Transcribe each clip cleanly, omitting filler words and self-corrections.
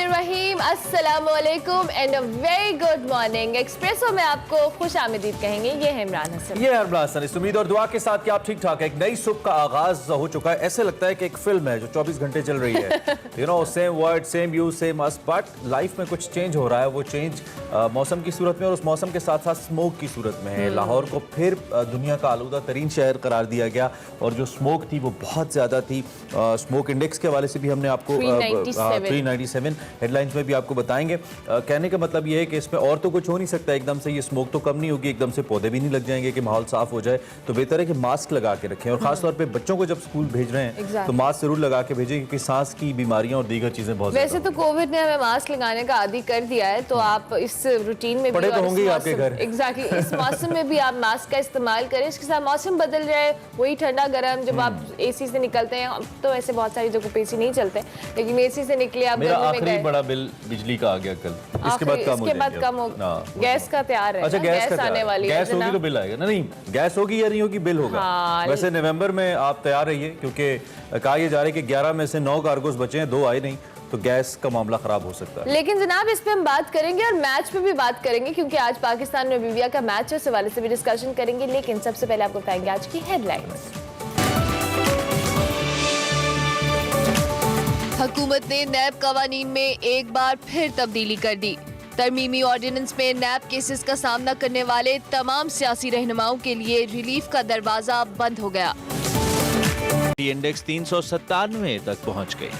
बिस्मिल्लाहिर्रहमानिर्रहीम, अस्सलामुअलैकुम and a very good morning. Espresso में आपको खुश आमदीद कहेंगे। ये है इमरान हसन। ये है इमरान हसन। इस उम्मीद और दुआ के साथ कि आप ठीक ठाक है। एक नई सुबह का आगाज हो चुका है। ऐसे लगता है कि एक फिल्म है जो 24 घंटे चल रही है। You know, same word, same you, same us, but life में कुछ चेंज हो रहा है। वो चेंज मौसम की सूरत में और उस मौसम के साथ साथ स्मोक की सूरत में है। लाहौर को फिर दुनिया का आलूदा तरीन शहर करार दिया गया और जो स्मोक थी वो बहुत ज़्यादा थी। स्मोक इंडेक्स के हवाले से भी हमने आपको 397 हेडलाइंस में भी आपको बताएंगे। कहने का मतलब ये है कि इसमें और तो कुछ हो नहीं सकता। एकदम से ये स्मोक तो कम नहीं होगी, एकदम से पौधे भी नहीं लग जाएंगे कि माहौल साफ हो जाए। तो बेहतर है कि मास्क लगा के रखें और खासतौर पे बच्चों को जब स्कूल भेज रहे हैं तो मास्क जरूर लगा के भेजें, क्योंकि सांस की बीमारियां और दीगर चीजें बहुत वैसे तो कोविड ने हमें मास्क लगाने का आदी कर दिया है, तो आप इस रूटीन में पड़े तो होंगे आपके घर। एग्जैक्टली इस मौसम में भी आप मास्क का इस्तेमाल करें। इसके साथ मौसम बदल जाए, वही ठंडा गर्म, जब आप एसी से निकलते हैं, अब तो ऐसे बहुत सारी जगह पे एसी नहीं चलते, लेकिन एसी से निकले आप गर्मी में गए। बड़ा बिल बिजली का आ गया कल, इसके बाद कम हो गैस का तैयार है। अच्छा, गैस आने वाली है, गैस होगी तो बिल आएगा ना? नहीं, गैस होगी या नहीं होगी, बिल होगा। वैसे नवंबर में आप तैयार रहिए, क्योंकि कहा यह जा रहा है कि 11 में से 9 कार्गोस बचे हैं, 2 आए नहीं, तो गैस का मामला खराब हो सकता है। लेकिन जनाब, इस पे हम बात करेंगे और मैच पे भी बात करेंगे, क्योंकि आज पाकिस्तान में नामीबिया का मैच है, इस हवाले से भी डिस्कशन करेंगे। लेकिन सबसे पहले आपको बताएंगे आज की हेडलाइंस। हुकूमत ने नैब कवानीन में एक बार फिर तब्दीली कर दी। तरमीमी ऑर्डिनेंस में नैब केसेस का सामना करने वाले तमाम सियासी रहनुमाओं के लिए रिलीफ का दरवाजा बंद हो गया। इंडेक्स 397 तक पहुंच गई।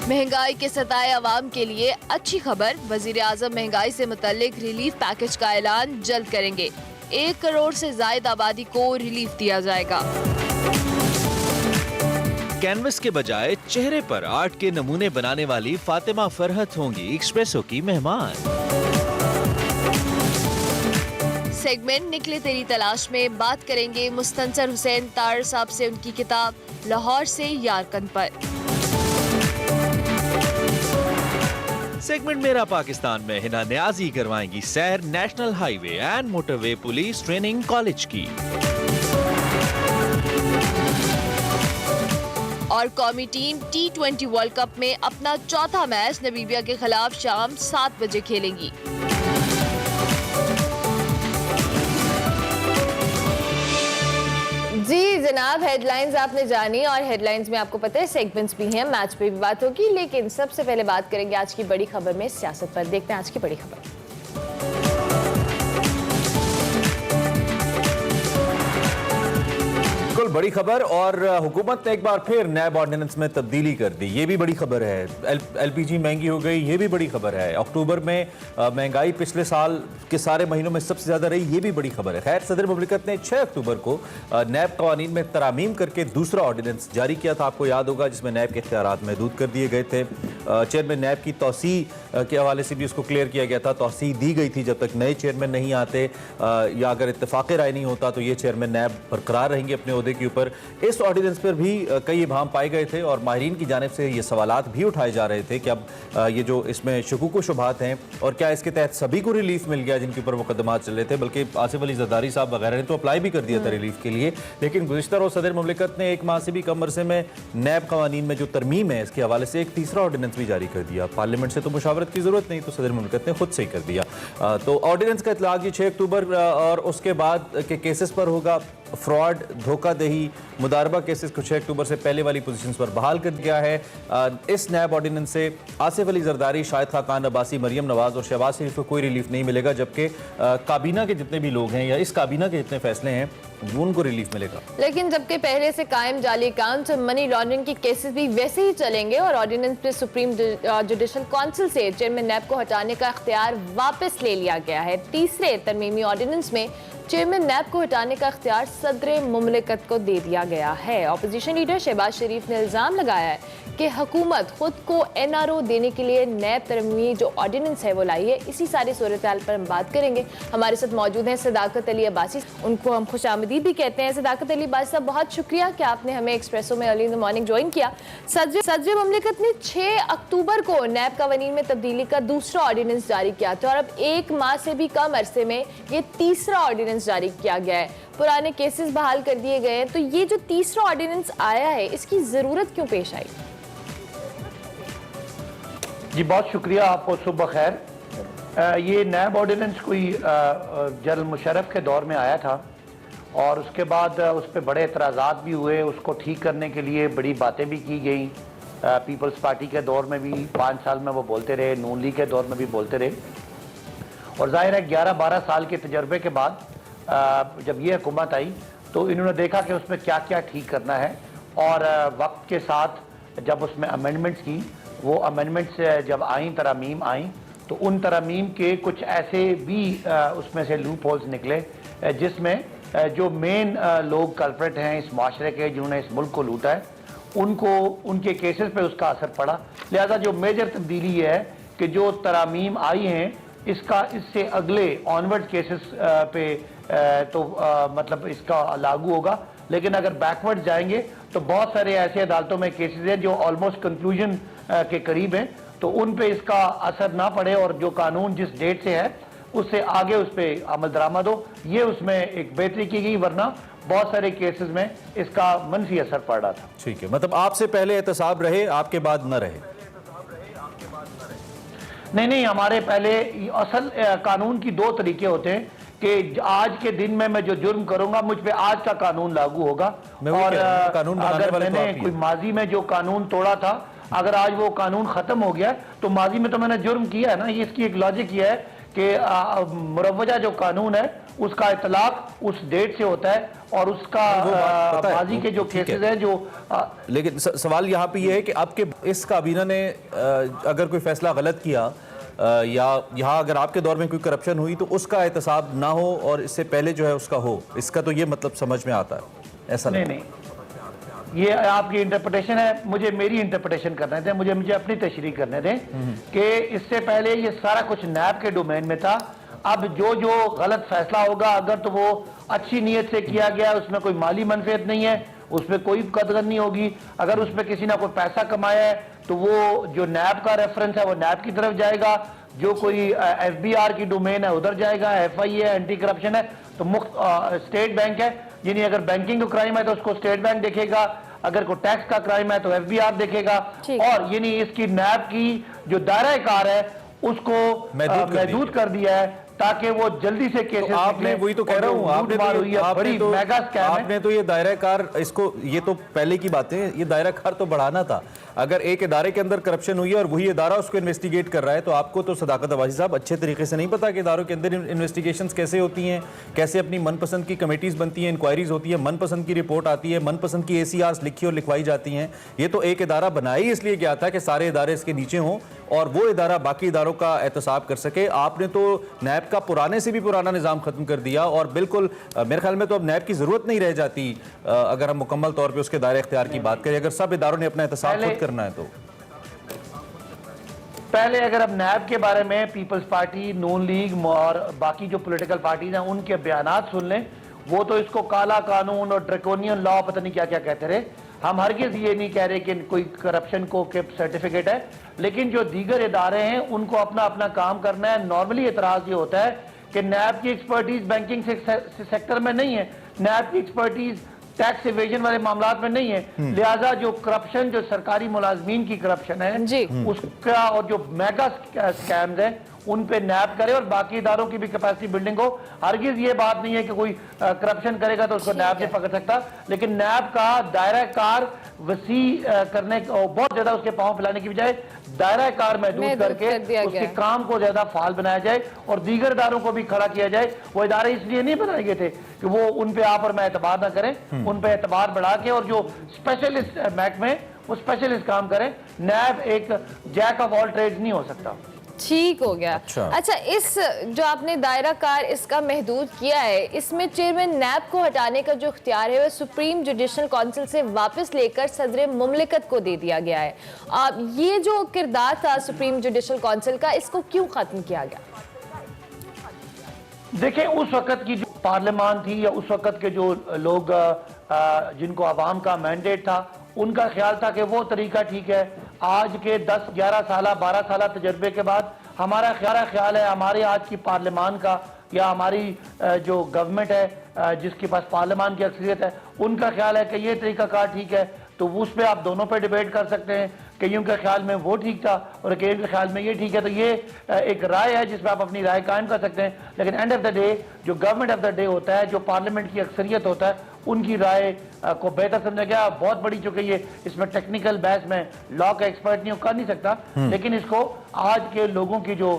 महंगाई के सताए अवाम के लिए अच्छी खबर, वजीर आजम महंगाई से मुतल्लिक रिलीफ पैकेज का ऐलान जल्द करेंगे। 1 करोड़ से ज्यादा आबादी को रिलीफ दिया जाएगा। कैनवस के बजाय चेहरे पर आर्ट के नमूने बनाने वाली फातिमा फरहत होंगी एक्सप्रेसो की मेहमान। सेगमेंट निकले तेरी तलाश में बात करेंगे मुस्तंसर हुसैन तार साहब से उनकी किताब लाहौर से यारकंद पर। सेगमेंट मेरा पाकिस्तान में हिना न्याजी करवाएंगी सैर national highway and motorway police training college की। और कौमी टीम T20 वर्ल्ड कप में अपना चौथा मैच नामीबिया के खिलाफ शाम 7 बजे खेलेंगी। जी जनाब, हेडलाइंस आपने जानी और हेडलाइंस में आपको पता है सेगमेंट्स भी हैं, मैच पे भी बात होगी। लेकिन सबसे पहले बात करेंगे आज की बड़ी खबर में सियासत पर। देखते हैं आज की बड़ी खबर। बड़ी खबर, और हुकूमत ने एक बार फिर नैब ऑर्डिनेंस में तब्दीली कर दी। ये भी बड़ी खबर है। एलपीजी महंगी हो गई, ये भी बड़ी खबर है। अक्टूबर में महंगाई पिछले साल के सारे महीनों में सबसे ज्यादा रही, ये भी बड़ी खबर है। खैर, सदर मुमलिकत ने 6 अक्टूबर को नैब कवानीन में तरामीम करके दूसरा ऑर्डिनेंस जारी किया था, आपको याद होगा, जिसमें नैब के इख्तियारात महदूद कर दिए गए थे। चेयरमैन नैब की तौसी के हवाले से भी उसको क्लियर किया गया था। तौसी दी गई थी, जब तक नए चेयरमैन नहीं आते या अगर इत्तेफाक राय नहीं होता तो ये चेयरमैन नैब बरकरार रहेंगे अपने ओहदे के ऊपर। इस ऑर्डिनेंस पर भी कई इबाम पाए गए थे और माहिरीन की जानिब से ये सवालात भी उठाए जा रहे थे कि अब ये जो इसमें शुकूक व शुबहात हैं और क्या इसके तहत सभी को रिलीफ मिल गया जिनके ऊपर मुकदमात चल रहे थे। बल्कि आसिफ अली जरदारी साहब वगैरह ने तो अप्लाई भी कर दिया था रिलीफ के लिए। लेकिन गुज़िश्ता रोज़ सदर मुमलिकत ने 1 माह से भी कम अरसे में नैब कवानीन में जो तरमीम है इसके हवाले से एक तीसरा ऑर्डिनेंस भी जारी कर दिया। पार्लियामेंट से तो मुशावरत की जरूरत नहीं, तो सदर मुमलिकत ने खुद से ही कर दिया। तो ऑर्डिनेंस का इतलाक 6 अक्टूबर और उसके बाद के केसेस पर होगा। फ्रॉड, धोखाधही, मुदारबा केसेस को 6 अक्टूबर से पहले वाली पोजीशंस पर बहाल कर दिया है। इस नैब ऑर्डिनेंस से आसिफ अली जरदारी, शाहिद खाकान अब्बासी, मरियम नवाज और शहबाज शरीफ को कोई रिलीफ नहीं मिलेगा, जबकि काबीना के जितने भी लोग हैं या इस काबीना के जितने फैसले हैं उनको रिलीफ मिलेगा। लेकिन जबकि पहले से कायम जाली अकाउंट और मनी लॉन्ड्रिंग के केसेस भी वैसे ही चलेंगे और ऑर्डिनेंस में सुप्रीम जुडिशल काउंसिल से चेयरमैन नैब को हटाने का इख्तियार वापस ले लिया गया है। तीसरे तरमीमी ऑर्डिनेंस में चेयरमैन नैब को हटाने का इख्तियार सदर मुमलिकत को दे दिया गया है। अपोजिशन लीडर शहबाज शरीफ ने इल्जाम लगाया है कि हुकूमत खुद को एनआरओ देने के लिए नैब तरमीमी जो ऑर्डिनेंस है वो लाई है। इसी सारी सूरत हाल पर हम बात करेंगे। हमारे साथ मौजूद हैं सदाकत अली अब्बासी, उनको हम खुश आमदीद भी कहते हैं। सदाकत अली अब्बासी साहब, बहुत शुक्रिया कि आपने हमें एक्सप्रेसो में early in the morning join किया। सदर मुमलिकत ने 6 अक्टूबर को नैब कवानीन में तब्दीली का दूसरा ऑर्डिनेंस जारी किया था और अब 1 माह से भी कम अरसे में ये तीसरा ऑर्डिनेंस जारी किया गया है। पुराने केसेस बहाल कर दिए गए हैं, तो ये जो तीसरा ऑर्डिनेंस आया है इसकी जरूरत क्यों पेश आई? जी बहुत शुक्रिया, आपको सुबह खैर। ये नैब ऑर्डिनेंस कोई जनरल मुशर्रफ के दौर में आया था और उसके बाद उस पर बड़े एतराज़ात भी हुए, उसको ठीक करने के लिए बड़ी बातें भी की गई। पीपल्स पार्टी के दौर में भी 5 साल में वो बोलते रहे, नून लीग के दौर में भी बोलते रहे और जाहिर है 11-12 साल के तजर्बे के बाद जब ये हुकूमत आई तो इन्होंने देखा कि उसमें क्या क्या ठीक करना है और वक्त के साथ जब उसमें अमेंडमेंट्स की, वो अमेंडमेंट्स जब आई, तरमीम आई, तो उन तरमीम के कुछ ऐसे भी उसमें से लूप होल्स निकले जिसमें जो मेन लोग कल्प्रेट हैं इस माशरे के, जिन्होंने इस मुल्क को लूटा है, उनको उनके केसेस पे उसका असर पड़ा। लिहाजा जो मेजर तब्दीली ये है कि जो तरमीम आई हैं इसका इससे अगले ऑनवर्ड केसेस पे मतलब इसका लागू होगा। लेकिन अगर बैकवर्ड जाएंगे तो बहुत सारे ऐसे अदालतों में केसेस हैं जो ऑलमोस्ट कंक्लूजन के करीब हैं, तो उन पे इसका असर ना पड़े और जो कानून जिस डेट से है उससे आगे उस पर अमल दरामद हो, ये उसमें एक बेहतरी की गई, वरना बहुत सारे केसेस में इसका मनफी असर पड़ रहा था। ठीक है, मतलब आपसे पहले एहतसाब रहे, आपके बाद न रहे? नहीं, हमारे पहले असल कानून की 2 तरीके होते हैं कि आज के दिन में मैं जो जुर्म करूंगा मुझ पे आज का कानून लागू होगा, और अगर मैंने कोई माजी में जो कानून तोड़ा था, अगर आज वो कानून खत्म हो गया तो माजी में तो मैंने जुर्म किया है ना। ये इसकी एक लॉजिक ये है कि मुरव्वजा जो कानून है उसका इतलाक उस डेट से होता है और उसका माजी के जो केसेस हैं जो लेकिन सवाल यहाँ पे ये है कि आपके इस काबीना ने अगर कोई फैसला गलत किया या यहाँ अगर आपके दौर में कोई करप्शन हुई तो उसका एहतसाब ना हो और इससे पहले जो है उसका हो, इसका तो ये मतलब समझ में आता है, ऐसा नहीं, ये आपकी इंटरप्रिटेशन है, मुझे मेरी इंटरप्रिटेशन करने दें, मुझे अपनी तशरीह करने दें कि इससे पहले ये सारा कुछ नैब के डोमेन में था। अब जो गलत फैसला होगा, अगर तो वो अच्छी नीयत से किया गया, उसमें कोई माली मनफियत नहीं है, उसमें कोई कदर नहीं होगी, अगर उसमें किसी ने कोई पैसा कमाया है तो वो जो नैब का रेफरेंस है वो नैब की तरफ जाएगा, जो कोई FBI की डोमेन है उधर जाएगा, FI है, एंटी करप्शन है तो मुख्त स्टेट बैंक है, यानी अगर बैंकिंग का क्राइम है तो उसको स्टेट बैंक देखेगा, अगर कोई टैक्स का क्राइम है तो FBR देखेगा, और यानी इसकी नैब की जो दायरा कार है उसको महदूद कर दिया है ताकि वो जल्दी से केसेस तो आपने वही तो कह रहा हूँ, आपने तो ये दायरा कार, इसको ये तो पहले की बातें, ये दायरा कार तो बढ़ाना था। अगर एक इदारे के अंदर करप्शन हुई है और वही इदारा उसको इन्वेस्टिगेट कर रहा है तो आपको तो सदाकत अब्बासी साहब अच्छे तरीके से नहीं पता कि इदारों के अंदर इन्वेस्टिगेशंस कैसे होती हैं, कैसे अपनी मनपसंद की कमेटीज बनती हैं, इंक्वायरीज होती है, मनपसंद की रिपोर्ट आती है, मनपसंद की ACRs लिखी और लिखवाई जाती हैं। ये तो एक इदारा बनाया ही इसलिए गया था कि सारे इदारे इसके नीचे हों और वो इदारा बाकी इदारों का एहतसाब कर सके। आपने तो नैब का पुराने से भी पुराना निज़ाम खत्म कर दिया और बिल्कुल मेरे ख्याल में तो अब नैब की ज़रूरत नहीं रह जाती अगर हम मुकम्मल तौर पर उसके दायरे इख्तियार की बात करें, अगर सब इदारों ने अपना एहतसाब खुद करना है तो। पहले अगर अब नैब के बारे में पीपल्स पार्टी, नून लीग और बाकी जो पॉलिटिकल पार्टीज हैं उनके बयानात सुन लें, वो तो इसको काला कानून और ड्रैकोनियन लॉ पता नहीं क्या क्या कहते रहे। हम हरगिज़ ये नहीं कह रहे कि कोई करप्शन को के सर्टिफिकेट है, लेकिन जो दीगर इदारे हैं उनको अपना अपना काम करना है। नॉर्मली एतराज़ ये होता है कि नैब की एक्सपर्टीज बैंकिंग सेक्टर में नहीं है, नैब की एक्सपर्टीज टैक्स इवेजन वाले मामलात में नहीं है, लिहाजा जो करप्शन, जो सरकारी मुलाजमीन की करप्शन है उसका और जो मेगा स्कैम्स है उन पे नैब करे और बाकी इदारों की भी कैपेसिटी बिल्डिंग हो। हरगिज ये बात नहीं है कि कोई करप्शन करेगा तो उसको नैब नहीं पकड़ सकता, लेकिन नैब का दायरा कार वसी करने बहुत ज्यादा उसके पांव फैलाने की बजाय दायरा कार महदूद करके उसके काम को ज्यादा फाल बनाया जाए और दीगर इदारों को भी खड़ा किया जाए। वो इदारे इसलिए नहीं बनाए गए थे कि वो उन पे आप और मैं एतबार ना करें, उन पे एतबार बढ़ा के और जो स्पेशलिस्ट महकमे वो स्पेशलिस्ट काम करें। नैब एक जैक ऑफ ऑल ट्रेड्स नहीं हो सकता। ठीक हो गया। अच्छा, इस जो आपने दायरा कार इसका महदूद किया है, इसमें चेयरमैन नैब को हटाने का जो इख्तियार है वो सुप्रीम जुडिशल काउंसिल से वापस लेकर सदर मुमलिकत को दे दिया गया है। ये जो किरदार था सुप्रीम जुडिशल काउंसिल का, इसको क्यों खत्म किया गया? देखिए, उस वक्त की जो पार्लियामान थी या उस वक्त के जो लोग जिनको आवाम का मैंडेट था उनका ख्याल था कि वो तरीका ठीक है। आज के 10, 11 साल, 12 साल तजर्बे के बाद हमारा ख्याल है, हमारे आज की पार्लियामान का या हमारी जो गवर्नमेंट है जिसके पास पार्लियामान की अक्सरियत है, उनका ख्याल है कि ये तरीका कार ठीक है। तो उस पर आप दोनों पे डिबेट कर सकते हैं कईयों के ख्याल में वो ठीक था और कईयों के ख्याल में ये ठीक है। तो ये एक राय है जिसमें आप अपनी राय कायम कर सकते हैं, लेकिन एंड ऑफ द डे जो गवर्नमेंट ऑफ द डे होता है, जो पार्लियामेंट की अक्सरियत होता है, उनकी राय को बेहतर समझा गया। बहुत बड़ी चूंकि ये इसमें टेक्निकल बहस में लॉ का एक्सपर्ट नहीं कर नहीं सकता, लेकिन इसको आज के लोगों की जो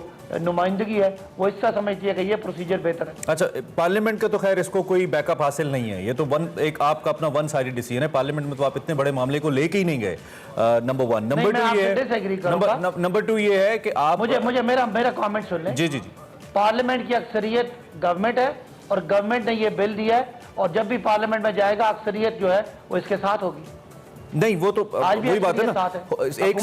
नुमाइंदगी है वो इसका समझती है कि ये प्रोसीजर बेहतर है। अच्छा, पार्लियामेंट का तो खैर इसको कोई बैकअप हासिल नहीं है, ये तो एक आपका अपना वन साइडेड डिसीजन है। पार्लियामेंट में तो आप इतने बड़े मामले को लेके ही नहीं गए, नंबर वन। नंबर टू ये है कि आप मुझे मेरा कमेंट सुन लें। जी जी जी। पार्लियामेंट की अक्सरियत गवर्नमेंट है और गवर्नमेंट ने ये बिल दिया है और जब भी पार्लियामेंट में जाएगा अक्सरियत जो है वो इसके साथ होगी। नहीं, वो तो वही बात है ना, एक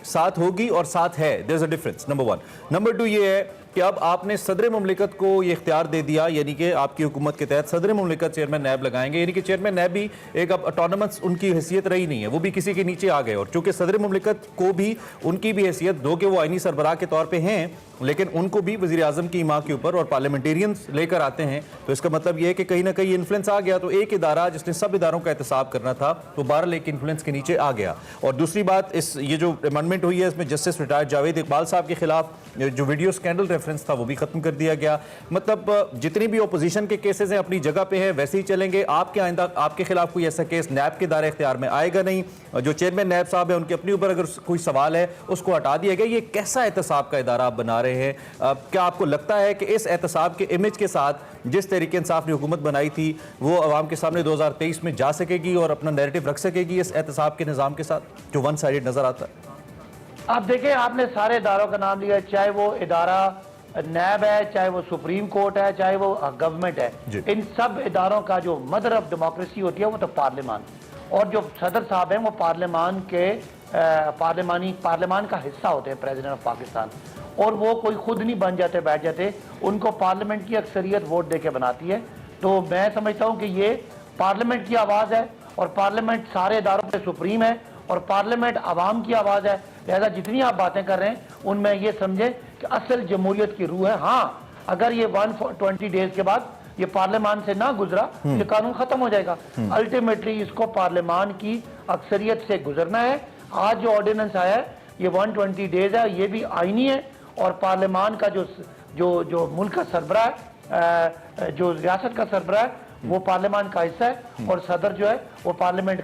साथ होगी और साथ है, there is a difference, number one. Number two ये है कि अब आपने सदर मुमलिकत को ये इख्तियार दे दिया, यानी कि आपकी हुकूमत के तहत सदर मुमलिकत चेयरमैन नैब लगाएंगे, यानी कि चेयरमैन नैब भी एक अब ऑटोनमस उनकी हैसियत रही नहीं है, वो भी किसी के नीचे आ गए। और चूंकि सदर मुमलिकत को भी उनकी भी हैसियत, दो कि वो आईनी सरबराह के तौर पर हैं, लेकिन उनको भी वज़ीर आज़म की माँ के ऊपर और पार्लियामेंटेरियंस लेकर आते हैं, तो इसका मतलब यह है कि कहीं ना कहीं इन्फ्लुएंस आ गया। तो एक इदारा जिसने सब इदारों का एहतसाब करना था तो 12 लेक इन्फ्लुएंस के नीचे आ गया। और दूसरी बात, ये जो अमेंडमेंट हुई है इसमें जस्टिस रिटायर्ड जावेद इकबाल साहब के खिलाफ जो वीडियो स्कैंडल रेफरेंस था वो भी खत्म कर दिया गया। मतलब जितनी भी ओपोजिशन के केसेस हैं अपनी जगह पे हैं, वैसे ही चलेंगे। आपके आइंदा आपके खिलाफ कोई ऐसा केस नैब के दायरे इख्तियार में आएगा नहीं। जो चेयरमैन नैब साहब है उनके अपने ऊपर अगर कोई सवाल है उसको हटा दिया गया। ये कैसा एहतसाब का इदारा आप बना रहे हैं? क्या आपको लगता है कि इस एहतसाब के इमेज के साथ जिस तरीके इंसाफ ने हुकूमत बनाई थी वो अवाम के सामने 2023 में जा सकेगी और अपना नैरेटिव रख सकेगी इस एहतसाब के निज़ाम के साथ जो वन साइडेड नजर आता है? आप देखें, आपने सारे इदारों का नाम लिया, चाहे वो इदारा नैब है, चाहे वो सुप्रीम कोर्ट है, चाहे वो गवर्नमेंट है। इन सब इदारों का जो मदर ऑफ डेमोक्रेसी होती है वो तो पार्लियामान, और जो सदर साहब हैं वो पार्लियामान के पार्लियामान का हिस्सा होते हैं, प्रेसिडेंट ऑफ पाकिस्तान। और वो कोई खुद नहीं बन जाते बैठ जाते, उनको पार्लियामेंट की अक्सरियत वोट दे के बनाती है। तो मैं समझता हूँ कि ये पार्लियामेंट की आवाज़ है और पार्लियामेंट सारे इदारों पे सुप्रीम है और पार्लियामेंट आवाम की आवाज़ है। लिहाजा जितनी आप बातें कर रहे हैं उनमें ये समझे कि असल जमहूरियत की रूह है। हाँ, अगर ये 120 डेज के बाद ये पार्लियामान से ना गुजरा ये कानून खत्म हो जाएगा। अल्टीमेटली इसको पार्लियामान की अक्सरियत से गुजरना है। आज जो ऑर्डिनेंस आया है ये 120 डेज है, ये भी आईनी है और पार्लियामान का जो मुल्क का सरबराह है, जो रियासत का सरबराह है वो पार्लियामान का हिस्सा है और सदर जो है वो पार्लियामेंट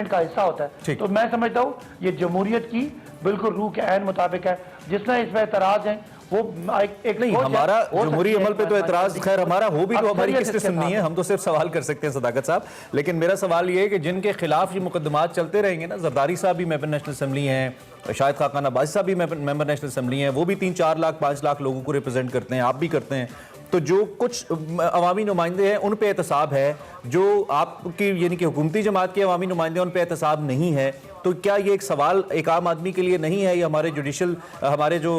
का हिस्सा होता है। तो मैं समझता हूँ ये जमहूरियत की बिल्कुल रूह के ऐन मुताबिक है। जिसने इसमें एतराज है वो एक नहीं, हमारा जमहूरी अमल पे तो एतराज खैर हमारा हो भी तो हमारी किसने सुननी है, हम तो सिर्फ सवाल कर सकते हैं सदाकत साहब। लेकिन मेरा सवाल ये है कि जिनके खिलाफ ये मुकदमात चलते रहेंगे ना, जरदारी साहब भी मेंबर नेशनल असेंबली हैं, शाहिद खाकान अब्बासी साहब भी मेंबर नेशनल असेंबली हैं, वो भी 3-4 लाख 5 लाख लोगों को रिप्रेजेंट करते हैं, आप भी करते हैं। तो जो कुछ अवामी नुमाइंदे हैं उन पे एहतसाब है, जो आपकी यानी कि हुकूमती जमात के अवामी नुमाइंदे उन पे एहतसाब नहीं है। तो क्या ये एक सवाल एक आम आदमी के लिए नहीं है? ये हमारे जुडिशल हमारे जो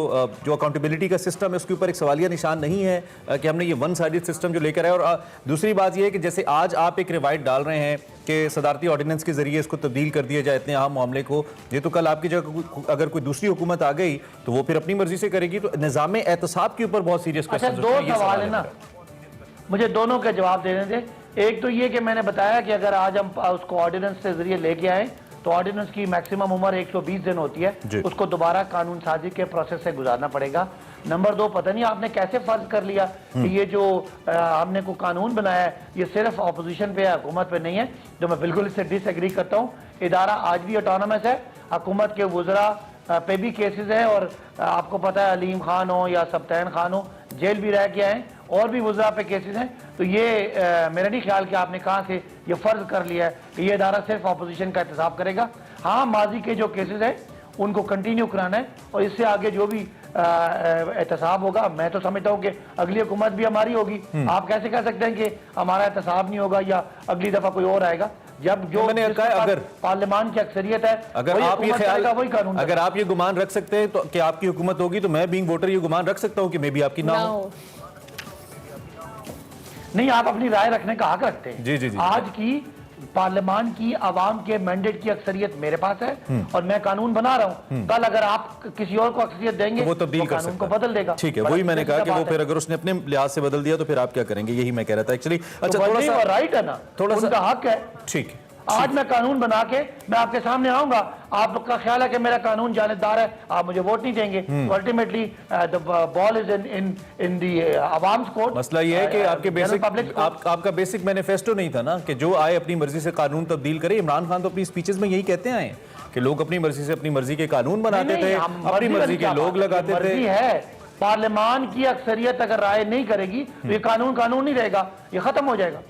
अकाउंटेबिलिटी का सिस्टम है उसके ऊपर एक सवालिया निशान नहीं है कि हमने ये वन साइडेड सिस्टम जो लेकर आए? और दूसरी बात ये है कि जैसे आज आप एक रिवाइट डाल रहे हैं कि सदारती ऑर्डिनेंस के जरिए इसको तब्दील कर दिया जाए इतने अहम मामले को, ये तो कल आपकी जगह अगर कोई दूसरी हुकूमत आ गई तो वो फिर अपनी मर्जी से करेगी। तो निज़ाम एहतसाब के ऊपर बहुत सीरियस क्वेश्चन। दो सवाल है ना, मुझे दोनों के जवाब देने थे। एक तो ये कि मैंने बताया कि अगर आज हम उसको ऑर्डिनेंस के जरिए लेके आए तो ऑर्डिनेंस की मैक्सिमम उम्र 120 दिन होती है, उसको दोबारा कानून साजी के प्रोसेस से गुजारना पड़ेगा। नंबर 2, पता नहीं आपने कैसे फर्ज कर लिया कि ये जो हमने को कानून बनाया है ये सिर्फ अपोजिशन पे है, हुकूमत पे नहीं है, जो मैं बिल्कुल इससे डिसएग्री करता हूँ। इदारा आज भी ऑटोनमस है, हुकूमत के वुज़रा पे भी केसेस हैं और आपको पता है अलीम खान हो या सब्तैन खान हो जेल भी रह के आए और भी वुज़रा पे केसेस हैं। तो ये मेरा नहीं ख्याल कि आपने कहाँ से ये फर्ज कर लिया है कि ये इदारा सिर्फ अपोजिशन का एहतसाब करेगा। हाँ, माजी के जो केसेस हैं उनको कंटिन्यू कराना है और इससे आगे जो भी एहतसाब होगा, मैं तो समझता हूँ कि अगली हुकूमत भी हमारी होगी। आप कैसे कह सकते हैं कि हमारा एहतसाब नहीं होगा या अगली दफा कोई और आएगा? जब जो मैंने कहा अगर पार्लियामान की अक्सरियत है, अगर आप ये ख्याल अगर आप ये गुमान रख सकते हैं तो कि आपकी हुकूमत होगी, तो मैं बीइंग वोटर ये गुमान रख सकता हूँ कि मे बी आपकी ना हो। नहीं, आप अपनी राय रखने का हक रखते हैं। जी। आज की पार्लियामान की आवाम के मैंडेट की अक्सरियत मेरे पास है और मैं कानून बना रहा हूं। कल अगर आप किसी और को अक्सरियत देंगे तो वो तब्दील कर कानून को बदल देगा। ठीक है, वही मैंने कहा कि वो फिर अगर उसने अपने लिहाज से बदल दिया तो फिर आप क्या करेंगे, यही मैं कह रहा था एक्चुअली। अच्छा, थोड़ा सा राइट है ना, थोड़ा सा हक है। ठीक है, आज मैं कानून बना के मैं आपके सामने आऊंगा, आपका ख्याल है कि मेरा कानून जानेदार है, आप मुझे वोट नहीं देंगे, ultimately the ball is in the अवाम्स कोर्ट। मसला ये है कि आपका बेसिक मैनिफेस्टो नहीं था ना कि जो आए अपनी मर्जी से कानून तब्दील करे। इमरान खान तो अपनी स्पीचेस में यही कहते आए कि लोग अपनी मर्जी से अपनी मर्जी के कानून बनाते थे, अपनी मर्जी के लोग लगाते थे। है पार्लियामान की अक्सरियत अगर राय नहीं करेगी तो ये कानून नहीं रहेगा, ये खत्म हो जाएगा।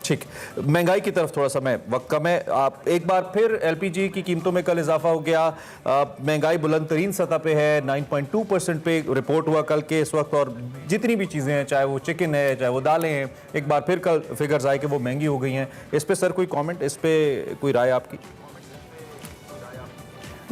ठीक, महंगाई की तरफ थोड़ा सा मैं वक्त कम है। आप एक बार फिर एलपीजी की कीमतों में कल इजाफा हो गया, महंगाई बुलंद तरीन सतह पे है, 9.2% पे रिपोर्ट हुआ कल के इस वक्त। और जितनी भी चीज़ें हैं, चाहे वो चिकन है, चाहे वो दालें हैं, एक बार फिर कल फिगर्स आए कि वो महंगी हो गई हैं। इस पे सर कोई कमेंट, इस पे कोई राय आपकी?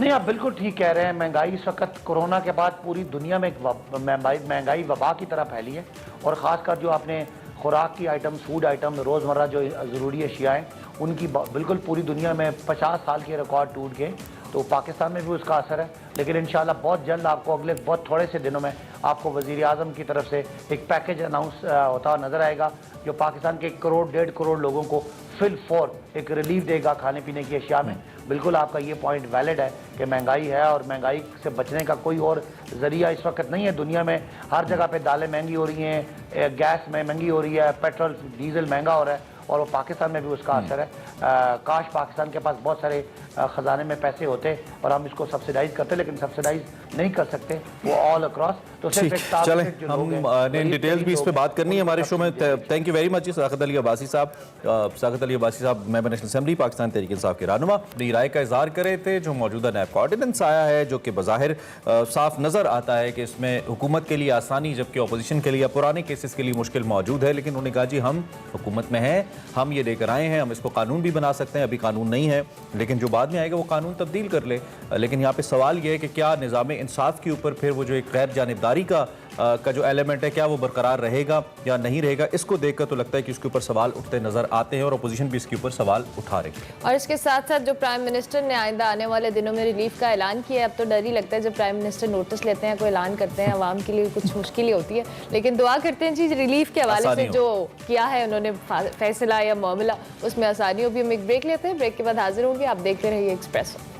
नहीं, आप बिल्कुल ठीक कह रहे हैं। महंगाई इस वक्त कोरोना के बाद पूरी दुनिया में एक महंगाई वबा की तरह फैली है, और ख़ासकर जो आपने खुराक की आइटम, फूड आइटम, रोज़मर्रा जो ज़रूरी अशियाएँ, उनकी बिल्कुल पूरी दुनिया में 50 साल के रिकॉर्ड टूट गए। तो पाकिस्तान में भी उसका असर है, लेकिन इंशाल्लाह बहुत जल्द आपको अगले बहुत थोड़े से दिनों में आपको वज़ीर आज़म की तरफ से एक पैकेज अनाउंस होता हुआ नज़र आएगा, जो पाकिस्तान के 1 करोड़ 1.5 करोड़ लोगों को फिल फॉर एक रिलीफ देगा खाने पीने की अशिया में। बिल्कुल आपका ये पॉइंट वैलिड है कि महंगाई है, और महंगाई से बचने का कोई और ज़रिया इस वक्त नहीं है। दुनिया में हर जगह पे दालें महंगी हो रही हैं, गैस में महंगी हो रही है, पेट्रोल डीजल महंगा हो रहा है, और वो पाकिस्तान में भी उसका असर है। काश पाकिस्तान के पास बहुत सारे ख़जाने में पैसे होते और हम इसको सब्सिडाइज करते, लेकिन सब्सिडाइज नहीं कर सकते वो ऑल अक्रॉस। तो चलें, हमने इन डिटेल्स भी इस पे बात करनी है हमारे शो में। Thank you very much Saqat Ali Abbasi साहब। साक़त अली अब्बासी साहब member national assembly Pakistan Tehreek Insaf के रहनुमा अपनी राय का इज़हार कर रहे थे। जो मौजूदा नैब का ऑर्डिनेंस आया है, जो कि बज़ाहिर साफ नज़र आता है कि इसमें हुकूमत के लिए आसानी, जबकि अपोजिशन के लिए पुराने केसेस के लिए मुश्किल मौजूद है। लेकिन उन्होंने कहा जी हम हुकूमत में हैं, हम ये लेकर आए हैं, हम इसको कानून भी बना सकते हैं। अभी कानून नहीं है, लेकिन जो बाद में आएगा वो कानून तब्दील कर ले। लेकिन यहाँ पे सवाल ये है कि क्या निज़ाम इंसाफ के ऊपर फिर वो जो एक गैर जानिबदारी का जो एलिमेंट है, क्या वो बरकरार रहेगा या नहीं रहेगा? इसको देखकर तो लगता है कि इसके ऊपर सवाल उठते नजर आते हैं, और अपोजिशन भी इसके ऊपर सवाल उठा रही है। और इसके साथ साथ जो प्राइम मिनिस्टर ने आइंदा आने वाले दिनों में रिलीफ का ऐलान किया है, अब तो डर ही लगता है जब प्राइम मिनिस्टर नोटिस लेते हैं, कोई ऐलान करते हैं, आवाम के लिए कुछ मुश्किल ही होती है। लेकिन दुआ करते हैं जी रिलीफ के हवाले से जो किया है उन्होंने फैसला या मामला, उसमें आसानी हो भी। हम एक ब्रेक लेते हैं, ब्रेक के बाद हाजिर होंगे। आप देखते रहिए Expresso.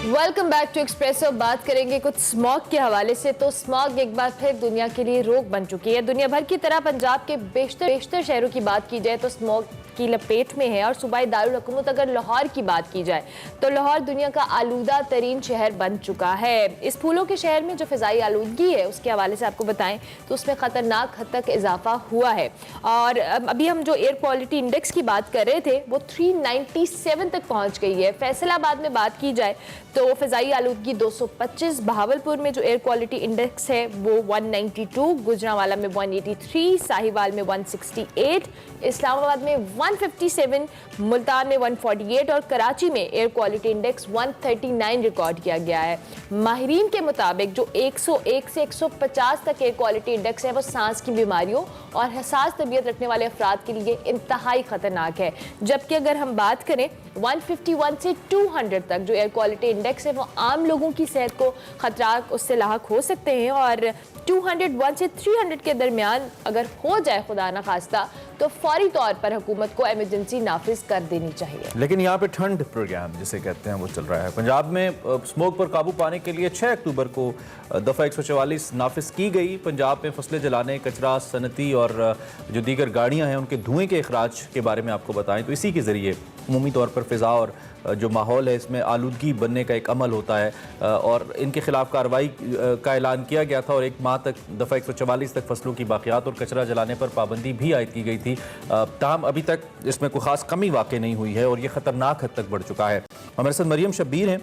Welcome back to Expresso. बात करेंगे कुछ स्मॉग के हवाले से। तो स्मॉग एक बार फिर दुनिया के लिए रोग बन चुकी है। दुनिया भर की तरह पंजाब के बेशतर शहरों की बात की जाए तो स्मॉग की लपेट में है। और सूबाई दारुल हुकूमत अगर लाहौर की बात की जाए तो लाहौर दुनिया का आलूदा तरीन शहर बन चुका है। इस फूलों के शहर में जो फ़िज़ाई आलूदगी है उसके हवाले से आपको बताएं तो उसमें ख़तरनाक हद तक इजाफा हुआ है। और अभी हम जो एयर क्वालिटी इंडेक्स की बात कर रहे थे वो 397 तक पहुँच गई है। फैसलाबाद में बात की जाए तो फ़िज़ाई आलूदगी 225, बहावलपुर में जो एयर क्वालिटी इंडेक्स है वो 192, गुजरांवाला में 183, साहिवाल में 168, इस्लामाबाद में 157, मुल्तान में 148 और कराची में एयर क्वालिटी इंडेक्स 139 रिकॉर्ड किया गया है। माहिरीन के मुताबिक जो 101 से 150 तक एयर क्वालिटी इंडेक्स है वो सांस की बीमारियों और हसास तबीयत रखने वाले अफराद के लिए इंतहाई ख़तरनाक है। जबकि अगर हम बात करें 151 से 200 तक जो एयर क्वालिटी इंडेक्स है वो आम लोगों की सेहत को खतरा उससे लाहक हो सकते हैं। और 201 से 300 के दरमियान अगर हो जाए खुदा न खास्ता तो फौरी तौर पर हुकूमत को एमरजेंसी नाफिज कर देनी चाहिए। लेकिन यहाँ पे ठंड प्रोग्राम जिसे कहते हैं वो चल रहा है। पंजाब में स्मोक पर काबू पाने के लिए 6 अक्टूबर को दफ़ा 144 नाफिज की गई। पंजाब में फसलें जलाने, कचरा, सनती और जो दीगर गाड़ियाँ हैं उनके धुएँ के अखराज के बारे में आपको बताएं तो इसी के ज़रिए अमूमी तौर पर फ़िज़ा और जो माहौल है इसमें आलूदगी बनने का एक अमल होता है और इनके खिलाफ कार्रवाई का ऐलान किया गया था। और 1 माह तक दफ़ा 144 तक फसलों की बाक़ियात और कचरा जलाने पर पाबंदी भी आयद की गई थी। ताहम अभी तक इसमें कोई ख़ास कमी वाक़ई नहीं हुई है और ये ख़तरनाक हद तक बढ़ चुका है। हमारे साथ मरियम शब्बीर हैं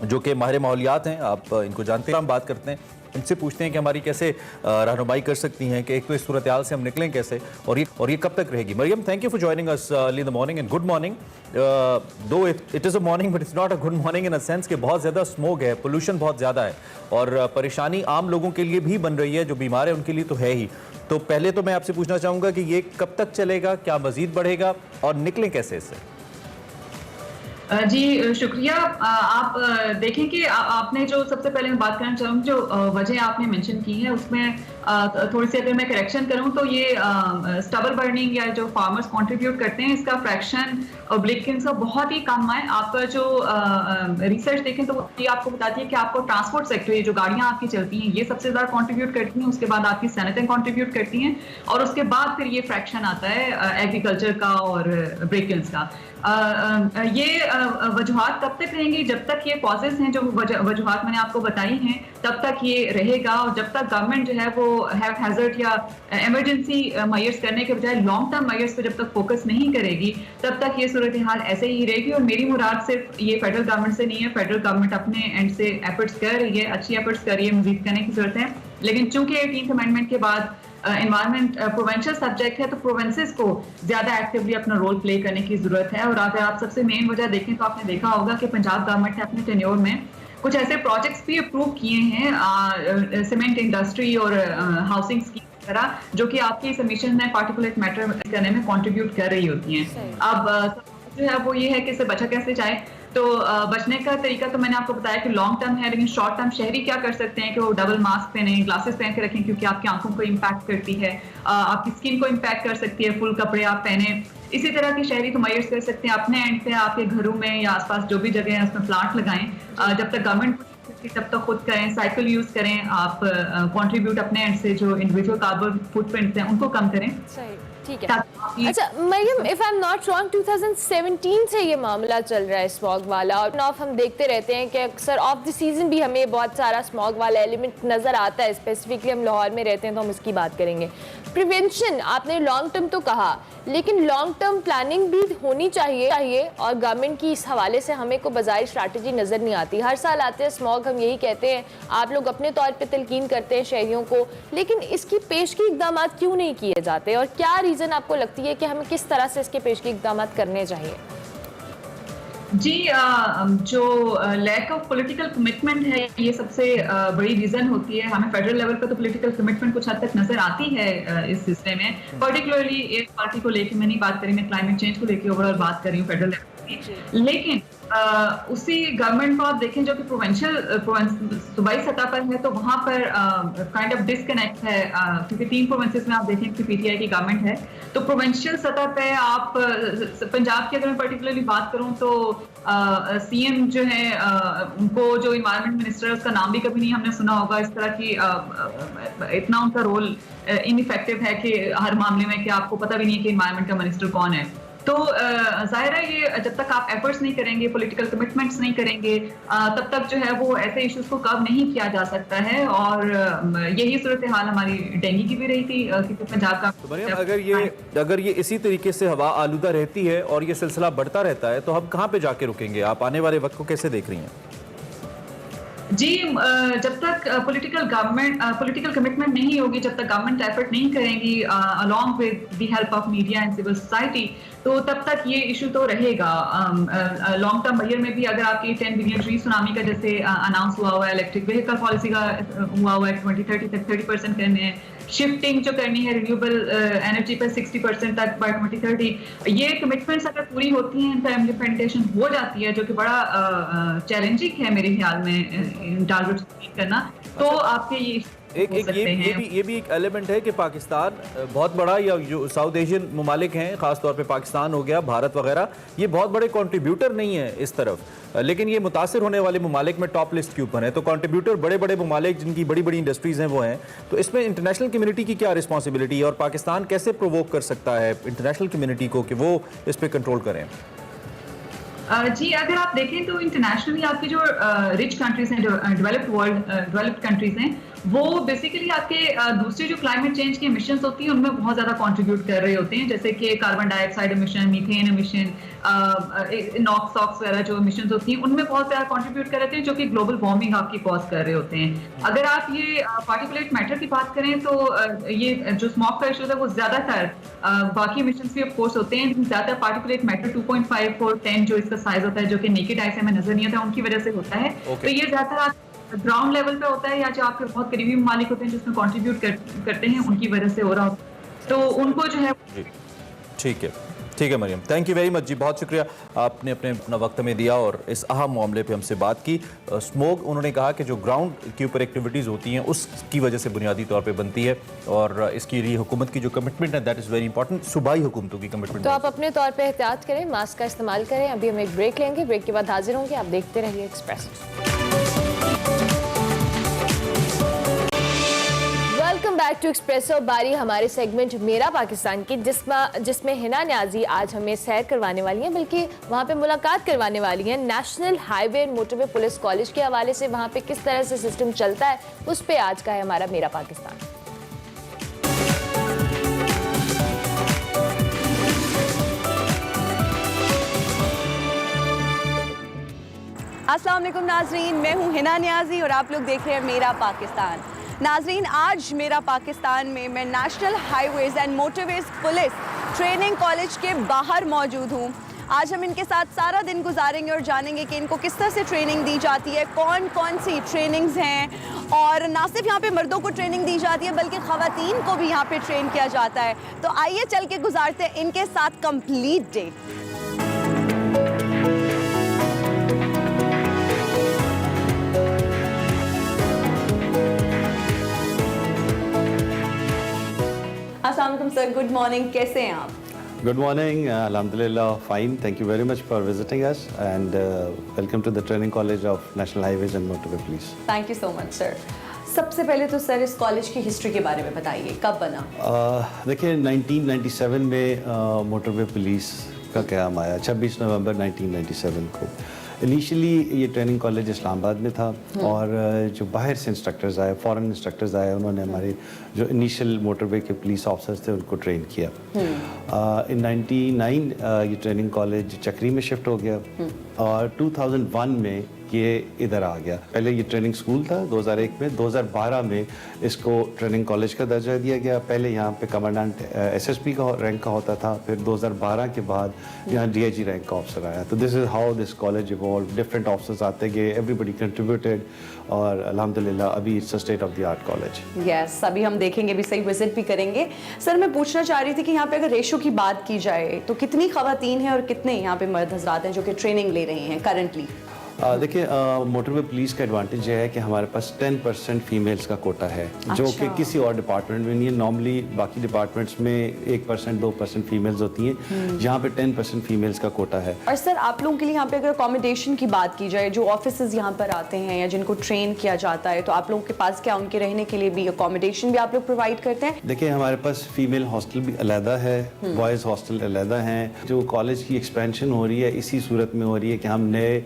जो कि माहिर माहौलियात हैं, आप इनको जानते हैं। हम बात करते हैं, इनसे पूछते हैं कि हमारी कैसे रहनुमाई कर सकती हैं कि एक तो इस सूरत हाल से हम निकलें कैसे और ये कब तक रहेगी। Mariam, thank you for joining us early in the morning and good morning. Though it is a morning but it's not a good morning in a sense कि बहुत ज़्यादा स्मोक है, पोल्यूशन बहुत ज़्यादा है और परेशानी आम लोगों के लिए भी बन रही है। जो बीमार है उनके लिए तो है ही। तो पहले तो मैं आपसे पूछना चाहूँगा कि ये कब तक चलेगा, क्या मज़ीद बढ़ेगा और निकलें कैसे इससे? जी शुक्रिया। आप देखें कि आपने जो सबसे पहले मैं बात करना चाहूँगी, जो वजह आपने मेंशन की है उसमें थोड़ी सी अगर मैं करेक्शन करूँ तो ये स्टबल बर्निंग या जो फार्मर्स कंट्रीब्यूट करते हैं इसका फ्रैक्शन ऑब्लिक्विंस का बहुत ही कम है। आपका जो रिसर्च देखें तो ये आपको बताती है कि आपको ट्रांसपोर्ट सेक्टर, ये जो गाड़ियाँ आपकी चलती हैं, ये सबसे ज़्यादा कंट्रीब्यूट करती हैं, उसके बाद आपकी सनतें कंट्रीब्यूट करती हैं, और उसके बाद फिर ये फ्रैक्शन आता है एग्रीकल्चर का और ब्रेकिंस का। ये वजूहात तब तक रहेंगी जब तक ये कॉजेज हैं, जो वजूहात मैंने आपको बताई हैं, तब तक ये रहेगा। और जब तक गवर्नमेंट जो है वो हैजर्ड या इमरजेंसी मेजर्स करने के बजाय लॉन्ग टर्म मेजर्स पे जब तक फोकस नहीं करेगी, तब तक ये सूरत हाल ऐसे ही रहेगी। और मेरी मुराद सिर्फ ये फेडरल गवर्नमेंट से नहीं है, फेडरल गवर्नमेंट अपने एंड से एफर्ट्स कर रही है, अच्छी एफर्ट्स कर रही है, मजीद करने की जरूरत है। लेकिन चूंकि 18th अमेंडमेंट के बाद एनवायरनमेंट प्रोविंशियल सब्जेक्ट है, तो प्रोविंसेस को ज्यादा एक्टिवली अपना रोल प्ले करने की जरूरत है। और अगर आप सबसे मेन वजह देखें तो आपने देखा होगा कि पंजाब गवर्नमेंट ने अपने टेन्योर में कुछ ऐसे प्रोजेक्ट्स भी अप्रूव किए हैं सीमेंट इंडस्ट्री और हाउसिंग स्कीम तरह, जो कि आपकी सबमिशन में पार्टिकुलेट मैटर करने में कंट्रीब्यूट कर रही होती हैं। अब जो है वो ये है कि इससे बचा कैसे जाए। तो बचने का तरीका तो मैंने आपको बताया कि लॉन्ग टर्म है, लेकिन शॉर्ट टर्म शहरी क्या कर सकते हैं कि वो डबल मास्क पहने, ग्लासेस पहन के रखें, क्योंकि आपकी आंखों को इम्पैक्ट करती है, आपकी स्किन को इम्पैक्ट कर सकती है, फुल कपड़े आप पहने। इसी तरह की शहरी तो मेजर्स कर सकते हैं अपने एंड पे, आपके घरों में या आसपास जो भी जगह है उसमें प्लांट लगाएं। जब तक गवर्नमेंट तब तक खुद करें, साइकिल यूज करें, आप कंट्रीब्यूट अपने एंड से जो इंडिविजुअल कार्बन फुटप्रिंट्स हैं उनको कम करें। ठीक है। अच्छा Maryam, if I am not wrong 2017 से ये मामला चल रहा है स्मॉग वाला, और ऑफ हम देखते रहते हैं कि अक्सर ऑफ द सीजन भी हमें बहुत सारा स्मॉग वाला एलिमेंट नजर आता है। स्पेसिफिकली हम लाहौर में रहते हैं तो हम इसकी बात करेंगे। प्रिवेंशन आपने लॉन्ग टर्म तो कहा, लेकिन लॉन्ग टर्म प्लानिंग भी होनी चाहिए और गवर्नमेंट की इस हवाले से हमें को बाज़ाहिर स्ट्रैटेजी नज़र नहीं आती। हर साल आते हैं स्मॉग, हम यही कहते हैं, आप लोग अपने तौर पे तलकीन करते हैं शहरियों को, लेकिन इसकी पेशगी इकदाम क्यों नहीं किए जाते, और क्या रीज़न आपको लगती है कि हमें किस तरह से इसके पेशगी इकदाम करने चाहिए? जी जो लैक ऑफ पॉलिटिकल कमिटमेंट है, ये सबसे बड़ी रीजन होती है। हमें फेडरल लेवल पर तो पॉलिटिकल कमिटमेंट कुछ हद तक नजर आती है इस सिस्टम में, पर्टिकुलरली एक पार्टी को लेकर मैं नहीं बात करी, मैं क्लाइमेट चेंज को लेकर ओवरऑल बात कर रही हूँ फेडरल लेवल में। लेकिन उसी गवर्नमेंट को आप देखें जो कि प्रोविंशियल सूबाई सतह पर है, तो वहां पर काइंड ऑफ डिस्कनेक्ट है, क्योंकि 3 प्रोविंसेस में आप देखें कि पीटीआई की गवर्नमेंट है। तो प्रोविंशियल सतह पे आप पंजाब की अगर मैं पर्टिकुलरली बात करूं तो सीएम जो है उनको जो इन्वायरमेंट मिनिस्टर है उसका नाम भी कभी नहीं हमने सुना होगा। इस तरह की इतना उनका रोल इनइफेक्टिव है कि हर मामले में कि आपको पता भी नहीं है कि इन्वायरमेंट का मिनिस्टर कौन है। तो जाहिर है ये जब तक आप एफर्ट्स नहीं करेंगे, पॉलिटिकल कमिटमेंट्स नहीं करेंगे, तब तक जो है वो ऐसे इश्यूज को कवर नहीं किया जा सकता है। और यही सूरत हाल हमारी डेंगू की भी रही थी, क्योंकि पंजाब का तो मरियम, अगर ये इसी तरीके से हवा आलूदा रहती है और ये सिलसिला बढ़ता रहता है, तो हम कहाँ पे जाके रुकेंगे? आप आने वाले वक्त को कैसे देख रही हैं? जी जब तक पॉलिटिकल कमिटमेंट नहीं होगी, जब तक गवर्नमेंट एफर्ट नहीं करेंगी along with the help of media and civil society, तो तब तक ये इशू तो रहेगा। लॉन्ग टर्म बजट में भी अगर आपकी 10 बिलियन ट्री सुनामी का जैसे अनाउंस हुआ हुआ है, इलेक्ट्रिक व्हीकल पॉलिसी का हुआ हुआ है 2030 तक 30% करने हैं, शिफ्टिंग जो करनी है रिन्यूएबल एनर्जी पर 60% तक बाय 2030, ये कमिटमेंट्स अगर पूरी होती हैं, इनका इम्प्लीमेंटेशन हो जाती है, जो कि बड़ा चैलेंजिंग है मेरे ख्याल में टारगेट्स मीट करना, तो आपके ये भी एक एलिमेंट है कि पाकिस्तान बहुत बड़ा, या जो साउथ एशियन ममालिक हैं, खासतौर पे पाकिस्तान हो गया, भारत वगैरह, ये बहुत बड़े कंट्रीब्यूटर नहीं है इस तरफ, लेकिन ये मुतासिर होने वाले ममालिक में टॉप लिस्ट के ऊपर है। तो कंट्रीब्यूटर बड़े बड़े ममालिक जिनकी बड़ी बड़ी इंडस्ट्रीज हैं वो हैं, तो इसमें इंटरनेशनल कम्युनिटी की क्या रिस्पॉन्सिबिलिटी है और पाकिस्तान कैसे प्रोवोक कर सकता है इंटरनेशनल कम्युनिटी को कि वो इस पर कंट्रोल करें? जी अगर आप देखें तो इंटरनेशनली आपकी जो रिच कंट्रीज हैं, डेवलप्ड कंट्रीज हैं, वो बेसिकली आपके दूसरे जो क्लाइमेट चेंज की एमिशंस होती हैं उनमें बहुत ज़्यादा कंट्रीब्यूट कर रहे होते हैं, जैसे कि carbon dioxide emission, methane emission, NOx ऑक्स वगैरह जो एमिशंस होती हैं उनमें बहुत ज़्यादा कंट्रीब्यूट कर रहे हैं, जो कि ग्लोबल वार्मिंग आपकी कॉज कर रहे होते हैं। अगर आप ये पार्टिकुलेट मैटर की बात करें तो ये जो स्मॉग का इशू है वो ज़्यादातर बाकी एमिशंस भी ऑफकोर्स होते हैं, ज़्यादा पार्टिकुलेट मैटर 2.5 और 10 जो इसका साइज होता है, जो कि नेकेड आई से हमें नजर नहीं आता, उनकी वजह से होता है। तो ये ज़्यादातर ग्राउंड लेवल पे होता है, या जो आपके बहुत करीबी मालिक होते हैं जिसमें कंट्रीब्यूट करते हैं, उनकी वजह से हो रहा होता है, तो उनको जो है। ठीक है, ठीक है Mariam, thank you very much ji, बहुत शुक्रिया आपने अपना वक्त में दिया और इस अहम मामले पे हमसे बात की। स्मोक उन्होंने कहा कि जो ग्राउंड के ऊपर एक्टिविटीज़ होती हैं उसकी वजह से बुनियादी तौर पे बनती है और इसके लिए हुकूमत की जो कमिटमेंट है दैट इज़ वेरी इंपॉर्टेंट, सूबाई हुकूमतों की कमिटमेंट। तो आप अपने तौर पर एहतियात करें, मास्क का इस्तेमाल करें। अभी हम एक ब्रेक लेंगे, ब्रेक के बाद हाजिर होंगे। आप देखते रहिए Express. Welcome back to Expresso. बारी हमारे सेगमेंट मेरा पाकिस्तान की, जिसमें हिना न्याजी आज हमें सैर करवाने वाली हैं, बल्कि वहाँ पे मुलाकात करवाने वाली हैं national highway and motorway police college के हवाले से। वहाँ पे किस तरह से सिस्टम चलता है उस पे आज का है हमारा मेरा पाकिस्तान। अस्सलाम वालेकुम नाजरीन, मैं हूँ हिना न्याजी और आप लोग देख रहे हैं मेरा पाकिस्तान। नाजरीन, आज मेरा पाकिस्तान में मैं national highways and motorways police training college के बाहर मौजूद हूँ। आज हम इनके साथ सारा दिन गुजारेंगे और जानेंगे कि इनको किस तरह से ट्रेनिंग दी जाती है, कौन कौन सी ट्रेनिंग्स हैं, और ना सिर्फ यहाँ पे मर्दों को ट्रेनिंग दी जाती है बल्कि ख़वातीन को भी यहाँ पे ट्रेन किया जाता है। तो आइए चल के गुजारते हैं इनके साथ कंप्लीट डे। अस्सलाम वालेकुम सर, गुड मॉर्निंग, कैसे हैं आप? Good morning, alhamdulillah, fine. Thank you very much for visiting us and welcome to the Training College of National Highways and Motorway Police. Thank you so much sir. सबसे पहले तो sir इस college की history के बारे में बताइए, कब बना? देखिए 1997 में मोटरवे पुलिस का क़याम आया, 26 नवंबर 1997 को। इनिशियली ये ट्रेनिंग कॉलेज इस्लामाबाद में था और जो बाहर से इंस्ट्रक्टर्स आए, फॉरेन इंस्ट्रक्टर्स आए, उन्होंने हमारे जो इनिशियल मोटरवे के पुलिस ऑफिसर्स थे उनको ट्रेन किया। इन 99 ये ट्रेनिंग कॉलेज चक्री में शिफ्ट हो गया और 2001 में ये इधर आ गया। पहले ये ट्रेनिंग स्कूल था 2001 में, 2012 में इसको ट्रेनिंग कॉलेज का दर्जा दिया गया। पहले यहाँ पे कमांडेंट एसएसपी का रैंक का होता था, फिर 2012 के बाद यहाँ डीआईजी रैंक का ऑफिसर आया। तो this is how this college evolve, different officers आते गए, एवरीबडी कंट्रीब्यूटेड और अल्हम्दुलिल्लाह अभी it's a state of the art college. Yes, अभी हम देखेंगे भी, सही विजिट भी करेंगे। सर मैं पूछना चाह रही थी कि यहाँ पे अगर रेशो की बात की जाए तो कितनी ख़वातीन हैं और कितने यहाँ पे मर्द हजरात हैं जो कि ट्रेनिंग ले रहे हैं करंटली? देखिए मोटरवे पुलिस का एडवांटेज ये है कि हमारे पास 10% फीमेल्स का कोटा है, जो कि किसी और डिपार्टमेंट में नहीं है। नॉर्मली बाकी डिपार्टमेंट्स में 1% 2% फीमेल्स होती हैं, यहाँ पे 10% फीमेल्स का कोटा है। और सर आप लोगों के लिए यहाँ पे अगर अकोमोडेशन की बात की जाए, जो ऑफिसेज यहाँ पर आते हैं या जिनको ट्रेन किया जाता है, तो आप लोगों के पास क्या उनके रहने के लिए भी अकोमोडेशन भी आप लोग प्रोवाइड करते हैं? देखिए हमारे पास फीमेल हॉस्टल भी अलहदा है, बॉयज़ हॉस्टल अलहदा हैं। जो कॉलेज की एक्सपेंशन हो रही है इसी सूरत में हो रही है कि हम नए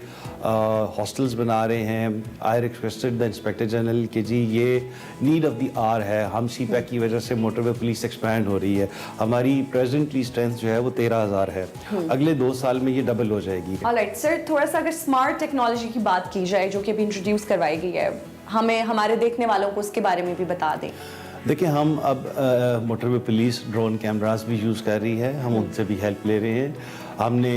हॉस्टल्स बना रहे हैं। I requested the inspector general कि जी ये नीड ऑफ द आवर है, हम सीपैक की वजह से मोटरवे पुलिस एक्सपैंड हो रही है। हमारी प्रेजेंटली स्ट्रेंथ जो है वो 13,000 है, अगले 2 साल में ये डबल हो जाएगी। ऑलराइट सर, थोड़ा सा अगर स्मार्ट टेक्नोलॉजी की बात की जाए जो कि अभी इंट्रोड्यूस करवाई गई है, हमें हमारे देखने वालों को उसके बारे में भी बता दें। देखिए हम अब मोटरवे पुलिस ड्रोन कैमरास भी यूज़ कर रही है, हम उनसे भी हेल्प ले रहे हैं। हमने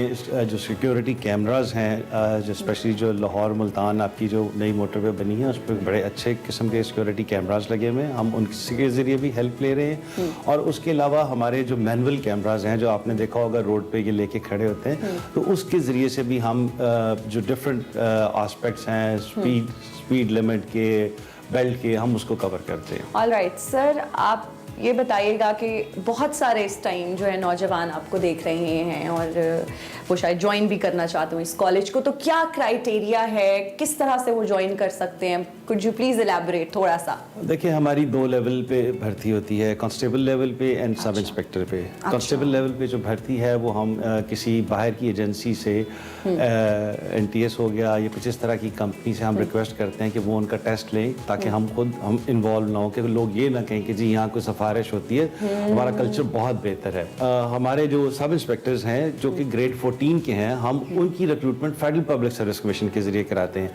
जो सिक्योरिटी कैमरास हैं, जो स्पेशली जो लाहौर मुल्तान आपकी जो नई मोटरवे बनी है उस पर बड़े अच्छे किस्म के सिक्योरिटी कैमरास लगे हुए हैं, हम उनके ज़रिए भी हेल्प ले रहे हैं। और उसके अलावा हमारे जो मैनुअल कैमरास हैं जो आपने देखा होगा रोड पे ये लेके खड़े होते हैं, तो उसके ज़रिए से भी हम जो डिफरेंट आस्पेक्ट्स हैं, स्पीड लिमिट के, बेल्ट के, हम उसको कवर करते हैं। ऑलराइट सर, आप ये बताइएगा कि बहुत सारे इस टाइम जो है नौजवान आपको देख रहे हैं और वो शायद ज्वाइन भी करना चाहते हो इस कॉलेज को, तो क्या क्राइटेरिया है, किस तरह से वो ज्वाइन कर सकते हैं? कुड यू प्लीज एलैबोरेट थोड़ा सा? देखिए हमारी 2 लेवल पे भर्ती होती है, कांस्टेबल लेवल पे एंड सब इंस्पेक्टर पे। कांस्टेबल लेवल पे जो भर्ती है वो हम किसी बाहर की एजेंसी से NTS हो गया या कुछ इस तरह की कंपनी से हम रिक्वेस्ट करते हैं कि वो उनका टेस्ट लें, ताकि हम इन्वॉल्व ना हो, कि लोग ये ना कहें कि जी यहाँ कोई सिफारिश होती है। हमारा कल्चर बहुत बेहतर है। हमारे जो सब इंस्पेक्टर्स हैं जो कि ग्रेड 14 के हैं, हम उनकी recruitment federal public service commission के जरिए कराते हैं।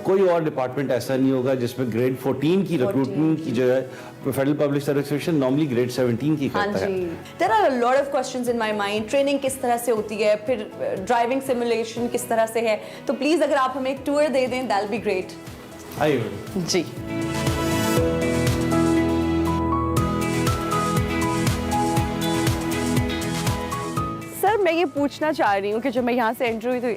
कोई और डिपार्टमेंट ऐसा नहीं होगा जिसमें ग्रेड 14 की रिक्रूटमेंट की जो है federal public service commission normally grade 17 की करता है। There are a lot of questions in my mind. Training किस तरह से होती है, फिर ड्राइविंग सिमुलेशन किस तरह से है, तो प्लीज अगर आप हमें एक टूर दे दें, दैट विल बी ग्रेट। आइए जी। मैं ये पूछना चाह रही हूँ कि जब मैं यहाँ से एंटर हुई तो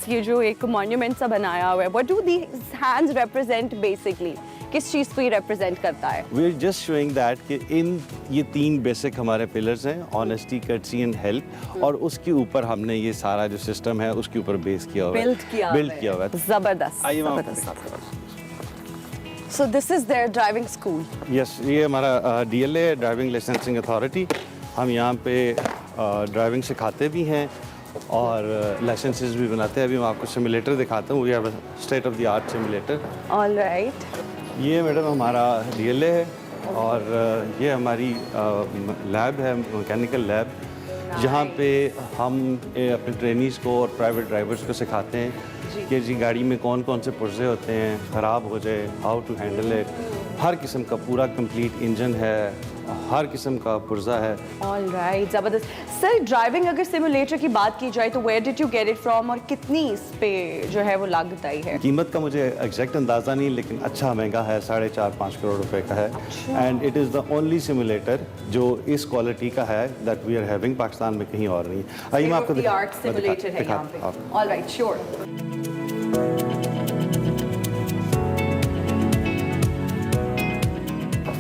ये जो एक मॉन्यूमेंट सा बनाया हुआ है, what do these hands represent basically? किस चीज़ को ये रिप्रेजेंट करता है? We are just showing that कि इन ये 3 बेसिक हमारे पिलर्स हैं, ऑनेस्टी, कर्टसी एंड हेल्प, और उसके ऊपर हमने ये सारा जो सिस्टम है उसके ऊपर बेस किया हुआ है, बिल्ड किया हुआ है। ज़बरदस्त, आइए मैं ज़बरदस्त। So this is their driving school. Yes, ये हमारा DLA ड्राइविंग लाइसेंसिंग अथॉरिटी। हम यहाँ पे ड्राइविंग सिखाते भी हैं और लाइसेंसेस भी बनाते हैं। अभी मैं आपको सिमुलेटर दिखाता हूँ। We have state of the art simulator. All right. ये मैडम हमारा DLA है और ये हमारी लैब है, मैकेनिकल लैब, जहाँ पे हम अपने ट्रेनीज़ को और प्राइवेट ड्राइवर्स को सिखाते हैं कि जी गाड़ी में कौन कौन से पुर्जे होते हैं, ख़राब हो जाए, हाउ टू हैंडल इट। हर किस्म का पूरा कंप्लीट इंजन है, हर किस्म का पुर्जा है। All right, ज़बरदस्त। सर, ड्राइविंग अगर सिमुलेटर की बात की जाए तो where did you get it from और कितनी इस पे जो है वो लागत आई है? कीमत का मुझे एग्जैक्ट अंदाज़ा नहीं, लेकिन अच्छा महंगा है, 4.5-5 करोड़ रुपए का है। And it is the only simulator जो इस क्वालिटी का है that we are having, Pakistan में कहीं और नहीं। आइए मैं आपको सिमुलेटर है यहाँ पे। All right, sure.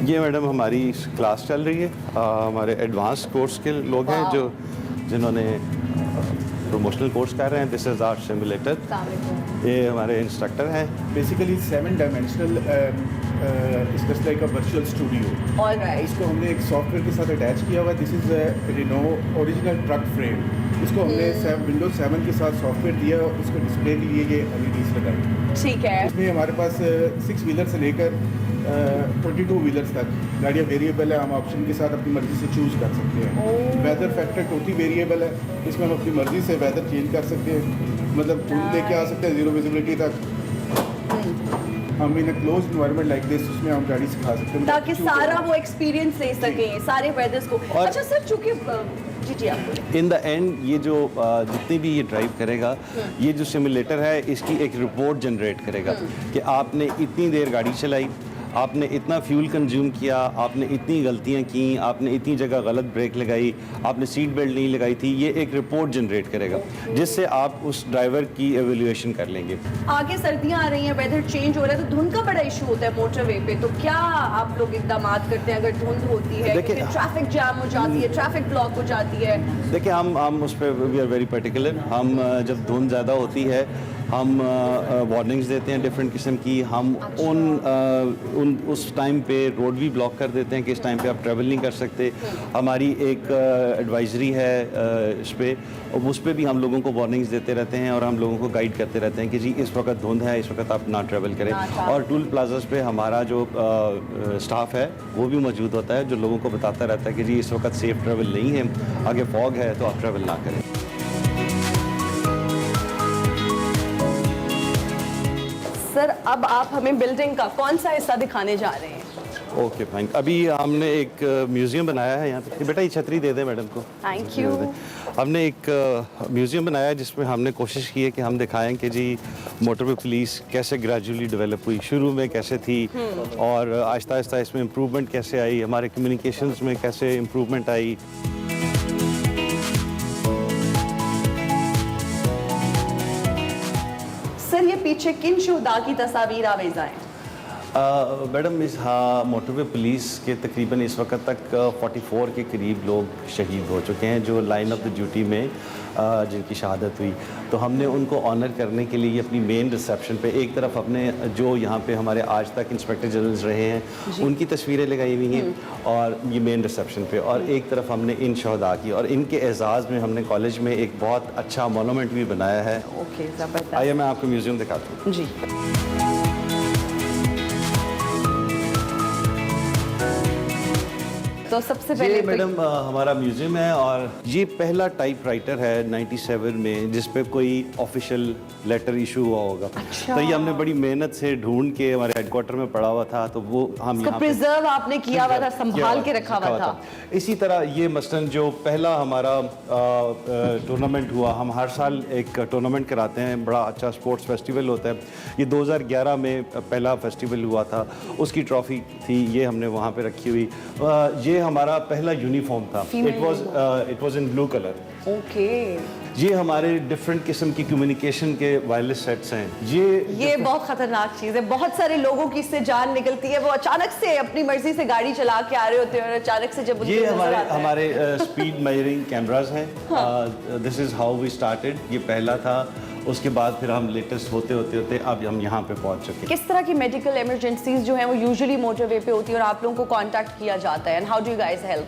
ये मैडम हमारी क्लास चल रही है। हमारे एडवांस कोर्स के लोग हैं जो जिन्होंने प्रमोशनल कोर्स कर रहे हैं। This is our simulator. ये हमारे इंस्ट्रक्टर हैं। Basically 7-dimensional is just like a virtual studio. All right. इसको हमने एक सॉफ्टवेयर के साथ अटैच किया हुआ है। This is Renault original truck frame. इसको हमने विंडोज 7 के साथ सॉफ्टवेयर दिया और उसको डिस्प्ले के लिए ये LEDs लगाई। ठीक है। इसमें हमारे पास 6 व्हीलर से लेकर 22 व्हीलर्स तक गाड़ियाँ वेरिएबल है। हम ऑप्शन के साथ अपनी मर्ज़ी से चूज़ कर सकते हैं। वेदर फैक्टर टोटली वेरिएबल है, इसमें हम अपनी मर्ज़ी से वेदर चेंज कर सकते हैं। मतलब धूप लेके आ सकते हैं 0 विजिबिलिटी तक। हम in close environment like this उसमें हम गाड़ी सिखा सकते हैं ताकि सारा वो एक्सपीरियंस ले सकें सारे वेदर्स को। अच्छा सर, चूंकि जी आप बोलें। इन द एंड ये जो जितनी भी ये ड्राइव करेगा, ये जो सिमुलेटर है इसकी एक रिपोर्ट जनरेट करेगा कि आपने इतनी देर गाड़ी चलाई, आपने इतना फ्यूल कंज्यूम किया, आपने इतनी गलतियां की, आपने इतनी जगह गलत ब्रेक लगाई, आपने सीट बेल्ट नहीं लगाई थी। ये एक रिपोर्ट जनरेट करेगा जिससे आप उस ड्राइवर की एवेल्यूएशन कर लेंगे। आगे सर्दियां आ रही हैं, वेदर चेंज हो रहा है तो धुंध का बड़ा इशू होता है मोटरवे पे, तो क्या आप लोग इकदाम करते हैं अगर धुंध होती है? देखिए, ट्रैफिक जैम हो जाती है, ट्रैफिक ब्लॉक हो जाती है। देखिए, हम उस पर वी आर वेरी पर्टिकुलर। हम जब धुंध ज़्यादा होती है हम वार्निंग्स देते हैं डिफरेंट किस्म की। हम उस टाइम पे रोड भी ब्लॉक कर देते हैं कि इस टाइम पे आप ट्रैवल नहीं कर सकते। हमारी एक एडवाइजरी है इस पे, उस पर भी हम लोगों को वार्निंग्स देते रहते हैं और हम लोगों को गाइड करते रहते हैं कि जी इस वक्त धुंध है, इस वक्त आप ना ट्रैवल करें। और टूल प्लाजास पे हमारा जो स्टाफ है वो भी मौजूद होता है जो लोगों को बताता रहता है कि जी इस वक्त सेफ ट्रैवल नहीं है, आगे फॉग है तो आप ट्रैवल ना करें। सर, अब आप हमें बिल्डिंग का कौन सा हिस्सा दिखाने जा रहे हैं? Okay fine. अभी हमने एक म्यूज़ियम बनाया है यहाँ पे। बेटा ये छतरी दे दें मैडम को। Thank you. हमने एक म्यूज़ियम बनाया है जिसमें हमने कोशिश की है कि हम दिखाएं कि जी मोटरवे पुलिस कैसे ग्रेजुअली डेवलप हुई, शुरू में कैसे थी और आहिस्ता आहिस्ता इसमें इम्प्रूवमेंट कैसे आई, हमारे कम्युनिकेशंस में कैसे इम्प्रूवमेंट आई। सर, ये पीछे किन शुहदा की तस्वीर आवेज़ा हैं? मैडम इस मोटरवे पुलिस के तकरीबन इस वक्त तक 44 के करीब लोग शहीद हो चुके हैं जो लाइन ऑफ द ड्यूटी में जिनकी शहादत हुई। तो हमने उनको ऑनर करने के लिए अपनी मेन रिसेप्शन पे एक तरफ अपने जो यहाँ पे हमारे आज तक इंस्पेक्टर जनरल्स रहे हैं उनकी तस्वीरें लगाई हुई हैं और ये मेन रिसेप्शन पे, और एक तरफ हमने इन शहदा की और इनके एजाज़ में हमने कॉलेज में एक बहुत अच्छा मोनूमेंट भी बनाया है। ओके, ज़बरदस्त। आइए मैं आपको म्यूज़ियम दिखाता हूँ। जी। तो सबसे पहले मैडम हमारा म्यूज़ियम है और ये पहला टाइपराइटर है 97 में जिस पे कोई ऑफिशियल लेटर इशू हुआ होगा। अच्छा। तो ये हमने बड़ी मेहनत से ढूंढ के हमारे हेडक्वार्टर में पड़ा हुआ था, तो वो हम यहाँ प्रिजर्व आपने किया हुआ था, संभाल के रखा हुआ था। इसी तरह ये मसलन जो पहला हमारा टूर्नामेंट हुआ, हम हर साल एक टूर्नामेंट कराते हैं, बड़ा अच्छा स्पोर्ट्स फेस्टिवल होता है। ये 2011 में पहला फेस्टिवल हुआ था, उसकी ट्रॉफी थी, ये हमने वहाँ पे रखी हुई। ये हमारा पहला यूनिफॉर्म था। Female it was in blue colour. Okay, ये हमारे डिफरेंट किस्म की कम्युनिकेशन के वायरलेस सेट्स हैं। ये बहुत खतरनाक चीज़ है। बहुत सारे लोगों की इससे जान निकलती है। वो अचानक से अपनी मर्जी से गाड़ी चला के आ रहे होते हैं और अचानक से जब ये हमारे स्पीड मेजरिंग कैमरास हैं। This is how we started. ये पहला था, उसके बाद फिर हम लेटेस्ट होते होते अब हम यहाँ पे पहुँच चुके। किस तरह की मेडिकल इमरजेंसीज जो हैं वो यूजुअली मोटरवे पे होती है और आप लोगों को कांटेक्ट किया जाता है, and how do you guys help?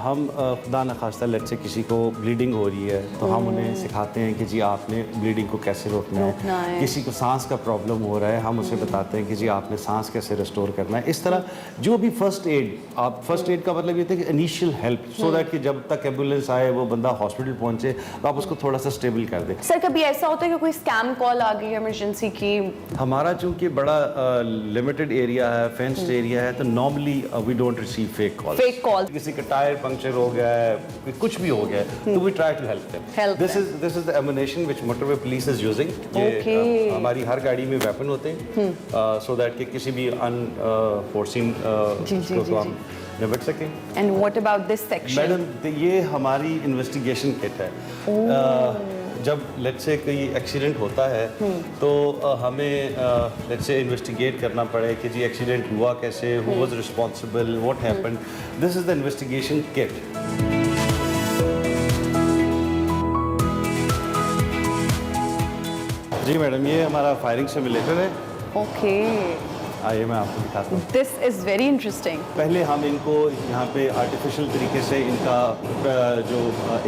हम खुदा न खास्ता लेट से किसी को ब्लीडिंग हो रही है तो हम उन्हें सिखाते हैं कि जी आपने ब्लीडिंग को कैसे रोकना है। किसी को सांस का प्रॉब्लम हो रहा है, हम उसे बताते हैं कि जी आपने सांस कैसे रिस्टोर करना है। इस तरह जो भी फर्स्ट एड, आप फर्स्ट एड का मतलब ये था कि इनिशियल हेल्प, सो दैट कि जब तक एम्बुलेंस आए, वो बंदा हॉस्पिटल पहुँचे तो आप उसको थोड़ा सा स्टेबल कर दें। सर कभी ऐसा होता है कि कोई स्कैम कॉल आ गई इमरजेंसी की? हमारा चूंकि बड़ा लिमिटेड एरिया है, फेंस्ड एरिया है, तो normally we don't receive fake call. Fake call, किसी का टायर पंक्चर हो गया है, कुछ भी हो गया है, तो we try to help them. This is the ammunition which motorway police is using. ये हमारी हर गाड़ी में वेपन होते हैं, सो दैट कि किसी भी अनफोर्सीन को हम निपट सकें। And what about this section? Madam, ये हमारी इन्वेस्टिगेशन किट है। जब लेट्स से कोई एक्सीडेंट होता है तो हमें लेट्स से इन्वेस्टिगेट करना पड़े कि जी एक्सीडेंट हुआ कैसे, who was responsible, what happened. This is the investigation kit. जी मैडम, ये हमारा फायरिंग सिमुलेटर है। ओके, आइए मैं आपको दिखाता हूँ। This is very interesting. पहले हम इनको यहाँ पे आर्टिफिशियल तरीके से इनका जो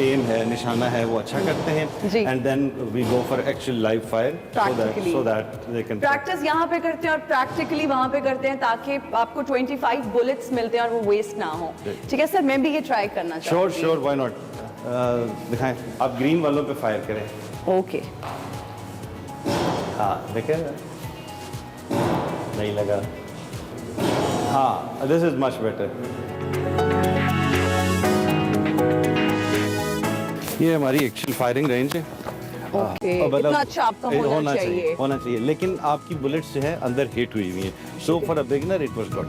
एम है, निशाना है, वो अच्छा करते हैं, and then we go for actual live fire so that they can practice यहाँ पे करते हैं और प्रैक्टिकली वहाँ पे करते हैं ताकि आपको 25 बुलेट्स मिलते हैं और वो वेस्ट ना हो। ठीक है सर, मैं भी ये ट्राई करना चाहती हूँ। Sure, why not. दिखाएं, आप ग्रीन वालों पे फायर करें। ओके, हाँ देखें, नहीं लगा। हाँ, दिस इज मच बेटर। ये हमारी एक्चुअल फायरिंग रेंज है। ओके, इतना अच्छा आपका होना चाहिए। लेकिन आपकी बुलेट्स जो है अंदर हिट हुई हुई हैं, so for a beginner it was good.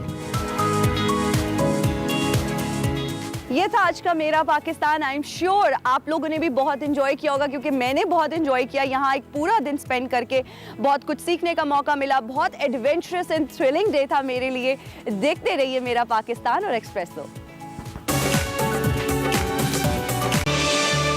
ये था आज का मेरा पाकिस्तान। आई एम श्योर आप लोगों ने भी बहुत एंजॉय किया होगा, क्योंकि मैंने बहुत एंजॉय किया। यहाँ एक पूरा दिन स्पेंड करके बहुत कुछ सीखने का मौका मिला। बहुत एडवेंचरस एंड थ्रिलिंग डे था मेरे लिए। देखते रहिए मेरा पाकिस्तान और Expresso.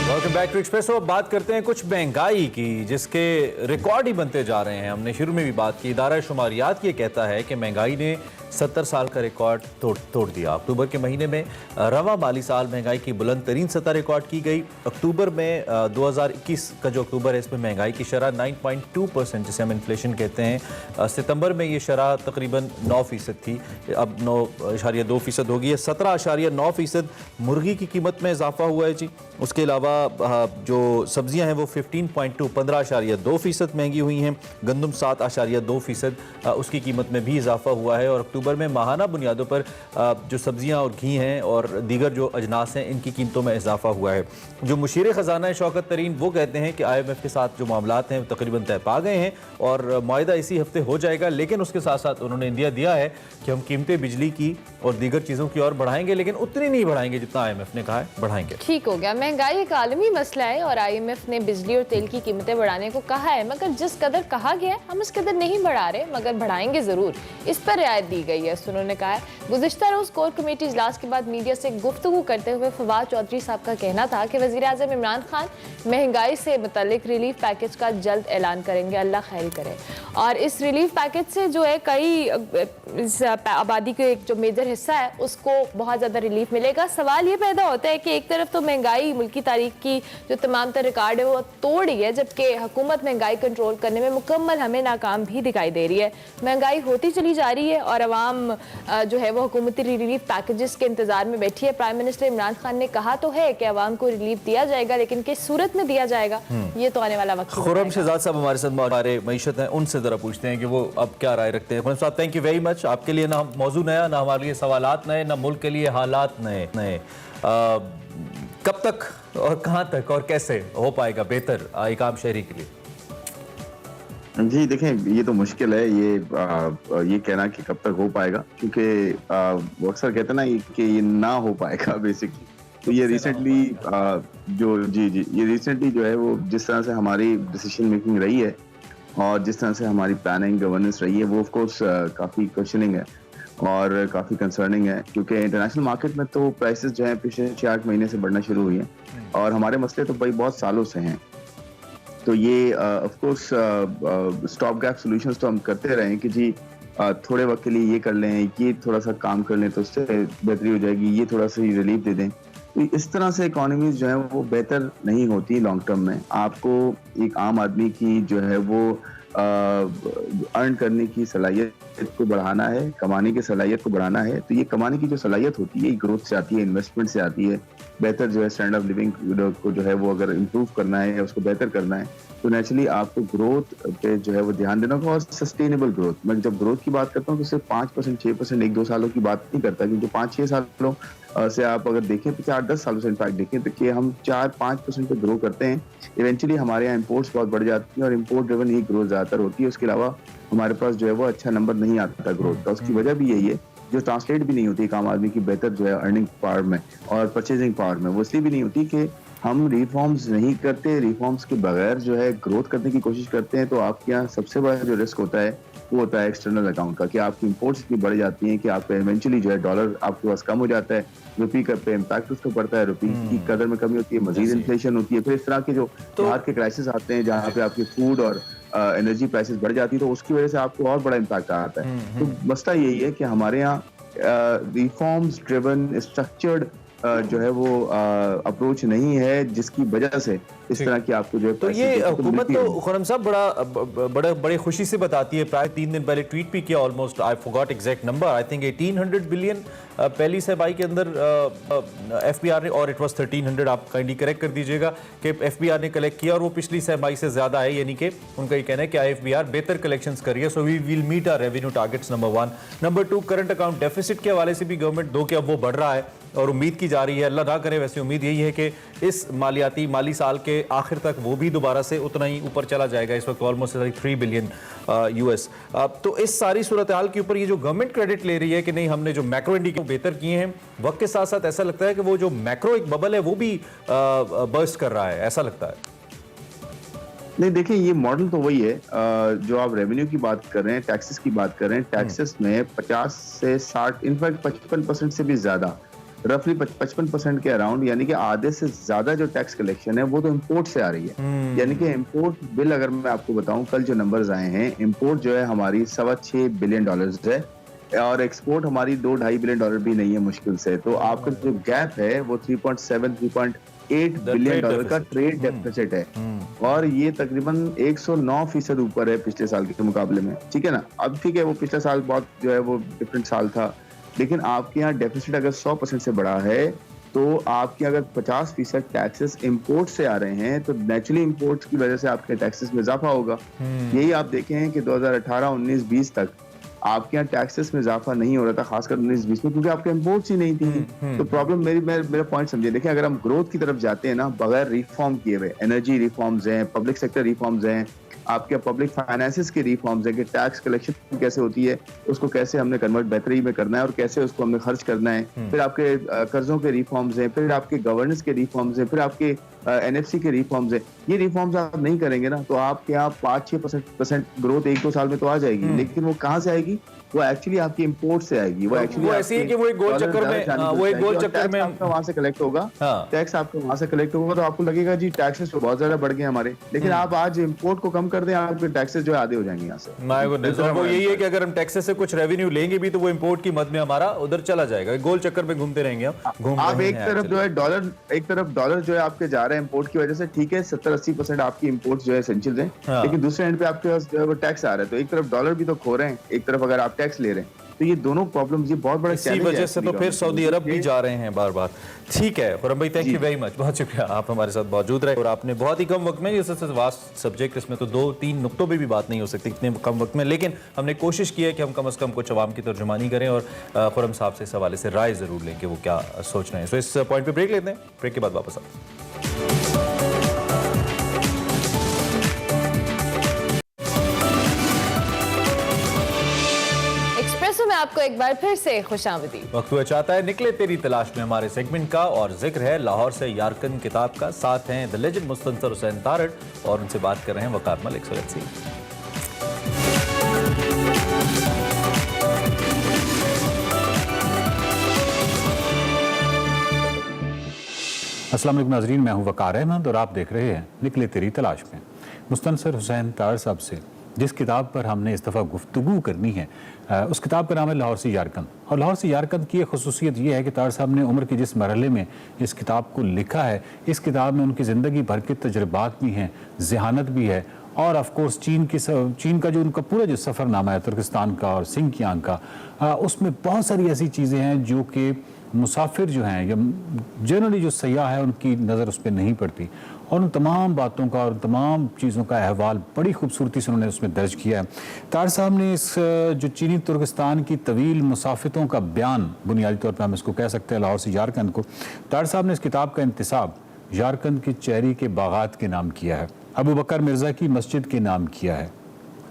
Welcome back to Expresso. बात करते हैं कुछ महंगाई की, जिसके रिकॉर्ड ही बनते जा रहे हैं। हमने शुरू में भी बात की, इदारा शुमारियात ये कहता है कि महंगाई ने 70 साल का रिकॉर्ड तोड़ दिया। अक्टूबर के महीने में रवा माली साल महंगाई की बुलंद तरीन सतह रिकॉर्ड की गई। अक्टूबर में 2021 का जो अक्टूबर है, इसमें महंगाई की शरह 9.2%, जिसे हम इन्फ्लेशन कहते हैं। सितंबर में ये शरह तकरीबन 9% थी, अब 9.2% हो गई है। 17.9% मुर्गी की कीमत में इजाफा हुआ है जी। उसके अलावा जो सब्जियां हैं वो 15.2% महंगी हुई हैं। गंदम 7.2%, उसकी कीमत में भी इजाफा हुआ है। और अक्टूबर में माहाना बुनियादों पर जो सब्जियां और घी हैं और दीगर जो अजनास हैं, इनकी कीमतों में इजाफा हुआ है। जो मुशीर ख़जाना है शौकत तरीन, वो कहते हैं कि IMF के साथ जो मामलात हैं तकरीबन तय पा गए हैं और मुआहिदा इसी हफ्ते हो जाएगा। लेकिन उसके साथ साथ उन्होंने इंदिया दिया है कि हम कीमतें बिजली की और दीगर चीज़ों की और बढ़ाएंगे, लेकिन उतनी नहीं बढ़ाएंगे जितना IMF ने कहा है बढ़ाएंगे। ठीक हो गया, महंगाई एक आलमी मसला है और IMF ने बिजली और तेल की कीमतें बढ़ाने को कहा है, मगर जिस कदर कहा गया है हम उस कदर नहीं बढ़ा रहे, मगर बढ़ाएंगे ज़रूर। इस पर रियायत दी गई है, उन्होंने कहा है। गुज़िश्ता रोज़ कोर कमेटी इजलास के बाद मीडिया से गुफ्तगू करते हुए फवाद चौधरी साहब का कहना था कि वज़ीर आज़म इमरान खान महंगाई से मुतल्लिक रिलीफ पैकेज का जल्द ऐलान करेंगे, अल्लाह खैर करे। और इस रिलीफ पैकेज से जो है कई आबादी के एक जो मेजर हिस्सा है उसको बहुत ज़्यादा रिलीफ मिलेगा। सवाल ये पैदा होता है कि एक तरफ तो महंगाई मुल्की तारीख की जो तमाम तर रिकॉर्ड है वो तोड़ रही है, जबकि हुकूमत महंगाई कंट्रोल करने में मुकम्मल हमें नाकाम भी दिखाई दे रही है। महंगाई होती चली जा रही है और अवाम जो है वो हुकूमती रिलीफ पैकेजेस के इंतजार में बैठी है। प्राइम मिनिस्टर इमरान खान ने कहा तो है कि अवाम को रिलीफ दिया जाएगा, लेकिन किस सूरत में दिया जाएगा ये तो आने वाला वक्त। खुर्रम शहजाद साहब हमारे साथ हमारे मईशत हैं, उनसे जरा पूछते हैं कि वो अब क्या राय रखते हैं। खुर्रम साहब, थैंक यू वेरी मच। आपके लिए ना मौजू नया, ना हमारे लिए सवालात नए, ना मुल्क के लिए हालात नए। कब तक और कहाँ तक और कैसे हो पाएगा बेहतर एक आम शहरी के लिए? जी देखें, ये तो मुश्किल है ये कहना कि कब तक हो पाएगा, क्योंकि वो अक्सर कहते हैं ना कि ये ना हो पाएगा बेसिकली। तो ये रिसेंटली ये रिसेंटली जो है वो जिस तरह से हमारी डिसीजन मेकिंग रही है और जिस तरह से हमारी प्लानिंग गवर्नेंस रही है वो ऑफ कोर्स काफ़ी क्वेश्चनिंग है और काफ़ी कंसर्निंग है, क्योंकि इंटरनेशनल मार्केट में तो प्राइसेस जो है पिछले 6-8 महीने से बढ़ना शुरू हुई हैं और हमारे मसले तो भाई बहुत सालों से हैं। तो ये of course stop gap solutions तो हम करते रहे हैं कि जी थोड़े वक्त के लिए ये कर लें, ये थोड़ा सा काम कर लें तो उससे बेहतरी हो जाएगी, ये थोड़ा सा रिलीफ दे दें। तो इस तरह से इकोनॉमीज जो है वो बेहतर नहीं होती लॉन्ग टर्म में। आपको एक आम आदमी की जो है वो अर्न करने की सलाहियत को बढ़ाना है, कमाने की सलाहियत को बढ़ाना है। तो ये कमाने की जो सलाहियत होती है ग्रोथ से आती है, इन्वेस्टमेंट से आती है। बेहतर जो है स्टैंडर्ड ऑफ लिविंग को जो है वो अगर इम्प्रूव करना है या उसको बेहतर करना है तो नेचुरली आपको ग्रोथ पे जो है वो ध्यान देना होगा और सस्टेनेबल ग्रोथ। मैं जब ग्रोथ की बात करता हूँ तो सिर्फ 5%, 6%, 1-2 सालों की बात नहीं करता, क्योंकि 5-6 सालों से आप अगर देखें तो 4-10 सालों से इनफैक्ट देखें तो कि हम 4-5% पे ग्रो करते हैं। इवेंचुअली हमारे यहाँ इम्पोर्ट्स बहुत बढ़ जाती हैं और इम्पोर्ट ड्रिवन ही ग्रोथ ज़्यादातर होती है। उसके अलावा हमारे पास जो है वो अच्छा नंबर नहीं आता ग्रोथ का। उसकी वजह भी यही है जो ट्रांसलेट भी नहीं होती एक आम आदमी की बेहतर जो है अर्निंग पावर में और परचेजिंग पावर में। वो इसलिए भी नहीं होती कि हम रिफॉर्म्स नहीं करते, रिफॉर्म्स के बगैर जो है ग्रोथ करने की कोशिश करते हैं। तो आपके यहाँ सबसे बड़ा जो रिस्क होता है वो होता है एक्सटर्नल अकाउंट का, कि आपकी इंपोर्ट्स इतनी बढ़ जाती हैं कि आपका इवेंचुअली जो है डॉलर आपके पास कम हो जाता है, रुपी का पे इम्पैक्ट उसको पड़ता है, रुपी की कदर में कमी होती है, मजीद इन्फ्लेशन होती है। फिर इस तरह के जो बाहर के क्राइसिस आते हैं जहाँ पे आपकी फूड और एनर्जी प्राइसेस बढ़ जाती है तो उसकी वजह से आपको और बड़ा इम्पैक्ट आता है। तो मसला यही है कि हमारे यहाँ रिफॉर्म्स ड्रिवन स्ट्रक्चर्ड जो है वो अप्रोच नहीं है, जिसकी वजह से इस तरह की आपको जो है तो ये हुकूमत तो खुरम साहब बड़े खुशी से बताती है। प्राय 3 दिन पहले ट्वीट भी किया, almost I forgot exact number, I think 1800 billion पहली सहबाई के अंदर एफबीआर ने, और इट वाज 1300, आप काइंडली करेक्ट कर दीजिएगा, कि एफबीआर ने कलेक्ट किया और वो पिछली सहबाई से ज्यादा है। यानी कि उनका ये कहना है कि आईएफबीआर बेहतर कलेक्शंस कर रही है। So we will meet our revenue targets, number 1। Number 2, current account deficit के हवाले से भी गवर्नमेंट दो कि अब वो बढ़ रहा है और उम्मीद की जा रही है, अल्लाह ना करे वैसे उम्मीद यही है कि इस माली साल के आखिर तक वो भी दोबारा से उतना ही ऊपर चला जाएगा। इस वक्त ऑलमोस्ट 3 बिलियन यूएस। तो इस सारी सूरत हाल के ऊपर ये जो गवर्नमेंट क्रेडिट ले रही है कि नहीं हमने जो मैक्रो इंडिकेटर बेहतर किए हैं, वक्त के साथ साथ ऐसा लगता है कि वो जो मैक्रो एक बबल है वो भी बर्स्ट कर रहा है, ऐसा लगता है। नहीं देखिए, ये मॉडल तो वही है जो आप रेवेन्यू की बात कर रहे हैं, टैक्सेस की बात कर रहे हैं। टैक्सेस में 50 से 60, इनफैक्ट 55% से भी ज्यादा, रफली 55% के अराउंड, यानी कि आधे से ज्यादा जो टैक्स कलेक्शन है वो तो इंपोर्ट से आ रही है। यानी कि इंपोर्ट बिल अगर मैं आपको बताऊं, कल जो नंबर्स आए हैं, इंपोर्ट जो है हमारी $6.25 बिलियन है और एक्सपोर्ट हमारी $2-2.5 बिलियन भी नहीं है मुश्किल से। तो आपका जो गैप है वो 3.7-3.8 बिलियन डॉलर का ट्रेड डेफिसिट है और ये तकरीबन 109% ऊपर है पिछले साल के मुकाबले में। ठीक है ना। अब ठीक है, वो पिछला साल बहुत जो है वो डिफरेंट साल था, लेकिन आपके यहाँ डेफिसिट अगर 100% से बढ़ा है तो आपके अगर 50% टैक्सेस इंपोर्ट से आ रहे हैं तो नेचुरली इंपोर्ट की वजह से आपके टैक्सेस में इजाफा होगा। यही आप देखें कि 2018, 19, 20 तक आपके यहाँ टैक्सेस में इजाफा नहीं हो रहा था, खासकर 19-20 में, क्योंकि आपके इंपोर्ट्स ही नहीं थी। तो प्रॉब्लम मेरा पॉइंट समझिए। देखिए, अगर हम ग्रोथ की तरफ जाते हैं ना, बगैर रिफॉर्म किए हुए, एनर्जी रिफॉर्म्स हैं, पब्लिक सेक्टर रिफॉर्म्स हैं, आपके पब्लिक फाइनेंसेस के रिफॉर्म्स है कि टैक्स कलेक्शन कैसे होती है, उसको कैसे हमने कन्वर्ट बेहतरी में करना है और कैसे उसको हमने खर्च करना है। फिर आपके कर्जों के रिफॉर्म्स हैं, फिर आपके गवर्नेंस के रिफॉर्म्स हैं, फिर आपके एनएफसी के रिफॉर्म्स हैं। ये रिफॉर्म्स आप नहीं करेंगे ना तो आपके यहाँ 5-6% ग्रोथ 1-2 साल में तो आ जाएगी, लेकिन वो कहाँ से आएगी? वो एक्चुअली आपकी इंपोर्ट से आएगी। वो एक्चुअली ऐसी है कि वो एक गोल चक्कर में आपका वहां से कलेक्ट होगा, टैक्स आपका वहां से कलेक्ट होगा, तो आपको लगेगा जी टैक्सेस तो बहुत ज्यादा बढ़ गए हमारे, लेकिन आप आज इंपोर्ट को कम कर दें, आपके टैक्सेस जो है आधे हो जाएंगे यहाँ से। वो यही है कि अगर हम टैक्सेस से कुछ रेवेन्यू लेंगे भी तो वो इंपोर्ट की मद में हमारा उधर चला जाएगा, गोल चक्कर में घूमते रहेंगे हम। आप एक तरफ जो है डॉलर जो है आपके जा रहे हैं इंपोर्ट की वजह से, ठीक है 70-80% आपकी इंपोर्ट जो है एसेंशियल्स हैं, लेकिन दूसरे एंड पे आपके पास जो है वो टैक्स आ रहा है, तो एक तरफ डॉलर भी तो खो रहे हैं, एक तरफ अगर आप टैक्स ले रहे हैं, तो ये दोनों प्रॉब्लम्स, ये बहुत बड़ा इसी वजह से तो फिर सऊदी अरब भी जा रहे हैं बार बार। ठीक है खुरम भाई, थैंक यू वेरी मच, बहुत शुक्रिया, आप हमारे साथ मौजूद रहे और आपने बहुत ही कम वक्त में, ये सबसे वास्ट सब्जेक्ट, इसमें तो 2-3 नुक्तों पे भी बात नहीं हो सकती इतने कम वक्त में, लेकिन हमने कोशिश की है कि हम कम से कम कुछ अवाम की तर्जुमानी करें और खुरम साहब से इस हवाले से राय जरूर लें कि वो क्या सोच रहे हैं। सो इस पॉइंट पर ब्रेक लेते हैं, ब्रेक के बाद वापस आते हैं। आपको एक बार फिर से खुशामदीद। वक्त हुआ चाहता है निकले तेरी तलाश में हमारे सेगमेंट का, और जिक्र है लाहौर से यारकन किताब का। साथ हैं द लेजेंड मुस्तनसर हुसैन तारड़, और उनसे बात कर रहे हैं वकार मलिक सैयद। अस्सलाम वालेकुम नाज़रीन, मैं हूं वकार अहमद और आप देख रहे हैं निकले तेरी तलाश में। मुस्तनसर हुसैन तारड़ साहब से जिस किताब पर हमने इस दफ़ा गुफ्तगू करनी है, उस किताब का नाम है लाहौर से यारकंद। और लाहौर से यारकंद की एक खसूसियत ये है कि तारड़ साहब ने उम्र के जिस मरहले में इस किताब को लिखा है, इस किताब में उनकी ज़िंदगी भर के तजर्बात भी हैं, ज़हानत भी है, और ऑफ कोर्स चीन का जो उनका पूरा जो सफ़रनामा है तुर्किस्तान का और सिंकियांग का, उसमें बहुत सारी ऐसी चीज़ें हैं जो कि मुसाफिर जो हैं या जनरली जो सयाह है उनकी नज़र उस पर नहीं पड़ती, और उन तमाम बातों का और तमाम चीज़ों का अहवाल बड़ी खूबसूरती से उन्होंने उसमें दर्ज किया है। तारड़ साहब ने इस जो चीनी तुर्किस्तान की तवील मुसाफिरों का बयान, बुनियादी तौर पर हम इसको कह सकते हैं लाहौर से यारकंद को, तारड़ साहब ने इस किताब का इंतिसाब यारकंद की चेरी के बागात के नाम किया है, अबू बकर मिर्ज़ा की मस्जिद के नाम किया है,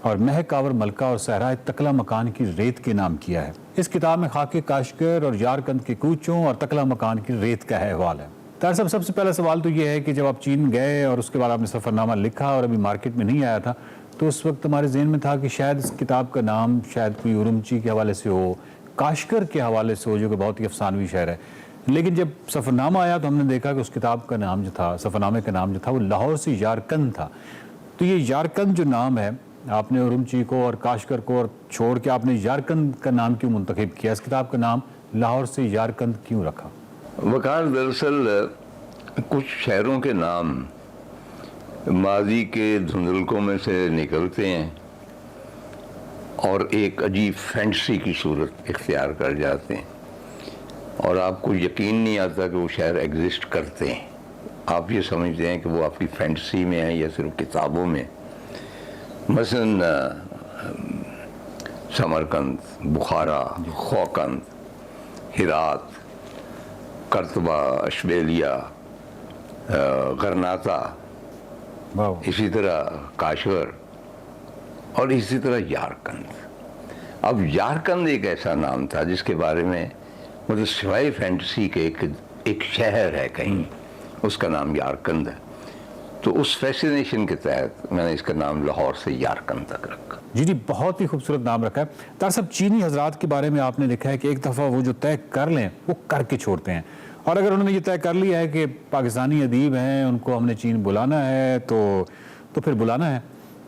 और महकावर मलका और सहराए तकला मकान की रेत के नाम किया है। इस किताब में खाके काशगर और यारकंद के कूचों और तकला मकान की रेत का अहवाल है। तारड़ साहब, सबसे पहला सवाल तो ये है कि जब आप चीन गए और उसके बाद आपने सफ़रनामा लिखा और अभी मार्केट में नहीं आया था, तो उस वक्त हमारे जहन में था कि शायद इस किताब का नाम शायद कोई उरुमची के हवाले से हो, काशगर के हवाले से हो, जो कि बहुत ही अफसानवी शहर है। लेकिन जब सफ़रनामा आया तो हमने देखा कि उस किताब का नाम जो था, सफ़रनामे का नाम जो था, वो लाहौर से यारकंद था। तो ये यारकंद जो नाम है, आपने उरुमची को और काशगर को और छोड़ के आपने यारकंद का नाम क्यों मुंतखब किया? इस किताब का नाम लाहौर से यारकंद क्यों रखा? वकार, दरअसल कुछ शहरों के नाम माजी के धुंधलकों में से निकलते हैं और एक अजीब फैंटसी की सूरत इख्तियार कर जाते हैं, और आपको यकीन नहीं आता कि वो शहर एग्जिस्ट करते हैं। आप ये समझते हैं कि वो आपकी फैंटसी में है या सिर्फ किताबों में। मसलन समरकंद, बुखारा, खोकंद, हिरात, करतबा, अशबेलिया, गरनाता, इसी तरह काशगर और इसी तरह यारकंद। अब यारकंद एक ऐसा नाम था जिसके बारे में मतलब सिवाय फैंटसी के एक शहर है कहीं, उसका नाम यारकंद है। तो उस फैसिनेशन के तहत मैंने इसका नाम लाहौर से यारकंद तक रखा। जी, बहुत ही खूबसूरत नाम रखा है। तारड़ साहब, चीनी हजरात के बारे में आपने लिखा है कि एक दफ़ा वो जो तय कर लें वो करके छोड़ते हैं, और अगर उन्होंने ये तय कर लिया है कि पाकिस्तानी अदीब हैं, उनको हमने चीन बुलाना है तो फिर बुलाना है।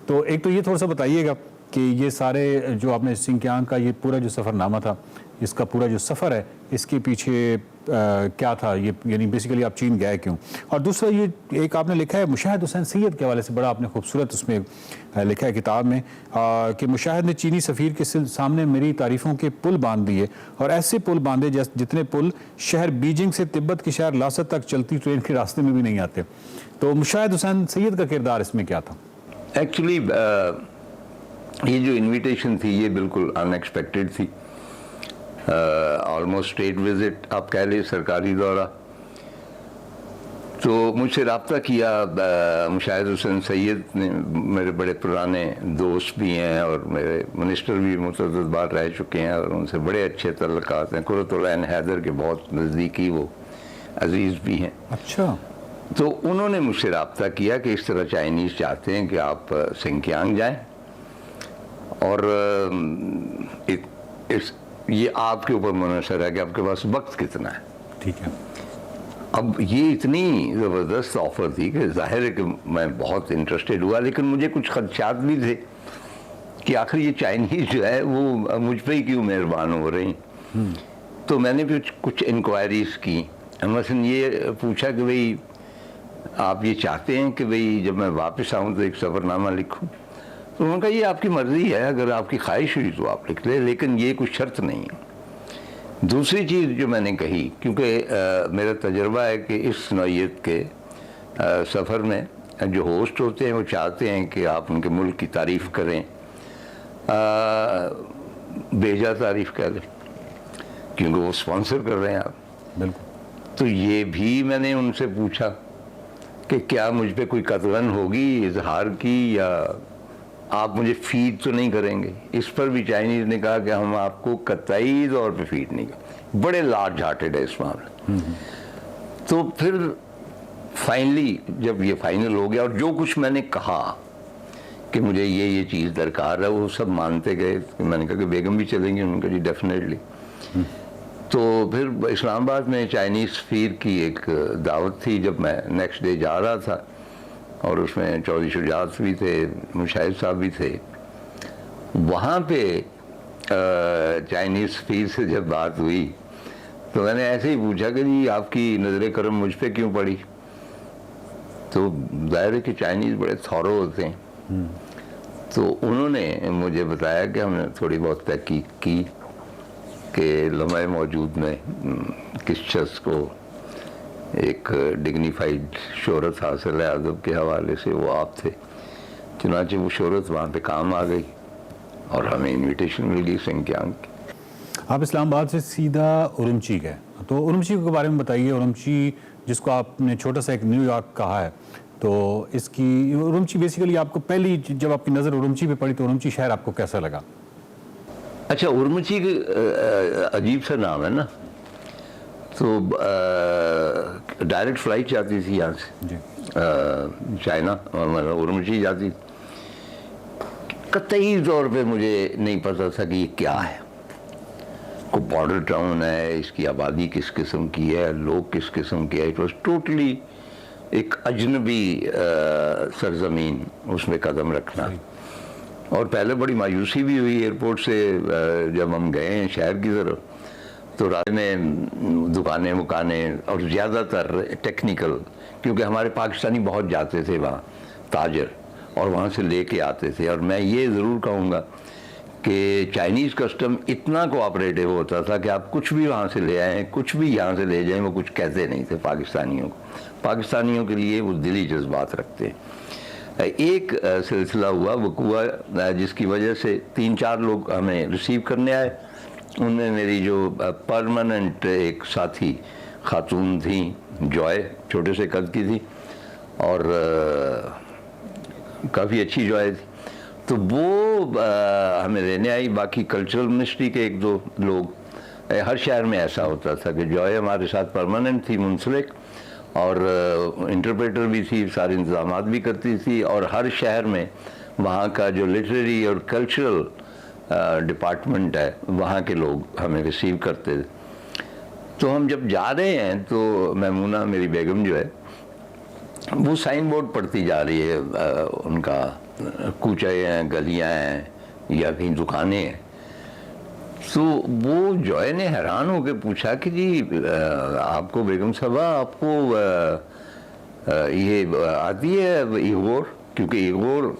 तो एक तो ये थोड़ा सा बताइएगा कि ये सारे जो आपने सिंकियांग का ये पूरा जो सफ़रनामा था, इसका पूरा जो सफ़र है, इसके पीछे क्या था, ये यानी बेसिकली आप चीन गए क्यों? और दूसरा ये एक आपने लिखा है मुशाहिद हुसैन सैयद के हवाले से, बड़ा आपने खूबसूरत उसमें लिखा है किताब में कि मुशाहिद ने चीनी सफ़ीर के सामने मेरी तारीफ़ों के पुल बांध दिए, और ऐसे पुल बांधे जितने पुल शहर बीजिंग से तिब्बत के शहर लासत तक चलती ट्रेन के रास्ते में भी नहीं आते। तो मुशाहिद हुसैन सैयद का किरदार इसमें क्या था? एक्चुअली ये जो इन्विटेशन थी ये बिल्कुल अनएक्सपेक्टेड थी। ऑलमोस्ट स्टेट विजिट आप कह लीजिए, सरकारी दौरा। तो मुझसे रब्ता किया मुशाहिद हुसैन सैयद ने, मेरे बड़े पुराने दोस्त भी हैं और मेरे मिनिस्टर भी मुतअद्दिद बार रह चुके हैं और उनसे बड़े अच्छे तल्लुकात हैं। कुर्रतुल ऐन हैदर के बहुत नज़दीकी वो अजीज़ भी हैं। अच्छा। तो उन्होंने मुझसे रब्ता किया कि इस तरह चाइनीज़ चाहते हैं कि आप सिंकियांग जाएं, और ये आपके ऊपर मुनहसर है कि आपके पास वक्त कितना है। ठीक है। अब ये इतनी ज़बरदस्त ऑफ़र थी कि जाहिर है कि मैं बहुत इंटरेस्टेड हुआ, लेकिन मुझे कुछ खदशात भी थे कि आखिर ये चाइनीज़ जो है वो मुझ पर ही क्यों मेहरबान हो रही। तो मैंने भी कुछ इंक्वायरीज़ की। मसलन ये पूछा कि भाई आप ये चाहते हैं कि भाई जब मैं वापस आऊँ तो एक सफ़रनामा लिखूँ? तो उन्होंने कहा ये आपकी मर्ज़ी है, अगर आपकी ख्वाहिश हुई तो आप लिख लें, लेकिन ये कुछ शर्त नहीं है। दूसरी चीज़ जो मैंने कही, क्योंकि मेरा तजर्बा है कि इस नौइयत के सफ़र में जो होस्ट होते हैं वो चाहते हैं कि आप उनके मुल्क की तारीफ़ करें, बेजा तारीफ़ करें, क्योंकि वो स्पॉन्सर कर रहे हैं आप। बिल्कुल। तो ये भी मैंने उनसे पूछा कि क्या मुझ पे कोई कतरन होगी इजहार की, या आप मुझे फीड तो नहीं करेंगे। इस पर भी चाइनीज ने कहा कि हम आपको कतई तौर पे फीड नहीं करेंगे। बड़े लार्ज हार्टेड है इस मामले। तो फिर फाइनली जब ये फाइनल हो गया और जो कुछ मैंने कहा कि मुझे ये चीज़ दरकार है, वो सब मानते गए। मैंने कहा कि बेगम भी चलेंगी, उन्होंने कहा जी डेफिनेटली। तो फिर इस्लामाबाद में चाइनीज़ सफ़ीर की एक दावत थी जब मैं नेक्स्ट डे जा रहा था, और उसमें चौधरी शुजात भी थे, मुशाहिद साहब भी थे। वहाँ पे चाइनीज़ सफ़ीर से जब बात हुई तो मैंने ऐसे ही पूछा कि जी आपकी नज़र करम मुझ पे क्यों पड़ी। तो जाहिर है कि चाइनीज़ बड़े थॉरो होते हैं। तो उन्होंने मुझे बताया कि हमने थोड़ी बहुत तहकीक की कि लम्हे मौजूद में किस शख्स को एक डिग्निफाइड शोहरत हासिल है अदब के हवाले से, वो आप थे। चुनांचे वो शोहरत वहाँ पे काम आ गई और हमें इनविटेशन मिल गई संख्यांक की। आप इस्लामाबाद से सीधा उरुमची गए, तो उरुमची के बारे में बताइए। उरुमची जिसको आपने छोटा सा एक न्यूयॉर्क कहा है, तो इसकी उरुमची बेसिकली आपको पहली जब आपकी नज़र उरुमची पे पड़ी तो उरुमची शहर आपको कैसा लगा? अच्छा, उरुमची अजीब सा नाम है ना। तो डायरेक्ट फ्लाइट जाती थी यहाँ से चाइना, मतलब उरुमची जाती। कतई तौर पे मुझे नहीं पता था कि ये क्या है। को बॉर्डर टाउन है, इसकी आबादी किस किस्म की है, लोग किस किस्म के है। इट वॉज टोटली एक अजनबी सरजमीन उसमें कदम रखना। और पहले बड़ी मायूसी भी हुई एयरपोर्ट से जब हम गए हैं शहर की तरफ, तो रास्ते में दुकानें मुकानें और ज़्यादातर टेक्निकल, क्योंकि हमारे पाकिस्तानी बहुत जाते थे वहाँ ताजर, और वहाँ से लेके आते थे। और मैं ये ज़रूर कहूँगा कि चाइनीज़ कस्टम इतना कोऑपरेटिव होता था कि आप कुछ भी वहाँ से ले आएँ, कुछ भी यहाँ से ले जाएँ, वो कुछ कहते नहीं थे पाकिस्तानियों को। पाकिस्तानियों के लिए वो दिली जज्बात रखते हैं। एक सिलसिला हुआ वकूआ जिसकी वजह से 3-4 लोग हमें रिसीव करने आए। उनमें मेरी जो परमानेंट एक साथी खातून थी, जॉय, छोटे से कद की थी और काफ़ी अच्छी जॉय थी। तो वो हमें लेने आई। बाकी कल्चरल मिनिस्ट्री के 1-2 लोग, हर शहर में ऐसा होता था कि जॉय हमारे साथ परमानेंट थी, मुंसलिक, और इंटरप्रेटर भी थी, सारे इंतजामात भी करती थी। और हर शहर में वहाँ का जो लिटरेरी और कल्चरल डिपार्टमेंट है, वहाँ के लोग हमें रिसीव करते थे। तो हम जब जा रहे हैं तो मैमूना मेरी बेगम जो है वो साइन बोर्ड पढ़ती जा रही है। उनका कूचे हैं, गलियाँ हैं या कहीं दुकानें हैं। तो वो जॉय ने हैरान होकर पूछा कि जी आपको बेगम साहबा आपको ये आती है इगोर, क्योंकि इगोर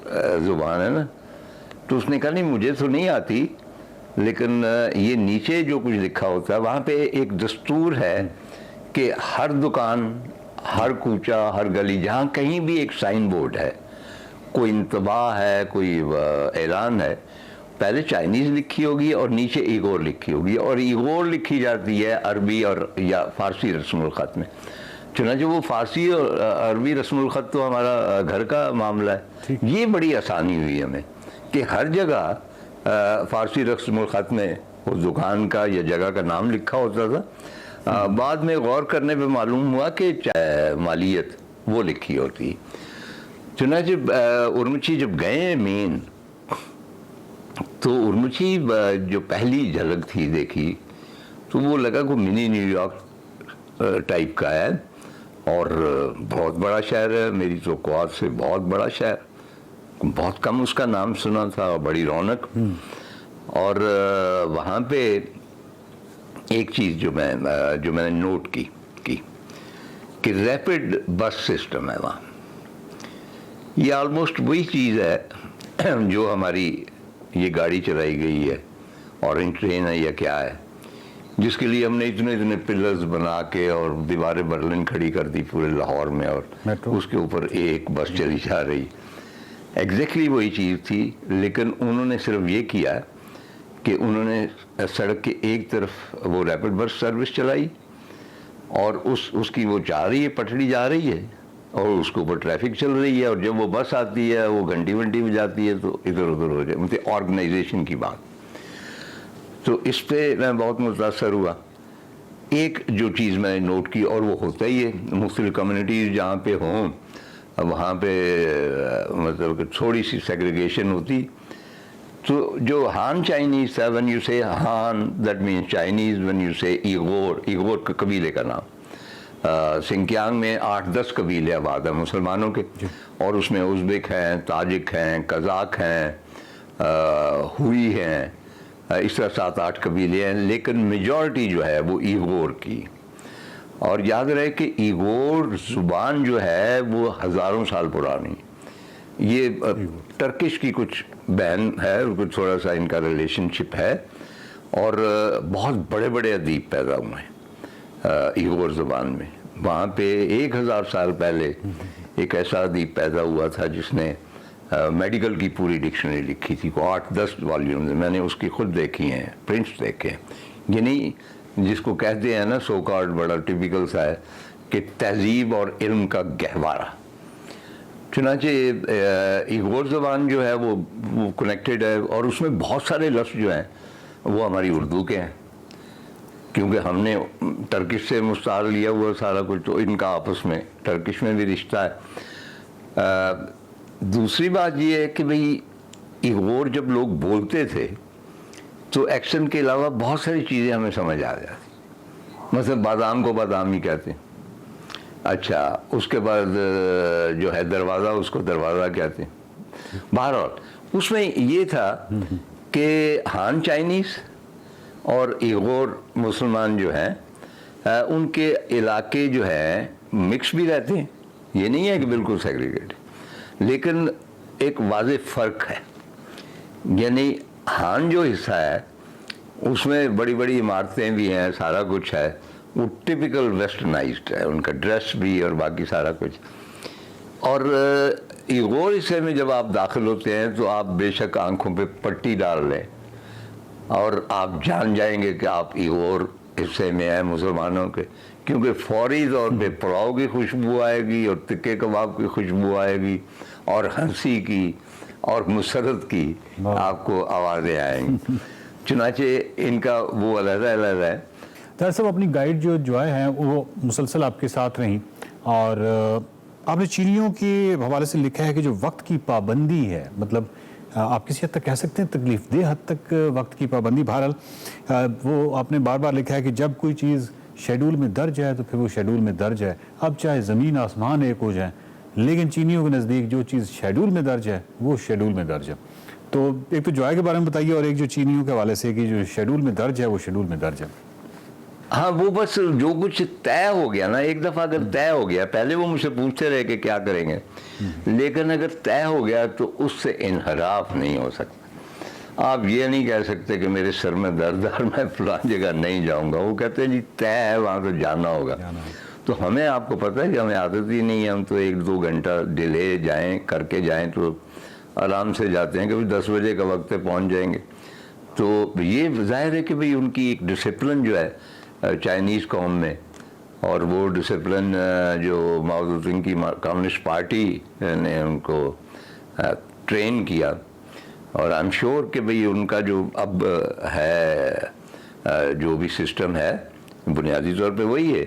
ज़ुबान है ना। तो उसने कहा नहीं मुझे तो नहीं आती, लेकिन ये नीचे जो कुछ लिखा होता है वहाँ पे एक दस्तूर है कि हर दुकान, हर कूचा, हर गली, जहाँ कहीं भी एक साइन बोर्ड है, कोई इंतबाह है, कोई ऐलान है, पहले चाइनीज़ लिखी होगी और नीचे इगोर लिखी होगी। और इगोर लिखी जाती है अरबी और या फ़ारसी रस्मुल ख़त में। चुनांचे वो फ़ारसी और अरबी रस्मुल ख़त तो हमारा घर का मामला है। ये बड़ी आसानी हुई हमें कि हर जगह फ़ारसी रस्मुल ख़त में उस दुकान का या जगह का नाम लिखा होता था। बाद में गौर करने पे मालूम हुआ कि मालियत वो लिखी होती। चुनांचे उरुमची जब गए मेन, तो उरुमची जो पहली झलक थी देखी तो वो लगा को मिनी न्यूयॉर्क टाइप का है और बहुत बड़ा शहर है। मेरी तवक्कुआत से बहुत बड़ा शहर, बहुत कम उसका नाम सुना था, बड़ी रौनक। और वहाँ पे एक चीज़ जो मैंने नोट की कि रैपिड बस सिस्टम है वहाँ। ये ऑलमोस्ट वही चीज़ है जो हमारी ये गाड़ी चलाई गई है, ऑरेंज ट्रेन है या क्या है, जिसके लिए हमने इतने पिलर्स बना के और दीवारें बर्लिन खड़ी कर दी पूरे लाहौर में, और उसके ऊपर एक बस चली जा रही। एग्जैक्टली वही चीज़ थी, लेकिन उन्होंने सिर्फ ये किया कि उन्होंने सड़क के एक तरफ वो रैपिड बस सर्विस चलाई और उसकी वो जा रही है, पटड़ी जा रही है, और उसके ऊपर ट्रैफिक चल रही है, और जब वो बस आती है वो घंटी वंटी बजाती है तो इधर उधर हो जाए, मतलब ऑर्गेनाइजेशन की बात। तो इस पे मैं बहुत मुतासर हुआ। एक जो चीज़ मैंने नोट की, और वो होता ही है, मुख्तलिफ कम्युनिटीज़ जहाँ पे हों वहाँ पे मतलब कि थोड़ी सी सेग्रीगेशन होती। तो जो हान चाइनीज़ था, व्हेन यू से हान that means Chinese, when you से ईगोर, ईगोर का कबीले का नाम। सिंकियांग में 8-10 कबीले आबाद हैं मुसलमानों के, और उसमें उज़्बेक हैं, ताजिक हैं, कज़ाक हैं, हुई हैं, इस तरह 7-8 कबीले हैं, लेकिन मेजॉरिटी जो है वो ईगोर की। और याद रहे कि ईगोर ज़ुबान जो है वो हज़ारों साल पुरानी, ये टर्किश की कुछ बहन है, कुछ थोड़ा सा इनका रिलेशनशिप है, और बहुत बड़े बड़े अदीब पैदा हुए हैं ईगोर ज़ुबान में। वहाँ पे 1000 साल पहले एक ऐसा अदीब पैदा हुआ था जिसने मेडिकल की पूरी डिक्शनरी लिखी थी, को 8-10 वॉल्यूम, मैंने उसकी खुद देखी हैं, प्रिंट्स देखे हैं। यानी जिसको कहते हैं ना सो कॉल्ड, बड़ा टिपिकल सा है कि तहजीब और इल्म का गहवारा। चुनांचे ईगोर ज़बान जो है वो कनेक्टेड है, और उसमें बहुत सारे लफ्ज़ जो हैं वो हमारी उर्दू के हैं, क्योंकि हमने टर्किश से मुस्तार लिया हुआ सारा कुछ, तो इनका आपस में टर्किश में भी रिश्ता है। दूसरी बात ये है कि भाई ईगोर जब लोग बोलते थे तो एक्सेंट के अलावा बहुत सारी चीज़ें हमें समझ आ जाती, मतलब बादाम को बादाम ही कहते हैं। अच्छा, उसके बाद जो है दरवाज़ा, उसको दरवाज़ा कहते हैं। बहरहाल उसमें ये था कि हान चाइनीज़ और ईगोर मुसलमान जो हैं उनके इलाके जो है मिक्स भी रहते हैं, ये नहीं है कि बिल्कुल सेग्रीगेट, लेकिन एक वाज़े फ़र्क है। यानी हान जो हिस्सा है उसमें बड़ी बड़ी इमारतें भी हैं, सारा कुछ है, वो टिपिकल वेस्टर्नाइज्ड है, उनका ड्रेस भी और बाकी सारा कुछ। और ईगोर हिस्से में जब आप दाखिल होते हैं तो आप बेशक आंखों पे पट्टी डाल लें और आप जान जाएंगे कि आप ईगोर हिस्से में हैं मुसलमानों के, क्योंकि फौरी तौर पे पुलाव की खुशबू आएगी और तिक्के कबाब की खुशबू आएगी और हंसी की और मुसरत की आपको आवाज़ें आएंगी। चुनाचे इनका वो अलग-अलग है। दरअसल अपनी गाइड जो हैं वो मुसलसल आपके साथ रहीं, और आपने चीनियों के हवाले से लिखा है कि जो वक्त की पाबंदी है, मतलब आप किसी हद तक कह सकते हैं तकलीफ दे हद तक वक्त की पाबंदी। बहरहाल वो आपने बार बार लिखा है कि जब कोई चीज़ शेड्यूल में दर्ज है तो फिर वो शेड्यूल में दर्ज है, अब चाहे ज़मीन आसमान एक हो जाए, लेकिन चीनियों के नज़दीक जो चीज़ शेड्यूल में दर्ज है वो शेड्यूल में दर्ज है। तो एक तो जॉय के बारे में बताइए, और एक जो चीनियों के हवाले से कि जो शेड्यूल में दर्ज है वो शेड्यूल में दर्ज है। हाँ, वो बस जो कुछ तय हो गया ना, एक दफ़ा अगर तय हो गया, पहले वो मुझसे पूछते रहे कि क्या करेंगे, लेकिन अगर तय हो गया तो उससे इनहराफ नहीं हो सकता। आप ये नहीं कह सकते कि मेरे सर में दर्द है मैं फलां जगह नहीं जाऊंगा। वो कहते हैं जी तय है, वहाँ तो जाना होगा। तो हमें, आपको पता है कि हमें आदत ही नहीं है, हम तो 1-2 घंटा डिले जाएं करके जाएं तो आराम से जाते हैं, कभी 10 बजे का वक्त पे पहुँच जाएंगे। तो ये जाहिर है कि भाई उनकी एक डिसिप्लिन जो है चाइनीज़ कौम में, और वो डिसिप्लिन जो माओ ज़ेडुंग की कम्युनिस्ट पार्टी ने उनको ट्रेन किया, और आई एम श्योर कि भाई उनका जो अब है जो भी सिस्टम है बुनियादी तौर पे वही है,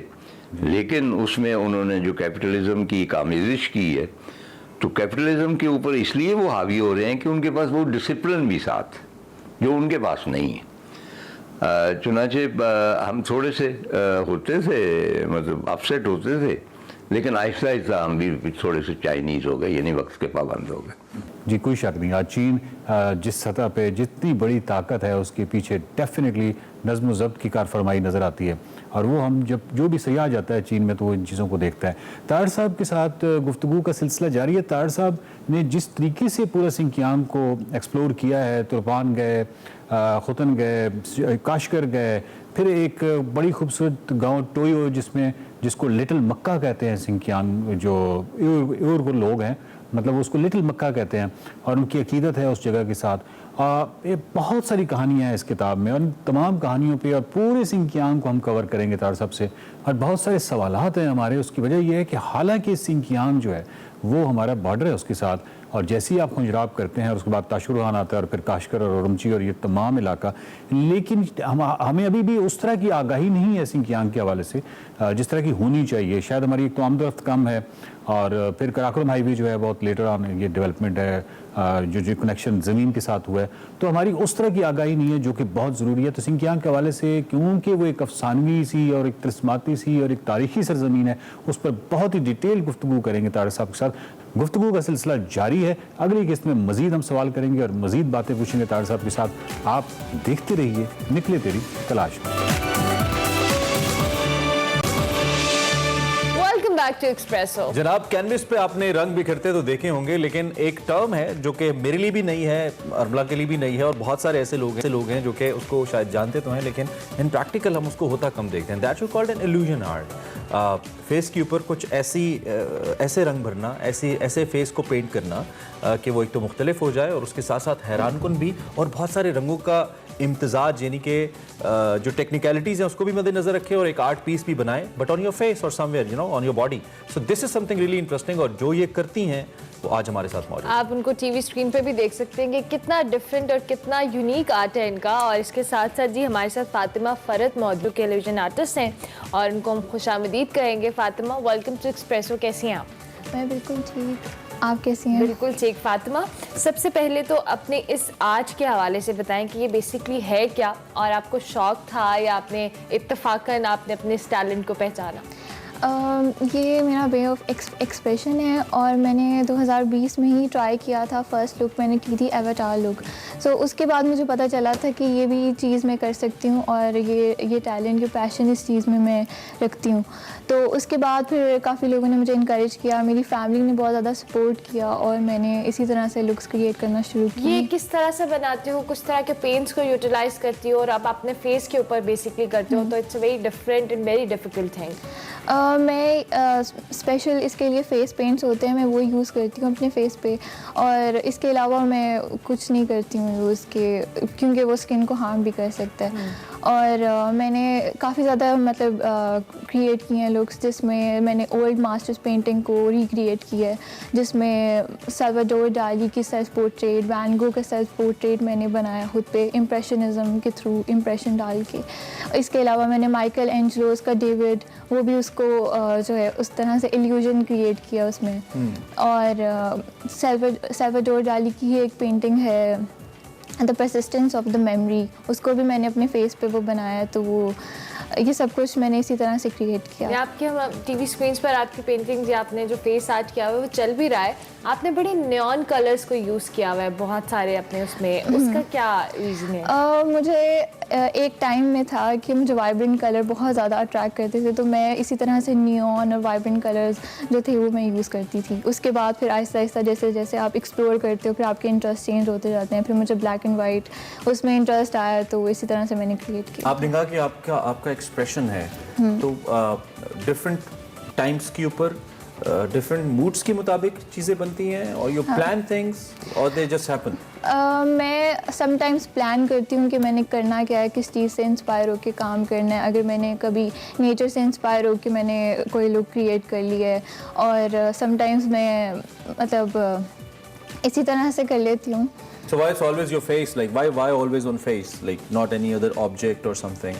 लेकिन उसमें उन्होंने जो कैपिटलिज्म की आमेज़िश की है, तो कैपिटलिज्म के ऊपर इसलिए वो हावी हो रहे हैं कि उनके पास वो डिसिप्लिन भी साथ जो उनके पास नहीं है। चुनाचे हम थोड़े से होते थे, मतलब अपसेट होते थे, लेकिन आहिस्ता आहिस्ता हम भी थोड़े से चाइनीज़ हो गए, यानी वक्त के पाबंद हो गए। जी कोई शक नहीं, आज चीन जिस सतह पे जितनी बड़ी ताकत है उसके पीछे डेफिनेटली नज़्म व ज़ब्त की कारफरमाई नज़र आती है, और वो हम जब जो भी सयाह जाता है चीन में तो वो इन चीज़ों को देखता है। ताहिर साहब के साथ गुफ्तगू का सिलसिला जारी है। ताहिर साहब ने जिस तरीके से पूरा सिंकियांग को एक्सप्लोर किया है, तुर्पान गए, खुतन गए, काशगर गए, फिर एक बड़ी खूबसूरत गांव टोयो जिसको लिटिल मक्का कहते हैं, सिंकियांग जो उइगुर लोग हैं, मतलब उसको लिटिल मक्का कहते हैं, और उनकी अकीदत है उस जगह के साथ। ये बहुत सारी कहानियाँ हैं इस किताब में, और इन तमाम कहानियों पे और पूरे सिंकियांग को हम कवर करेंगे तार साहब से, और बहुत सारे सवालात हैं हमारे। उसकी वजह यह है कि हालांकि सिंकियांग जो है वो हमारा बॉर्डर है उसके साथ, और जैसे ही आप खुंजराब करते हैं और उसके बाद ताशुरुहान आता है और फिर काशकर और उरमची और ये तमाम इलाका, लेकिन हमें अभी भी उस तरह की आगाही नहीं है सिंकियांग के हवाले से जिस तरह की होनी चाहिए। शायद हमारी एक तो आमदोरफ्त कम है, और फिर कराकोरम हाईवे जो है बहुत लेटर ऑन ये डेवलपमेंट है, जो कनेक्शन ज़मीन के साथ हुआ है, तो हमारी उस तरह की आगाही नहीं है जो कि बहुत ज़रूरी है। तो सिंकियांग के हवाले से, क्योंकि वो एक अफसानवी सी और एक तिरस्माती सी और एक तारीखी सरजमीन है, उस पर बहुत ही डिटेल गुफ्तगू करेंगे तारिक साहब के साथ। गुफ्तगू का सिलसिला जारी है, अगली किस्त में मज़ीद हम सवाल करेंगे और मज़ीद बातें पूछेंगे तारिक साहब के साथ। आप देखते रहिए निकले तेरी तलाश में। Back to Expresso. जनाब, कैनविस पे आपने रंग बिखरते तो देखे होंगे, लेकिन एक टर्म है जो कि मेरे लिए भी नहीं है, अरबला के लिए भी नहीं है, और बहुत सारे ऐसे लोग हैं जो कि उसको शायद जानते तो हैं, लेकिन इन प्रैक्टिकल हम उसको होता कम देखते हैं। That's called an illusion art. Face के ऊपर कुछ ऐसे रंग भरना, ऐसे फेस को पेंट करना कि वो एक तो मुख्तलिफ हो जाए और उसके साथ साथ हैरानकुन भी, और बहुत सारे रंगों का इम्तजाज, यानी कि जो टेक्निकलिटीज़ हैं उसको भी मद्देनजर रखे और एक आर्ट पीस भी बनाए, बट ऑन योर फेस और somewhere on your body. So this is something really interesting, और जो ये करती हैं वो आज हमारे साथ मौजूद। आप उनको टीवी स्क्रीन पे भी देख सकते हैं कि कितना डिफरेंट और कितना यूनिक आर्ट है इनका। और इसके साथ साथ जी हमारे साथ फातिमा फरहत मौजूद के इल्यूजन आर्टिस्ट हैं, और उनको हम खुशामदीद कहेंगे। Fatima, welcome to Expresso. कैसी हैं आप? मैं बिल्कुल ठीक, आप कैसी हैं? बिल्कुल ठीक। फातिमा, सबसे पहले तो अपने इस आर्ट के हवाले से बताएं कि ये बेसिकली है क्या, और आपको शौक था या आपने इत्तफाकन आपने अपने इस टैलेंट को पहचाना? ये मेरा वे ऑफ एक्सप्रेशन है, और मैंने 2020 में ही ट्राई किया था। फर्स्ट लुक मैंने की थी एवाटार लुक। सो उसके बाद मुझे पता चला था कि ये भी चीज़ मैं कर सकती हूँ, और ये टैलेंट, ये पैशन इस चीज़ में मैं रखती हूँ। तो उसके बाद फिर काफ़ी लोगों ने मुझे इनकरेज किया, मेरी फैमिली ने बहुत ज़्यादा सपोर्ट किया, और मैंने इसी तरह से लुक्स क्रिएट करना शुरू किया। ये किस तरह से बनाते हो? कुछ तरह के पेंट्स को यूटिलाइज करती हो और आप अपने फेस के ऊपर बेसिकली करते हो, तो it's a very different and very difficult thing. मैं स्पेशल इसके लिए फ़ेस पेंट्स होते हैं, मैं वो यूज़ करती हूँ अपने फेस पे, और इसके अलावा मैं कुछ नहीं करती हूँ यूज़ के, क्योंकि वो स्किन को हार्म भी कर सकता है। और मैंने काफ़ी ज़्यादा मतलब क्रिएट किए हैं लुक्स, जिसमें मैंने ओल्ड मास्टर्स पेंटिंग को रिक्रिएट किया है, जिसमें सल्वाडोर डाली की सेल्फ पोर्ट्रेट, वैन गो का सेल्फ पोर्ट्रेट मैंने बनाया खुद पे इम्प्रेशनिज़म के थ्रू, इम्प्रेशन डाल के। इसके अलावा मैंने माइकल एंजलोस का डेविड, वो भी उसको जो है उस तरह से इल्यूजन क्रिएट किया उसमें। और सल्वाडोर डाली की ही एक पेंटिंग है the persistence of the memory, उसको भी मैंने अपने फेस पे वो बनाया। तो वो ये सब कुछ मैंने इसी तरह से क्रिएट किया। आपके टीवी स्क्रीन पर आपकी पेंटिंग्स या आपने जो फेस आर्ट किया हुआ है वो चल भी रहा है, आपने बड़े नियॉन कलर्स को यूज़ किया हुआ है बहुत सारे अपने उसमें, उसका क्या रीज़न है? मुझे एक टाइम में था कि मुझे वाइब्रेंट कलर बहुत ज़्यादा अट्रैक्ट करते थे, तो मैं इसी तरह से नियॉन और वाइब्रेंट कलर्स जो थे वो मैं यूज़ करती थी। उसके बाद फिर आहिस्ता आहिस्ता जैसे जैसे आप एक्सप्लोर करते हो फिर आपके इंटरेस्ट चेंज होते जाते हैं। फिर मुझे ब्लैक एंड वाइट उसमें इंटरेस्ट आया, तो इसी तरह से मैंने क्रिएट किया। आपने कहा कि आपका एक्सप्रेशन है, तो डिफरेंट टाइम्स के ऊपर डिफरेंट मूड्स के मुताबिक चीज़ें बनती हैं, और यू प्लान थिंग्स और दे जस्ट हैपन? मैं समटाइम्स प्लान करती हूँ कि मैंने करना क्या है, किस चीज़ से इंस्पायर होकर काम करना है। अगर मैंने कभी नेचर से इंस्पायर होकर मैंने कोई लुक क्रिएट कर लिया है, और समटाइम्स मैं मतलब इसी तरह से कर लेती हूँ। So why it's always your face? Like why always on face? Like not any other object or something?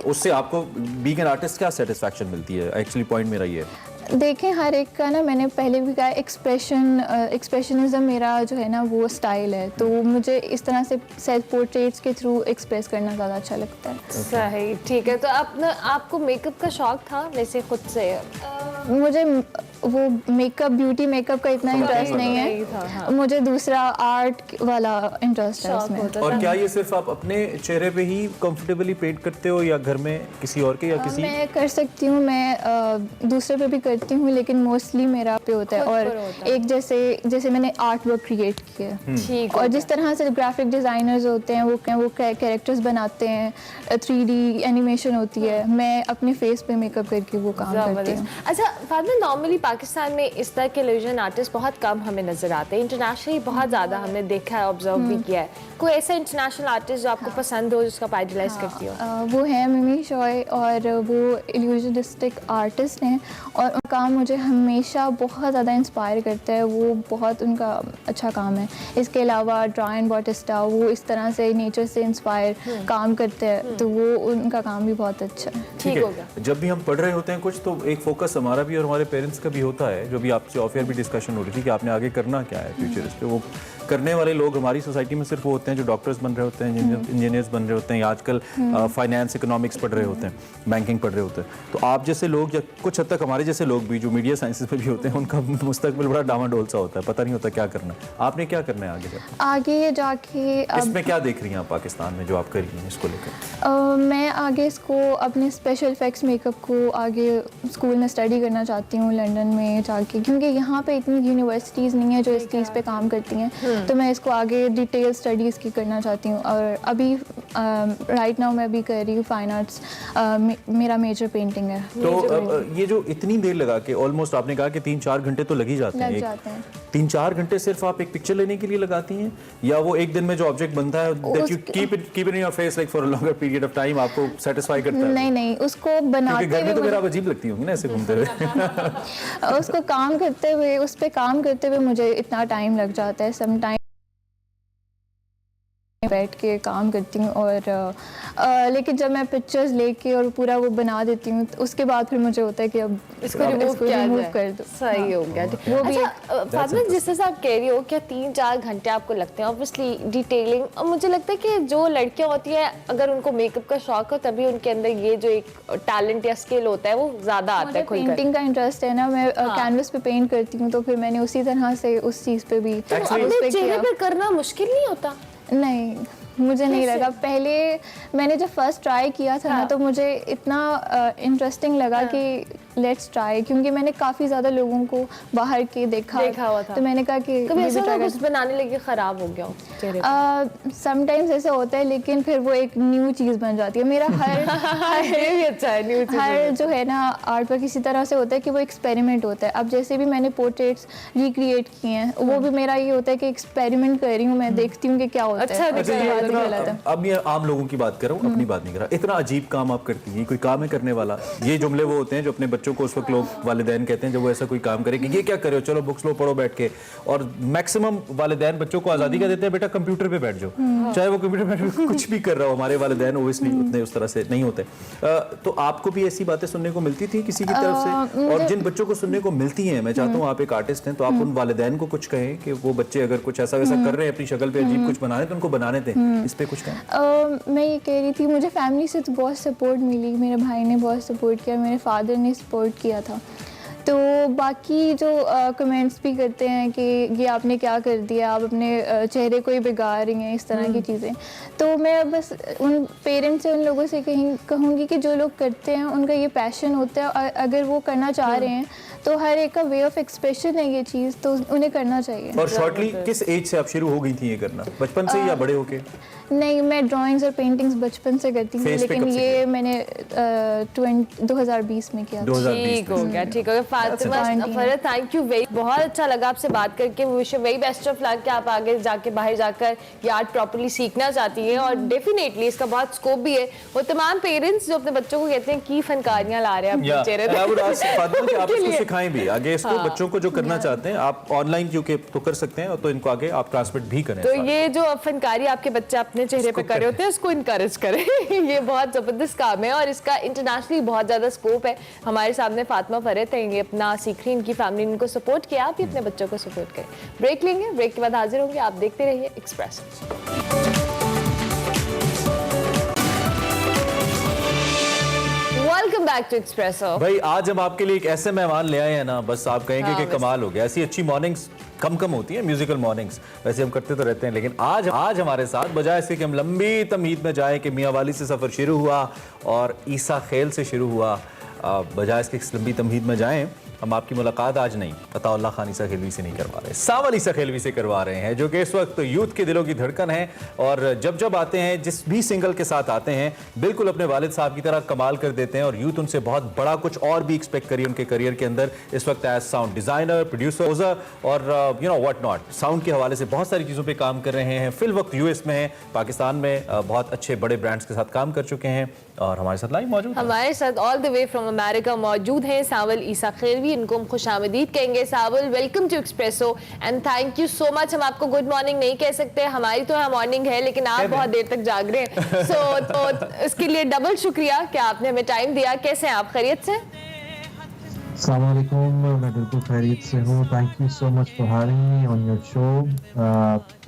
उससे आपको बीइंग एन आर्टिस्ट क्या सेटिस्फैक्शन मिलती है? एक्चुअली पॉइंट मेरा ये है। देखें, हर एक का ना, मैंने पहले भी कहा, एक्सप्रेशनिज्म मेरा जो है ना वो स्टाइल है, तो मुझे इस तरह से सेल्फ पोर्ट्रेट्स के थ्रू एक्सप्रेस करना ज़्यादा अच्छा लगता है। सही, ठीक है। तो आपको मेकअप का शौक था वैसे खुद से? मुझे वो मेकअप, ब्यूटी मेकअप का इतना इंटरेस्ट नहीं है। हाँ। मुझे दूसरा आर्ट वाला इंटरेस्ट है उसमें। और क्या ये सिर्फ आप अपने चेहरे पे ही कंफर्टेबली पेंट करते हो, या घर में किसी और के, या किसी? मैं कर सकती हूँ, मैं दूसरे पे भी करती हूँ, लेकिन मोस्टली मेरा पे होता है। और एक जैसे मैंने आर्ट वर्क क्रिएट किया है, और जिस तरह से ग्राफिक डिज़ाइनर्स होते हैं वो कैरेक्टर्स बनाते हैं, 3D एनिमेशन होती है, मैं अपने फेस पे मेकअप करके वो काम करती हूँ। अच्छा फातिमा, नॉर्मली पाकिस्तान में इस तरह के इल्यूजन आर्टिस्ट बहुत कम हमें नजर आते हैं, इंटरनेशनली बहुत ज़्यादा हमने देखा है, ऑब्जर्व भी किया है। कोई ऐसा इंटरनेशनल आर्टिस्ट जो आपको पसंद हो, जिसको आप आइडलाइज करती हो? वो है मिमी शॉय, और वो इल्यूजनिस्टिक आर्टिस्ट हैं और उनका काम मुझे हमेशा बहुत ज़्यादा इंस्पायर करता है। वो बहुत उनका अच्छा काम है। इसके अलावा ड्रायन बॉटिस्टा, वो इस तरह से नेचर से इंस्पायर काम करते हैं, तो वो उनका काम भी बहुत अच्छा है। ठीक है, जब भी हम पढ़ रहे होते हैं कुछ, तो एक फोकस हमारा भी और हमारे पेरेंट्स का भी होता है, जो भी आपसे ऑफ एयर भी डिस्कशन हो रही थी कि आपने आगे करना क्या है फ्यूचर पे। वो करने वाले लोग हमारी सोसाइटी में सिर्फ वो होते हैं जो डॉक्टर्स बन रहे होते हैं, इंजीनियर्स बन रहे होते हैं, या आजकल फाइनेंस इकोनॉमिक्स पढ़ रहे होते हैं, बैंकिंग पढ़ रहे होते हैं। तो आप जैसे लोग, या कुछ हद तक हमारे जैसे लोग भी जो मीडिया साइंसेस में भी होते हैं, उनका मुस्तकबिल बड़ा डामाडोल सा होता है, पता नहीं होता क्या करना है। आपने क्या करना है आगे जाके? इसमें क्या देख रही हैं आप पाकिस्तान में जो आप कर रही हैं इसको लेकर? मैं आगे इसको अपने स्पेशल इफेक्ट्स मेकअप को आगे स्कूल में स्टडी करना चाहती हूँ, लंदन में जाके, क्योंकि यहाँ पे इतनी यूनिवर्सिटीज़ नहीं है जो इस चीज़ पे काम करती हैं। तो मैं इसको आगे डिटेल स्टडीज़ की करना चाहती हूँ। और अभी राइट नाउ मैं भी कर रही हूँ फाइन आर्ट्स, मेरा मेजर पेंटिंग है। तो ये जो इतनी देर लगा के, ऑलमोस्ट आपने कहा कि 3-4 घंटे तो लग ही जाते हैं। 3-4 घंटे सिर्फ आप एक पिक्चर लेने के लिए लगाती हैं, या वो एक दिन में जो ऑब्जेक्ट बनता है that you keep it in your face like for a longer period of time, आपको सेटिस्फाई करता है? नहीं, उसको बनाते हुए घर में तो मेरा अजीब लगती होंगी ना ऐसे घूमते हुए। उसको काम करते हुए, उस पे काम करते हुए मुझे इतना टाइम लग जाता है। सम टाइम बैठ के काम करती हूँ, और लेकिन जब मैं पिक्चर्स लेके और पूरा वो बना देती हूँ, तो उसके बाद फिर मुझे होता है कि अब इसको रिमूव कर दो। सही हो गया। वो भी फातिमा, जिस तरह आप कह रही हो क्या 3-4 घंटे आपको लगते हैं ऑब्वियसली डिटेलिंग, और मुझे लगता है कि जो लड़कियां होती हैं अगर उनको मेकअप का शौक हो तभी उनके अंदर ये जो एक टैलेंट या स्किल होता है वो ज़्यादा आता है। पेंटिंग का इंटरेस्ट है ना, मैं कैनवस पे पेंट करती हूँ, तो फिर मैंने उसी तरह से उस चीज़ पे भी चेहरे पे करना मुश्किल नहीं होता? नहीं, मुझे नहीं लगा। पहले मैंने जब फर्स्ट ट्राई किया था ना, तो मुझे इतना इंटरेस्टिंग लगा कि लेट्स ट्राई, क्योंकि मैंने काफ़ी ज़्यादा लोगों को बाहर के देखा हुआ था। तो मैंने कहा कि कभी ऐसा कुछ बनाने लगे ख़राब हो गया हो? समटाइम्स ऐसा होता है, लेकिन फिर वो एक न्यू चीज़ बन जाती है। मेरा हर जो है ना आर्ट वर्क इसी तरह से होता है कि वो एक्सपेरिमेंट होता है। अब जैसे भी मैंने पोर्ट्रेट्स रिक्रिएट किए हैं, वो भी मेरा ये होता है कि एक्सपेरिमेंट कर रही हूँ, मैं देखती हूँ कि क्या होता है। अब ये आम लोगों की बात कर रहा हूँ, अपनी बात नहीं कर रहा। इतना अजीब काम आप करती हैं, कोई काम है करने वाला? ये जुमले वो होते हैं जो अपने बच्चों को उस वक्त लोग वालिदैन कहते हैं जब वो ऐसा कोई काम करे कि ये क्या करे हो, चलो बुक्स लो पढ़ो बैठ के। और मैक्सिमम वालिदैन बच्चों को आज़ादी क्या देते हैं, बेटा कंप्यूटर पे बैठ जाओ, चाहे वो कंप्यूटर पे कुछ भी कर रहा हो। हमारे वालिदैन ओबियसली उतने उस तरह से नहीं होते। तो आपको भी ऐसी बातें सुनने को मिलती थी किसी की तरफ से? और जिन बच्चों को सुनने को मिलती हैं, मैं चाहता हूँ आप एक आर्टिस्ट हैं, तो आप उन वालिदैन को कुछ कहें कि वो बच्चे अगर कुछ ऐसा वैसा कर रहे हैं, अपनी शक्ल पे अजीब कुछ बना रहे, तो उनको बनाने दें। इस पे कुछ कहें। मैं ये कह रही थी, मुझे फैमिली से तो बहुत सपोर्ट मिली, मेरे भाई ने बहुत सपोर्ट किया, मेरे फादर ने सपोर्ट किया था। तो बाकी जो कमेंट्स भी करते हैं कि ये आपने क्या कर दिया, आप अपने चेहरे को ही बिगाड़ रही हैं, इस तरह की चीज़ें, तो मैं बस उन पेरेंट्स से, उन लोगों से कहूँगी कि जो लोग करते हैं उनका ये पैशन होता है, और अगर वो करना चाह रहे हैं तो हर एक का वे ऑफ एक्सप्रेशन है ये चीज़, तो उन्हें करना चाहिए। और शॉर्टली किस एज से आप शुरू हो गई थी ये करना, बचपन से या बड़े होके? नहीं, मैं ड्राइंग्स और पेंटिंग्स बचपन से करती हूँ, लेकिन ये मैंने 2020 में किया। ठीक हो गया, ठीक हो गया। Fatima Farhat, thank you very, बहुत अच्छा लगा आपसे बात करके। Wish you very best of luck कि आप आगे जाके बाहर जाकर ये आर्ट प्रॉपर्ली सीखना चाहती हैं, और डेफिनेटली इसका बहुत स्कोप भी है। वो तमाम पेरेंट्स जो अपने बच्चों को कहते हैं की फनकारियाँ ला रहे हैं अपने चेहरे पे, सिखाएं भी आगे इसको। बच्चों को जो करना चाहते हैं आप ऑनलाइन क्योंकि तो कर सकते हैं, तो इनको आगे आप ट्रांसमिट भी करें। तो ये जो फनकारी आपके बच्चे अपने चेहरे पे कर रहे होते हैं, उसको इनकरेज करें। ये बहुत जबरदस्त काम है और इसका इंटरनेशनली बहुत ज्यादा स्कोप है। हमारे सामने फातिमा फरहत हैं, ये अपना सीख रही, इनकी फैमिली ने इनको सपोर्ट किया, आप भी अपने बच्चों को सपोर्ट करें। ब्रेक लेंगे, ब्रेक के बाद हाजिर होंगे। आप देखते रहिए Express. Welcome back to Expresso. भाई आज हम आपके लिए एक ऐसे मेहमान ले आए हैं ना, बस आप कहेंगे कि कमाल हो गया। ऐसी अच्छी मॉर्निंग्स कम होती हैं, म्यूजिकल मॉर्निंग्स वैसे हम करते तो रहते हैं, लेकिन आज हमारे साथ बजाय इसके कि हम लंबी तमहीद में जाएं कि मियां वाली से सफ़र शुरू हुआ और ईसा खेल से शुरू हुआ, बजाय इसके लंबी तमहीद में जाएं, हम आपकी मुलाकात आज नहीं अताउल्लाह खान ईसा खेलवी से नहीं करवा रहे, सावल ईसा खेलवी से करवा रहे हैं, जो कि इस वक्त यूथ के दिलों की धड़कन है। और जब जब आते हैं, जिस भी सिंगल के साथ आते हैं, बिल्कुल अपने वालिद साहब की तरह कमाल कर देते हैं और यूथ उनसे बहुत बड़ा कुछ और भी एक्सपेक्ट करिए उनके करियर के अंदर। इस वक्त एज साउंड डिजाइनर, प्रोड्यूसर और you know what not, sound के हवाले से बहुत सारी चीज़ों पे काम कर रहे हैं। फिल वक्त यूएस में हैं, पाकिस्तान में बहुत अच्छे बड़े ब्रांड्स के साथ काम कर चुके हैं और हमारे साथ लाइव मौजूद हैं। हमारे साथ all the way from America मौजूद हैं सावल ईसा खेलवी। इनको हम खुशामदीद कहेंगे। Sawal, welcome to Expresso and thank you so much. हम आपको गुड मॉर्निंग नहीं कह सकते, हमारी तो मॉर्निंग है, लेकिन आप बहुत देर तक जाग रहे हैं, तो इसके लिए डबल शुक्रिया कि आपने हमें टाइम दिया। कैसे हैं आप, खैरियत से? अस्सलाम वालेकुम, मैं बिल्कुल खैरियत से हूँ। Thank you so much for having me on your show.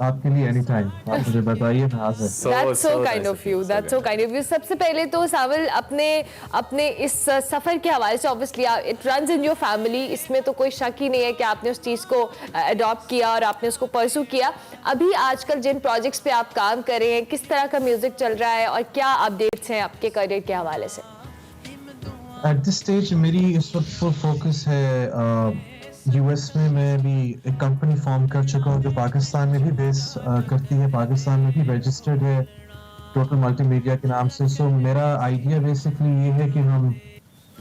आपके लिए एनी टाइम, आप मुझे बताइए, मैं हाजिर। That's so kind of you. That's so kind of you. सबसे पहले तो सावल अपने इस सफ़र के हवाले से, obviously it runs in your family, इसमें तो कोई शक ही नहीं है कि आपने उस चीज़ को अडॉप्ट किया और आपने उसको परसू किया। अभी आजकल जिन प्रोजेक्ट्स पे आप काम कर रहे हैं, किस तरह का म्यूज़िक चल रहा है और क्या अपडेट्स हैं आपके करियर के हवाले से? एट दिस स्टेज मेरी इस वक्त फुल फोकस है यूएस में। मैं भी एक कंपनी फॉर्म कर चुका हूँ जो पाकिस्तान में भी बेस करती है, पाकिस्तान में भी रजिस्टर्ड है टोटल मल्टीमीडिया के नाम से। सो मेरा आइडिया बेसिकली ये है कि हम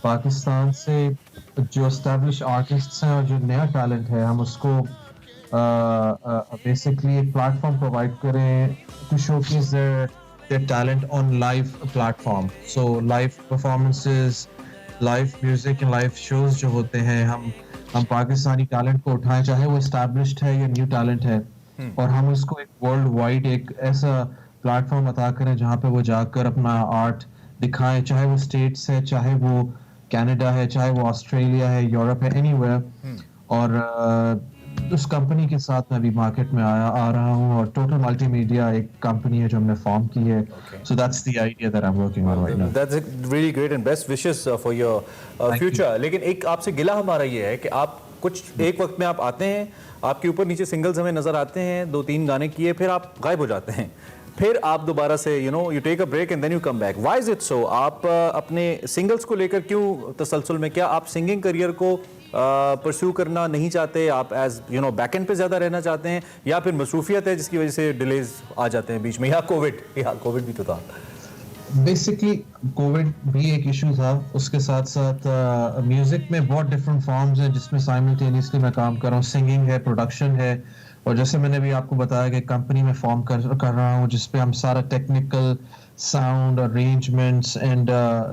पाकिस्तान से जो एस्टैब्लिश आर्टिस्ट्स हैं और जो नया टैलेंट है, हम उसको बेसिकली एक प्लेटफॉर्म प्रोवाइड करें to showcase their talent on live platform. So live performances, live music and live shows जो होते हैं, हम पाकिस्तानी टैलेंट को उठाएं, चाहे वो established है या न्यू टैलेंट है, और हम उसको एक वर्ल्ड वाइड एक ऐसा प्लेटफॉर्म अता करें जहाँ पे वो जाकर अपना आर्ट दिखाएं, चाहे वो स्टेट्स है, चाहे वो कनाडा है, चाहे वो ऑस्ट्रेलिया है, यूरोप है, एनीवेयर। और उस कंपनी के साथ मैं अभी मार्केट में आ रहा हूँ, और टोटल मल्टीमीडिया एक कंपनी है जो हमने फॉर्म की है। So that's the idea that I am working on right now. That's really great and best wishes for your future. लेकिन एक आपसे गिला हमारा ये है कि आप कुछ एक वक्त में आप आते हैं, आपके ऊपर नीचे सिंगल्स हमें नजर आते हैं, 2-3 गाने किए, फिर आप गायब हो जाते हैं, फिर आप दोबारा से you take a break and then you come back. Why is it so? आप अपने सिंगल्स को लेकर क्यों तसलसल में? क्या आप सिंगिंग करियर को परस्यू करना नहीं चाहते? आप एज बैक एंड पे ज़्यादा रहना चाहते हैं, या फिर मसरूफियत है जिसकी वजह से डिलेज आ जाते हैं बीच में, या कोविड भी तो था? बेसिकली कोविड भी एक इशू था, उसके साथ साथ म्यूजिक में बहुत डिफरेंट फॉर्म्स हैं जिसमें साइमल्टेनियसली मैं काम कर रहा हूँ। सिंगिंग है, प्रोडक्शन है, और जैसे मैंने भी आपको बताया कि कंपनी में फॉर्म कर रहा हूँ जिसपे हम सारा technical sound arrangements and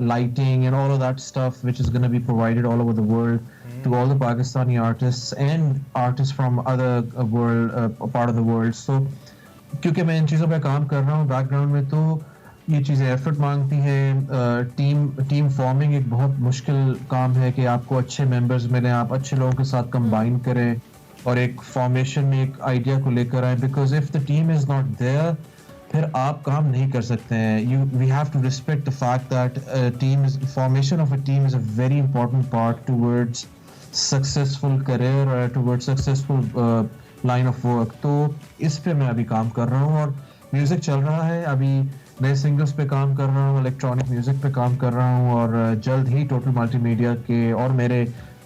lighting and all of that stuff which is going to be provided all over the world to all the Pakistani artists and artists from other part of the world. So क्योंकि मैं इन चीज़ों पे काम कर रहा हूँ background में, तो ये चीज़ें एफर्ट मांगती हैं। टीम फॉर्मिंग एक बहुत मुश्किल काम है कि आपको अच्छे मेंबर्स मिलें, आप अच्छे लोगों के साथ कंबाइन करें और एक फॉर्मेशन में एक आइडिया को लेकर आए, because if the team is not there फिर आप काम नहीं कर सकते हैं। We have to respect the fact that formation of a team is a very important part towards successful career और towards successful line of work. तो इस पे मैं अभी काम कर रहा हूँ और म्यूजिक चल रहा है, अभी नए सिंगल्स पे काम कर रहा हूँ, इलेक्ट्रॉनिक म्यूजिक पे काम कर रहा हूँ, और जल्द ही टोटल मल्टीमीडिया के और मेरे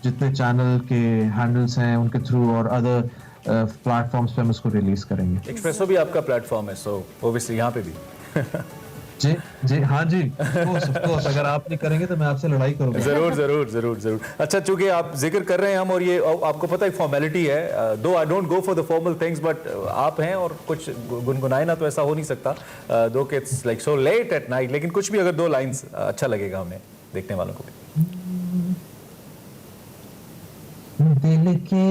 जितने चैनल के हैंडल्स हैं उनके थ्रू और अदर प्लेटफॉर्म्स पे हम इसको रिलीज करेंगे। एक्सप्रेसो भी आपका प्लेटफॉर्म है, सो ऑब्वियसली यहाँ पे भी जी हाँ जी, ऑफ कोर्स अगर आप नहीं करेंगे तो मैं आपसे लड़ाई करूंगा। जरूर। अच्छा, चूंकि आप जिक्र कर रहे हैं हम, और ये आपको पता है फॉर्मेलिटी है, दो I don't go for the formal things, but आप हैं और कुछ गुनगुनाए ना तो ऐसा हो नहीं सकता, दो कि it's like so late at night, लेकिन कुछ भी अगर 2 लाइंस अच्छा लगेगा हमें देखने वालों को भी। दिल के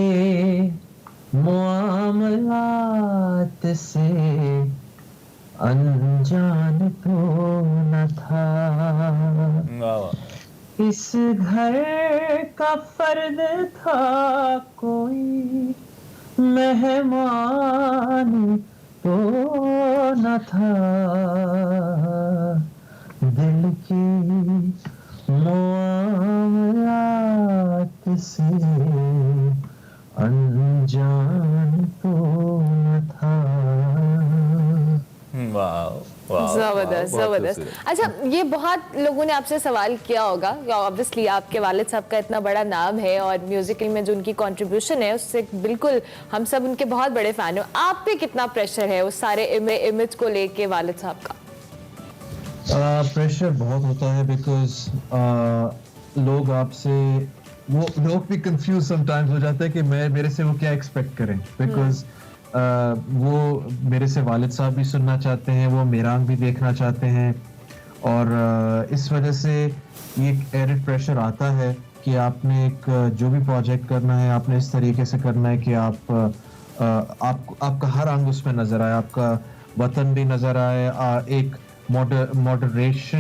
मामलात से अनजान तो न था, इस घर का फर्द था कोई, मेहमान तो न था, दिल की मामलात से अनजान तो न था। जबरदस्त। जबरदस्त। अच्छा, ये बहुत लोगों ने आपसे सवाल किया होगा, ऑब्वियसली आपके वालिद साहब का इतना बड़ा नाम है और म्यूजिकल में जो उनकी कंट्रीब्यूशन है उससे बिल्कुल हम सब उनके बहुत बड़े फैन हो। आप पे कितना प्रेशर है उस सारे इमेज को लेके वालिद साहब का? प्रेशर बहुत होता है बिकॉज लोग आपसे, वो लोग भी कंफ्यूज समटाइम्स हो जाते हैं कि मेरे से वो क्या एक्सपेक्ट करें, बिकॉज वो मेरे से वालिद साहब भी सुनना चाहते हैं, वो मेरान भी देखना चाहते हैं, और इस वजह से ये एडिड प्रेशर आता है कि आपने एक जो भी प्रोजेक्ट करना है आपने इस तरीके से करना है कि आपका हर अंग उसमें नजर आए, आपका वतन भी नजर आए, एक मॉडरेटिंग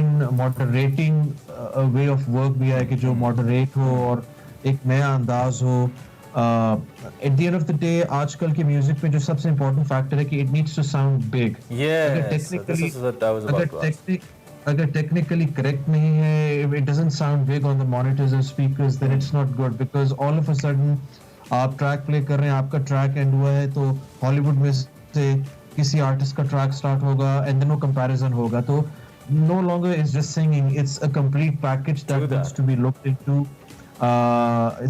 वे ऑफ वर्क भी है कि जो मॉडरेट हो और एक नया अंदाज हो। At the end of the day आजकल के म्यूजिक में जो सबसे इम्पोर्टेंट फैक्टर है कि it needs to sound big. अगर टेक्निकली करेक्ट नहीं है, it doesn't sound big on the monitors और speakers, then it's not good, because all of a sudden आप ट्रैक प्ले कर रहे हैं, आपका ट्रैक एंड हुआ है तो हॉलीवुड में से किसी आर्टिस्ट का ट्रैक स्टार्ट होगा एंड देन वो कंपैरिजन होगा, तो no longer is just singing, it's a complete package that needs to be looked into।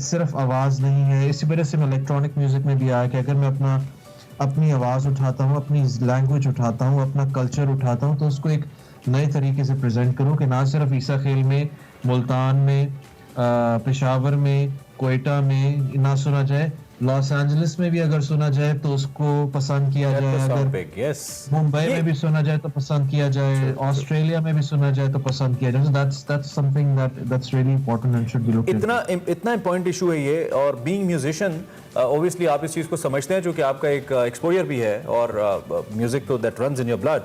सिर्फ आवाज नहीं है, इसी वजह से मैं इलेक्ट्रॉनिक म्यूजिक में भी आया कि अगर मैं अपनी आवाज उठाता हूँ, अपनी लैंग्वेज उठाता हूँ, अपना कल्चर उठाता हूँ, तो उसको एक नए तरीके से प्रेजेंट करूँ कि ना सिर्फ ईसा खेल में, मुल्तान में, पेशावर में, कोयटा में ना सुना जाए, लॉस एंजलिस में भी अगर सुना जाए तो उसको पसंद किया जाए, अगर मुंबई में भी सुना जाए तो पसंद किया जाए, ऑस्ट्रेलिया में भी सुना जाए तो पसंद किया जाए। that's something that's really important and should be looked into। इतना इम्पोर्टेंट इशू है ये, और बीइंग म्यूजिशियन ऑब्वियसली आप इस चीज़ को समझते हैं, जो कि आपका एक एक्सपोजर भी है और म्यूजिक तो that runs in your blood.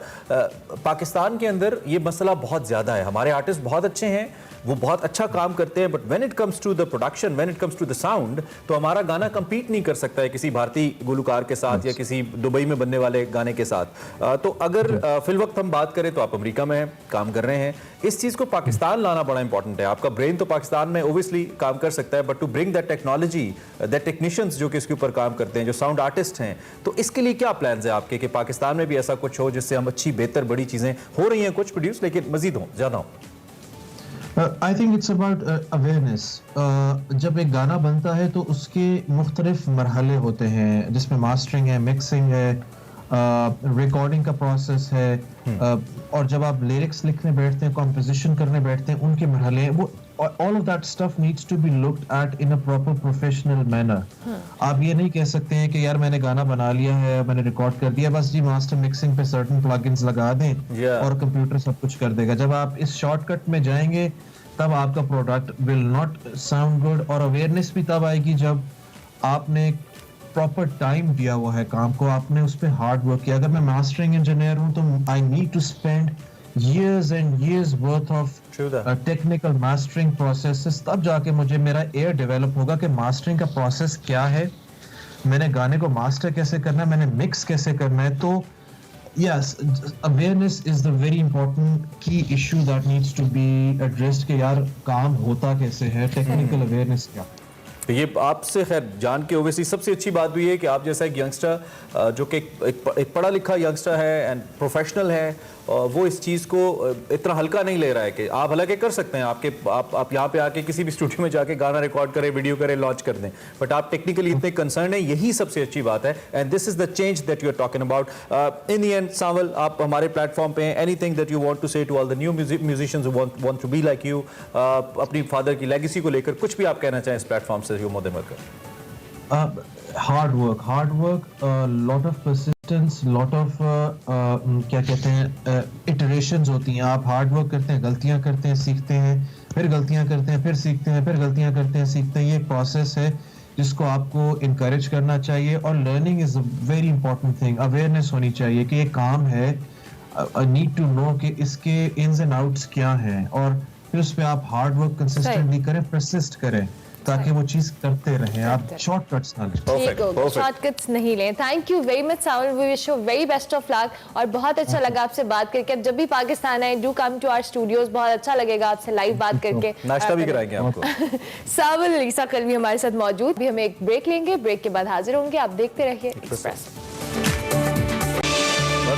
Pakistan के अंदर ये मसला बहुत ज़्यादा है, हमारे आर्टिस्ट बहुत अच्छे हैं, वो बहुत अच्छा काम करते हैं, but when it comes to the production, when it comes to the sound, तो हमारा गाना compete नहीं कर सकता है किसी भारतीय गुलकार के साथ या किसी दुबई में बनने वाले गाने के साथ। तो अगर फिल वक्त हम बात करें तो आप अमेरिका में हैं, काम कर रहे हैं, इस चीज़ को पाकिस्तान लाना बड़ा इंपॉर्टेंट है। आपका ब्रेन तो पाकिस्तान में ओबियसली काम कर सकता है, but to bring that technology, that technicians जो कि इसके ऊपर काम करते हैं, जो साउंड आर्टिस्ट हैं, तो इसके लिए क्या प्लान्स है आपके कि पाकिस्तान में भी ऐसा कुछ हो जिससे हम अच्छी बेहतर बड़ी चीज़ें हो रही हैं कुछ प्रोड्यूस, लेकिन मजीद हो, ज़्यादा हो? I think it's about awareness. जब एक गाना बनता है तो उसके मुख्तलिफ मरहले होते हैं, जिसमें मास्टरिंग है, मिक्सिंग है, रिकॉर्डिंग का प्रोसेस है, और जब आप लिरिक्स लिखने बैठते हैं, कॉम्पोजिशन करने बैठते हैं, उनके मरहले हैं, वो all of that stuff needs to be looked at in a proper professional manner। आप ये नहीं कह सकते हैं कि यार मैंने गाना बना लिया है, मैंने रिकॉर्ड कर दिया, बस जी मास्टर मिक्सिंग पे सर्टेन प्लगइन्स लगा दें और कंप्यूटर सब कुछ कर देगा। जब आप इस शॉर्टकट में जाएंगे तब आपका product will not sound good, और अवेयरनेस भी तब आएगी जब आपने प्रॉपर टाइम दिया हुआ है काम को, आपने उस पर हार्ड वर्क किया। अगर मैं मास्टरिंग इंजीनियर हूँ तो I need to spend years and years worth of technical mastering processes, तब जाके मुझे मेरा एयर डेवलप होगा कि मास्टरिंग का प्रोसेस क्या है, मैंने गाने को मास्टर कैसे करना है, मैंने मिक्स कैसे करना है। तो yes, awareness is the very important key issue that needs to be addressed कि यार काम होता कैसे है, टेक्निकल अवेयरनेस क्या। ये आपसे खैर जान के ओवैसी सबसे अच्छी बात भी है कि आप जैसा एक यंगस्टर जो कि एक पढ़ा लिखा यंगस्टर है एंड प्रोफेशनल है, वो इस चीज़ को इतना हल्का नहीं ले रहा है कि आप हालांकि कर सकते हैं, आप यहाँ पे आके किसी भी स्टूडियो में जाके गाना रिकॉर्ड करें, वीडियो करें, लॉन्च कर दें, बट आप टेक्निकली इतने कंसर्न है, यही सबसे अच्छी बात है। And this is the change that you are talking about. In the end सांवल, आप हमारे प्लेटफॉर्म पे हैं, anything that you want to say to all the new musicians who want to be like you, अपनी father की legacy को लेकर कुछ भी आप कहना चाहें इस प्लेटफॉर्म से, you more than welcome. Hard work, lot of persistence, lot of क्या कहते हैं इटरेशंस होती हैं। आप हार्ड वर्क करते हैं, गलतियां करते हैं, सीखते हैं, फिर गलतियां करते हैं, फिर सीखते हैं, फिर गलतियां करते हैं, सीखते हैं। ये प्रोसेस है जिसको आपको इनकरेज करना चाहिए, और learning is a very important thing. Awareness होनी चाहिए कि ये काम है, नीड टू नो कि इसके इन्स एंड आउट्स क्या हैं, और फिर उस पर आप हार्ड वर्क कंसिस्टेंटली करें, परसिस्ट करें, ताकि वो चीज करते रहें, आप शॉर्टकट्स ना लें, शॉर्टकट्स नहीं लें। Thank you very much Sanwal, we wish you very best of luck, और बहुत अच्छा लगा आपसे बात करके। अब जब भी पाकिस्तान आए, do come to our studios, बहुत अच्छा लगेगा आपसे लाइव बात करके, नाश्ता भी कराएंगे आपको। सांवल ईसा कल भी हमारे साथ मौजूद, भी हम एक ब्रेक लेंगे, ब्रेक के बाद हाजिर होंगे, आप देखते रहिए Express.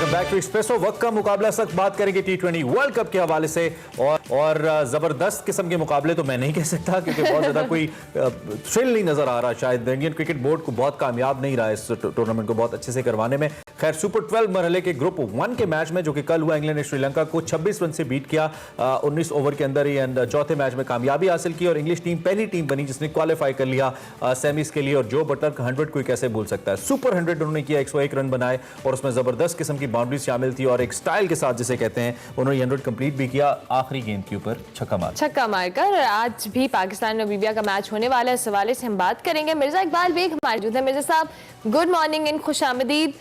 Welcome back to Expresso. वक्त का मुकाबला सख्त बात करेंगे T20 वर्ल्ड कप के हवाले से और जबरदस्त किस्म के मुकाबले तो मैं नहीं कह सकता क्योंकि बहुत ज्यादा कोई थ्रिल नहीं नजर आ रहा। शायद इंडियन क्रिकेट बोर्ड को बहुत कामयाब नहीं रहा इस टूर्नामेंट को बहुत अच्छे से करवाने में। खैर सुपर 12 मरहले के ग्रुप 1 के मैच में जो कि कल हुआ, इंग्लैंड ने श्रीलंका को 26 रन से बीट किया 19 ओवर के अंदर ही एंड चौथे मैच में कामयाबी हासिल की और इंग्लिश टीम पहली टीम बनी जिसने क्वालिफाई कर लिया सेमीज के लिए। और जो बटलर का 100 कोई कैसे भूल सकता है। सुपर 100 उन्होंने किया, 101 रन बनाए और उसमें जबरदस्त किस्म की बाउंड्री शामिल थी और एक स्टाइल के साथ जिसे कहते हैं उन्होंने 100 कंप्लीट भी किया। आखिरी गेंद के ऊपर छक्का मारकर आज भी पाकिस्तान नमीबिया का मैच होने वाला है। इस हवाले से हम बात करेंगे। मिर्जा इकबाल बेग मौजूद है। मिर्जा साहब गुड मॉर्निंग एंड खुशामदीद।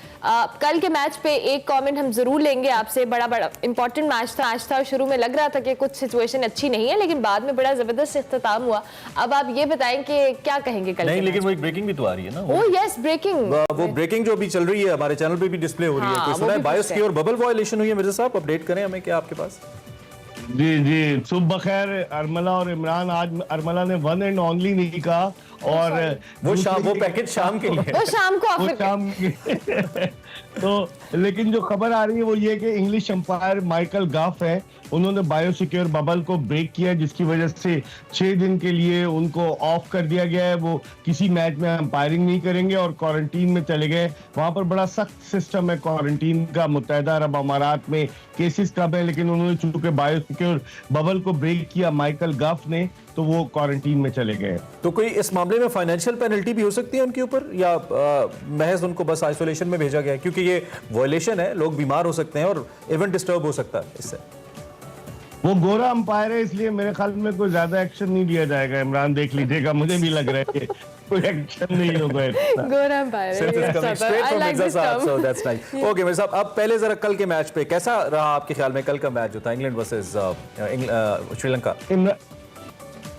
कल के मैच पे एक कमेंट हम जरूर लेंगे आपसे। बड़ा इंपॉर्टेंट मैच था और शुरू में लग रहा था कि कुछ सिचुएशन अच्छी नहीं है लेकिन बाद में बड़ा जबरदस्त इख्तिताम हुआ। अब आप ये बताएं कि क्या कहेंगे कल? नहीं, लेकिन वो एक ब्रेकिंग भी तो आ रही है ना। Oh yes, breaking. वो ब्रेकिंग जो अभी चल रही है हमारे चैनल पे भी डिस्प्ले हो रही है। कोई सुना है बायोसिक्योर बबल वायलेशन हुई है? मिर्जा साहब अपडेट करें हमें, क्या आपके पास? जी सुबह बखैर अरमला और इमरान। आज अरमला ने वन एंड ओनली नहीं कहा और वो पैकेज शाम के लिए, वो शाम को ऑफर तो लेकिन जो खबर आ रही है वो ये कि इंग्लिश अंपायर माइकल गफ है, उन्होंने बायोसिक्योर बबल को ब्रेक किया जिसकी वजह से 6 दिन के लिए उनको ऑफ कर दिया गया है। वो किसी मैच में अंपायरिंग नहीं करेंगे और क्वारंटीन में चले गए। वहां पर बड़ा सख्त सिस्टम है क्वारंटीन का मुत्तहिदा अरब अमारात में, केसेस कम है लेकिन उन्होंने चूंकि बायोसिक्योर बबल को ब्रेक किया माइकल गफ ने तो वो क्वारंटीन में चले गए। तो कोई इस मामले में फाइनेंशियल पेनल्टी भी हो सकती है उनके ऊपर या महज उनको बस आइसोलेशन में भेजा गया है? क्योंकि ये वायलेशन है, लोग बीमार हो सकते हैं और इवेंट डिस्टर्ब हो सकता है इससे। वो गोरा अंपायर है इसलिए मेरे ख्याल में कोई ज्यादा एक्शन नहीं लिया जाएगा। इमरान देख लीजिएगा, मुझे भी लग रहा है कि कोई एक्शन नहीं होगा। गोरा अंपायर ओके मेरे साहब, अब पहले जरा कल के मैच पे कैसा रहा आपके ख्याल में? कल का मैच जो था इंग्लैंड वर्सेस श्रीलंका।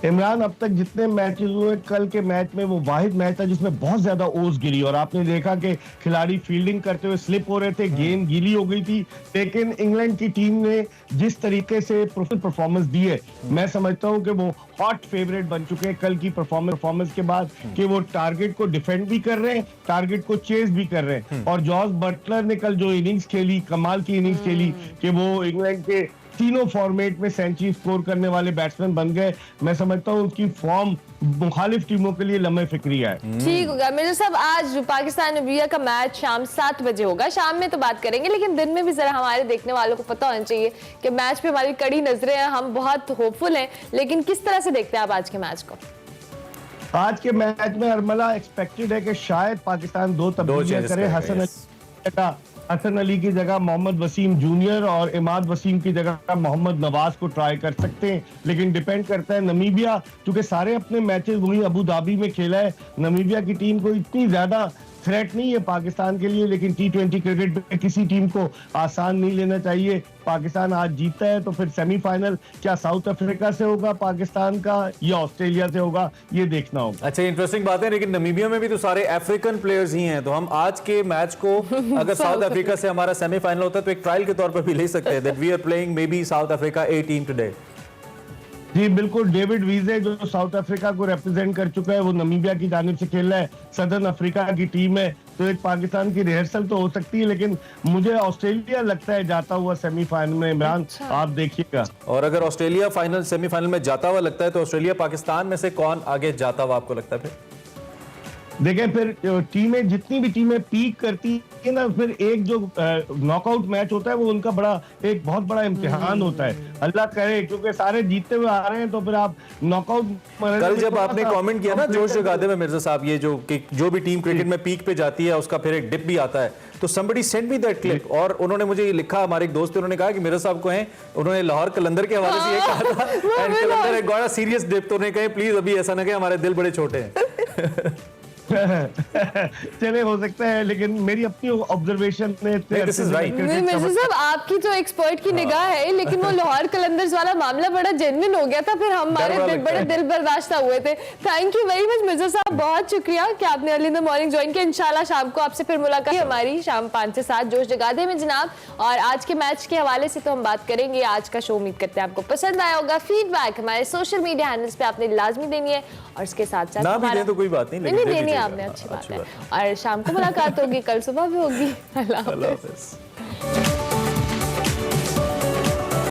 इमरान अब तक जितने मैचेस हुए कल के मैच में वो वाहिद मैच था जिसमें बहुत ज्यादा ओस गिरी और आपने देखा कि खिलाड़ी फील्डिंग करते हुए स्लिप हो रहे थे, गेंद गीली हो गई थी। लेकिन इंग्लैंड की टीम ने जिस तरीके से परफॉर्मेंस दी है, मैं समझता हूं कि वो हॉट फेवरेट बन चुके हैं कल की परफॉर्मेंस के बाद कि वो टारगेट को डिफेंड भी कर रहे हैं, टारगेट को चेस भी कर रहे हैं। और जॉस बटलर ने कल जो इनिंग्स खेली, कमाल की इनिंग्स खेली कि वो इंग्लैंड के तीनों फॉर्मेट में सेंचुरी स्कोर करने वाले बैट्समैन बन गए। मैं समझता हूँ उसकी फॉर्म मुखालिफ टीमों के लिए लम्हे फिक्रिया है। ठीक होगा मिर्जा साहब, आज पाकिस्तान नमीबिया का मैच शाम 7 बजे होगा। शाम में तो बात करेंगे लेकिन दिन में भी जरा हमारे देखने वालों को पता होना चाहिए कि मैच पे हमारी कड़ी नजरें हैं, हम बहुत होपफुल हैं। लेकिन किस तरह से देखते हैं आप आज के मैच को? आज के मैच में अरमला एक्सपेक्टेड है कि शायद पाकिस्तान 2 तब्दीलियां करे। हसन अली की जगह मोहम्मद वसीम जूनियर और इमाद वसीम की जगह मोहम्मद नवाज को ट्राई कर सकते हैं। लेकिन डिपेंड करता है नमीबिया, क्योंकि सारे अपने मैचेस वही अबू धाबी में खेला है। नमीबिया की टीम को इतनी ज्यादा थ्रेट नहीं है पाकिस्तान के लिए, लेकिन T20 क्रिकेट में किसी टीम को आसान नहीं लेना चाहिए। पाकिस्तान आज जीतता है तो फिर सेमीफाइनल क्या साउथ अफ्रीका से होगा पाकिस्तान का या ऑस्ट्रेलिया से होगा, ये देखना होगा। अच्छा, इंटरेस्टिंग बात है। लेकिन नमीबिया में भी तो सारे अफ्रीकन प्लेयर्स ही हैं, तो हम आज के मैच को अगर साउथ अफ्रीका से हमारा सेमीफाइनल होता है तो एक ट्रायल के तौर पर भी ले सकते हैं that we are playing maybe South Africa A team today. जी बिल्कुल, डेविड वीजे जो साउथ अफ्रीका को रिप्रेजेंट कर चुका है वो नमीबिया की जानिब से खेल रहा है। सदर्न अफ्रीका की टीम है तो एक पाकिस्तान की रिहर्सल तो हो सकती है, लेकिन मुझे ऑस्ट्रेलिया लगता है जाता हुआ सेमीफाइनल में। इमरान आप देखिएगा, और अगर ऑस्ट्रेलिया सेमीफाइनल में जाता हुआ लगता है तो ऑस्ट्रेलिया पाकिस्तान में से कौन आगे जाता हुआ आपको लगता है? फिर देखें, फिर टीमें जितनी भी टीमें पीक करती है ना, फिर एक जो नॉकआउट मैच होता है वो उनका एक बहुत बड़ा इम्तिहान होता है। अल्लाह करे, क्योंकि सारे जीतते हुए आ रहे हैं तो फिर आप नॉकआउट। कल जब आपने कमेंट किया ना जोश जगाते में मिर्जा साहब, ये जो भी टीम क्रिकेट में पीक पे जाती है उसका फिर एक डिप भी आता है, तो somebody sent me that clip और उन्होंने मुझे लिखा, हमारे एक दोस्त उन्होंने कहा कि मिर्जा साहब को हैं, उन्होंने लाहौर कलंदर के हवाले से ये कहा था एंड कलंदर एक बड़ा सीरियस डिप, तो उन्होंने कहा प्लीज अभी ऐसा ना कहें, हमारे दिल बड़े छोटे हैं। चले हो सकता है, लेकिन मेरी अपनी ऑब्जर्वेशन में आपकी जो एक्सपर्ट की निगाह है, लेकिन वो लाहौर कलंदर्स वाला मामला बड़ा जेन्युइन हो गया था, फिर हमारे बड़े दिल बर्दाश्त हुए थे। Thank you very much Mirza साहब, बहुत शुक्रिया कि आपने early in the morning join किया। इंशाल्लाह शाम को आपसे फिर मुलाकात हमारी शाम 5 से 7 जोश जगादे में जनाब। और आज के मैच के हवाले से तो हम बात करेंगे। आज का शो उम्मीद करते हैं आपको पसंद आया होगा। फीडबैक हमारे सोशल मीडिया हैंडल्स पे आपने लाजमी देनी है और इसके साथ साथ ना भी दें तो कोई बात नहीं, देनी आपने, अच्छी बात है। और शाम को मुलाकात होगी, कल सुबह भी होगी। अल्लाह हाफ़िज़।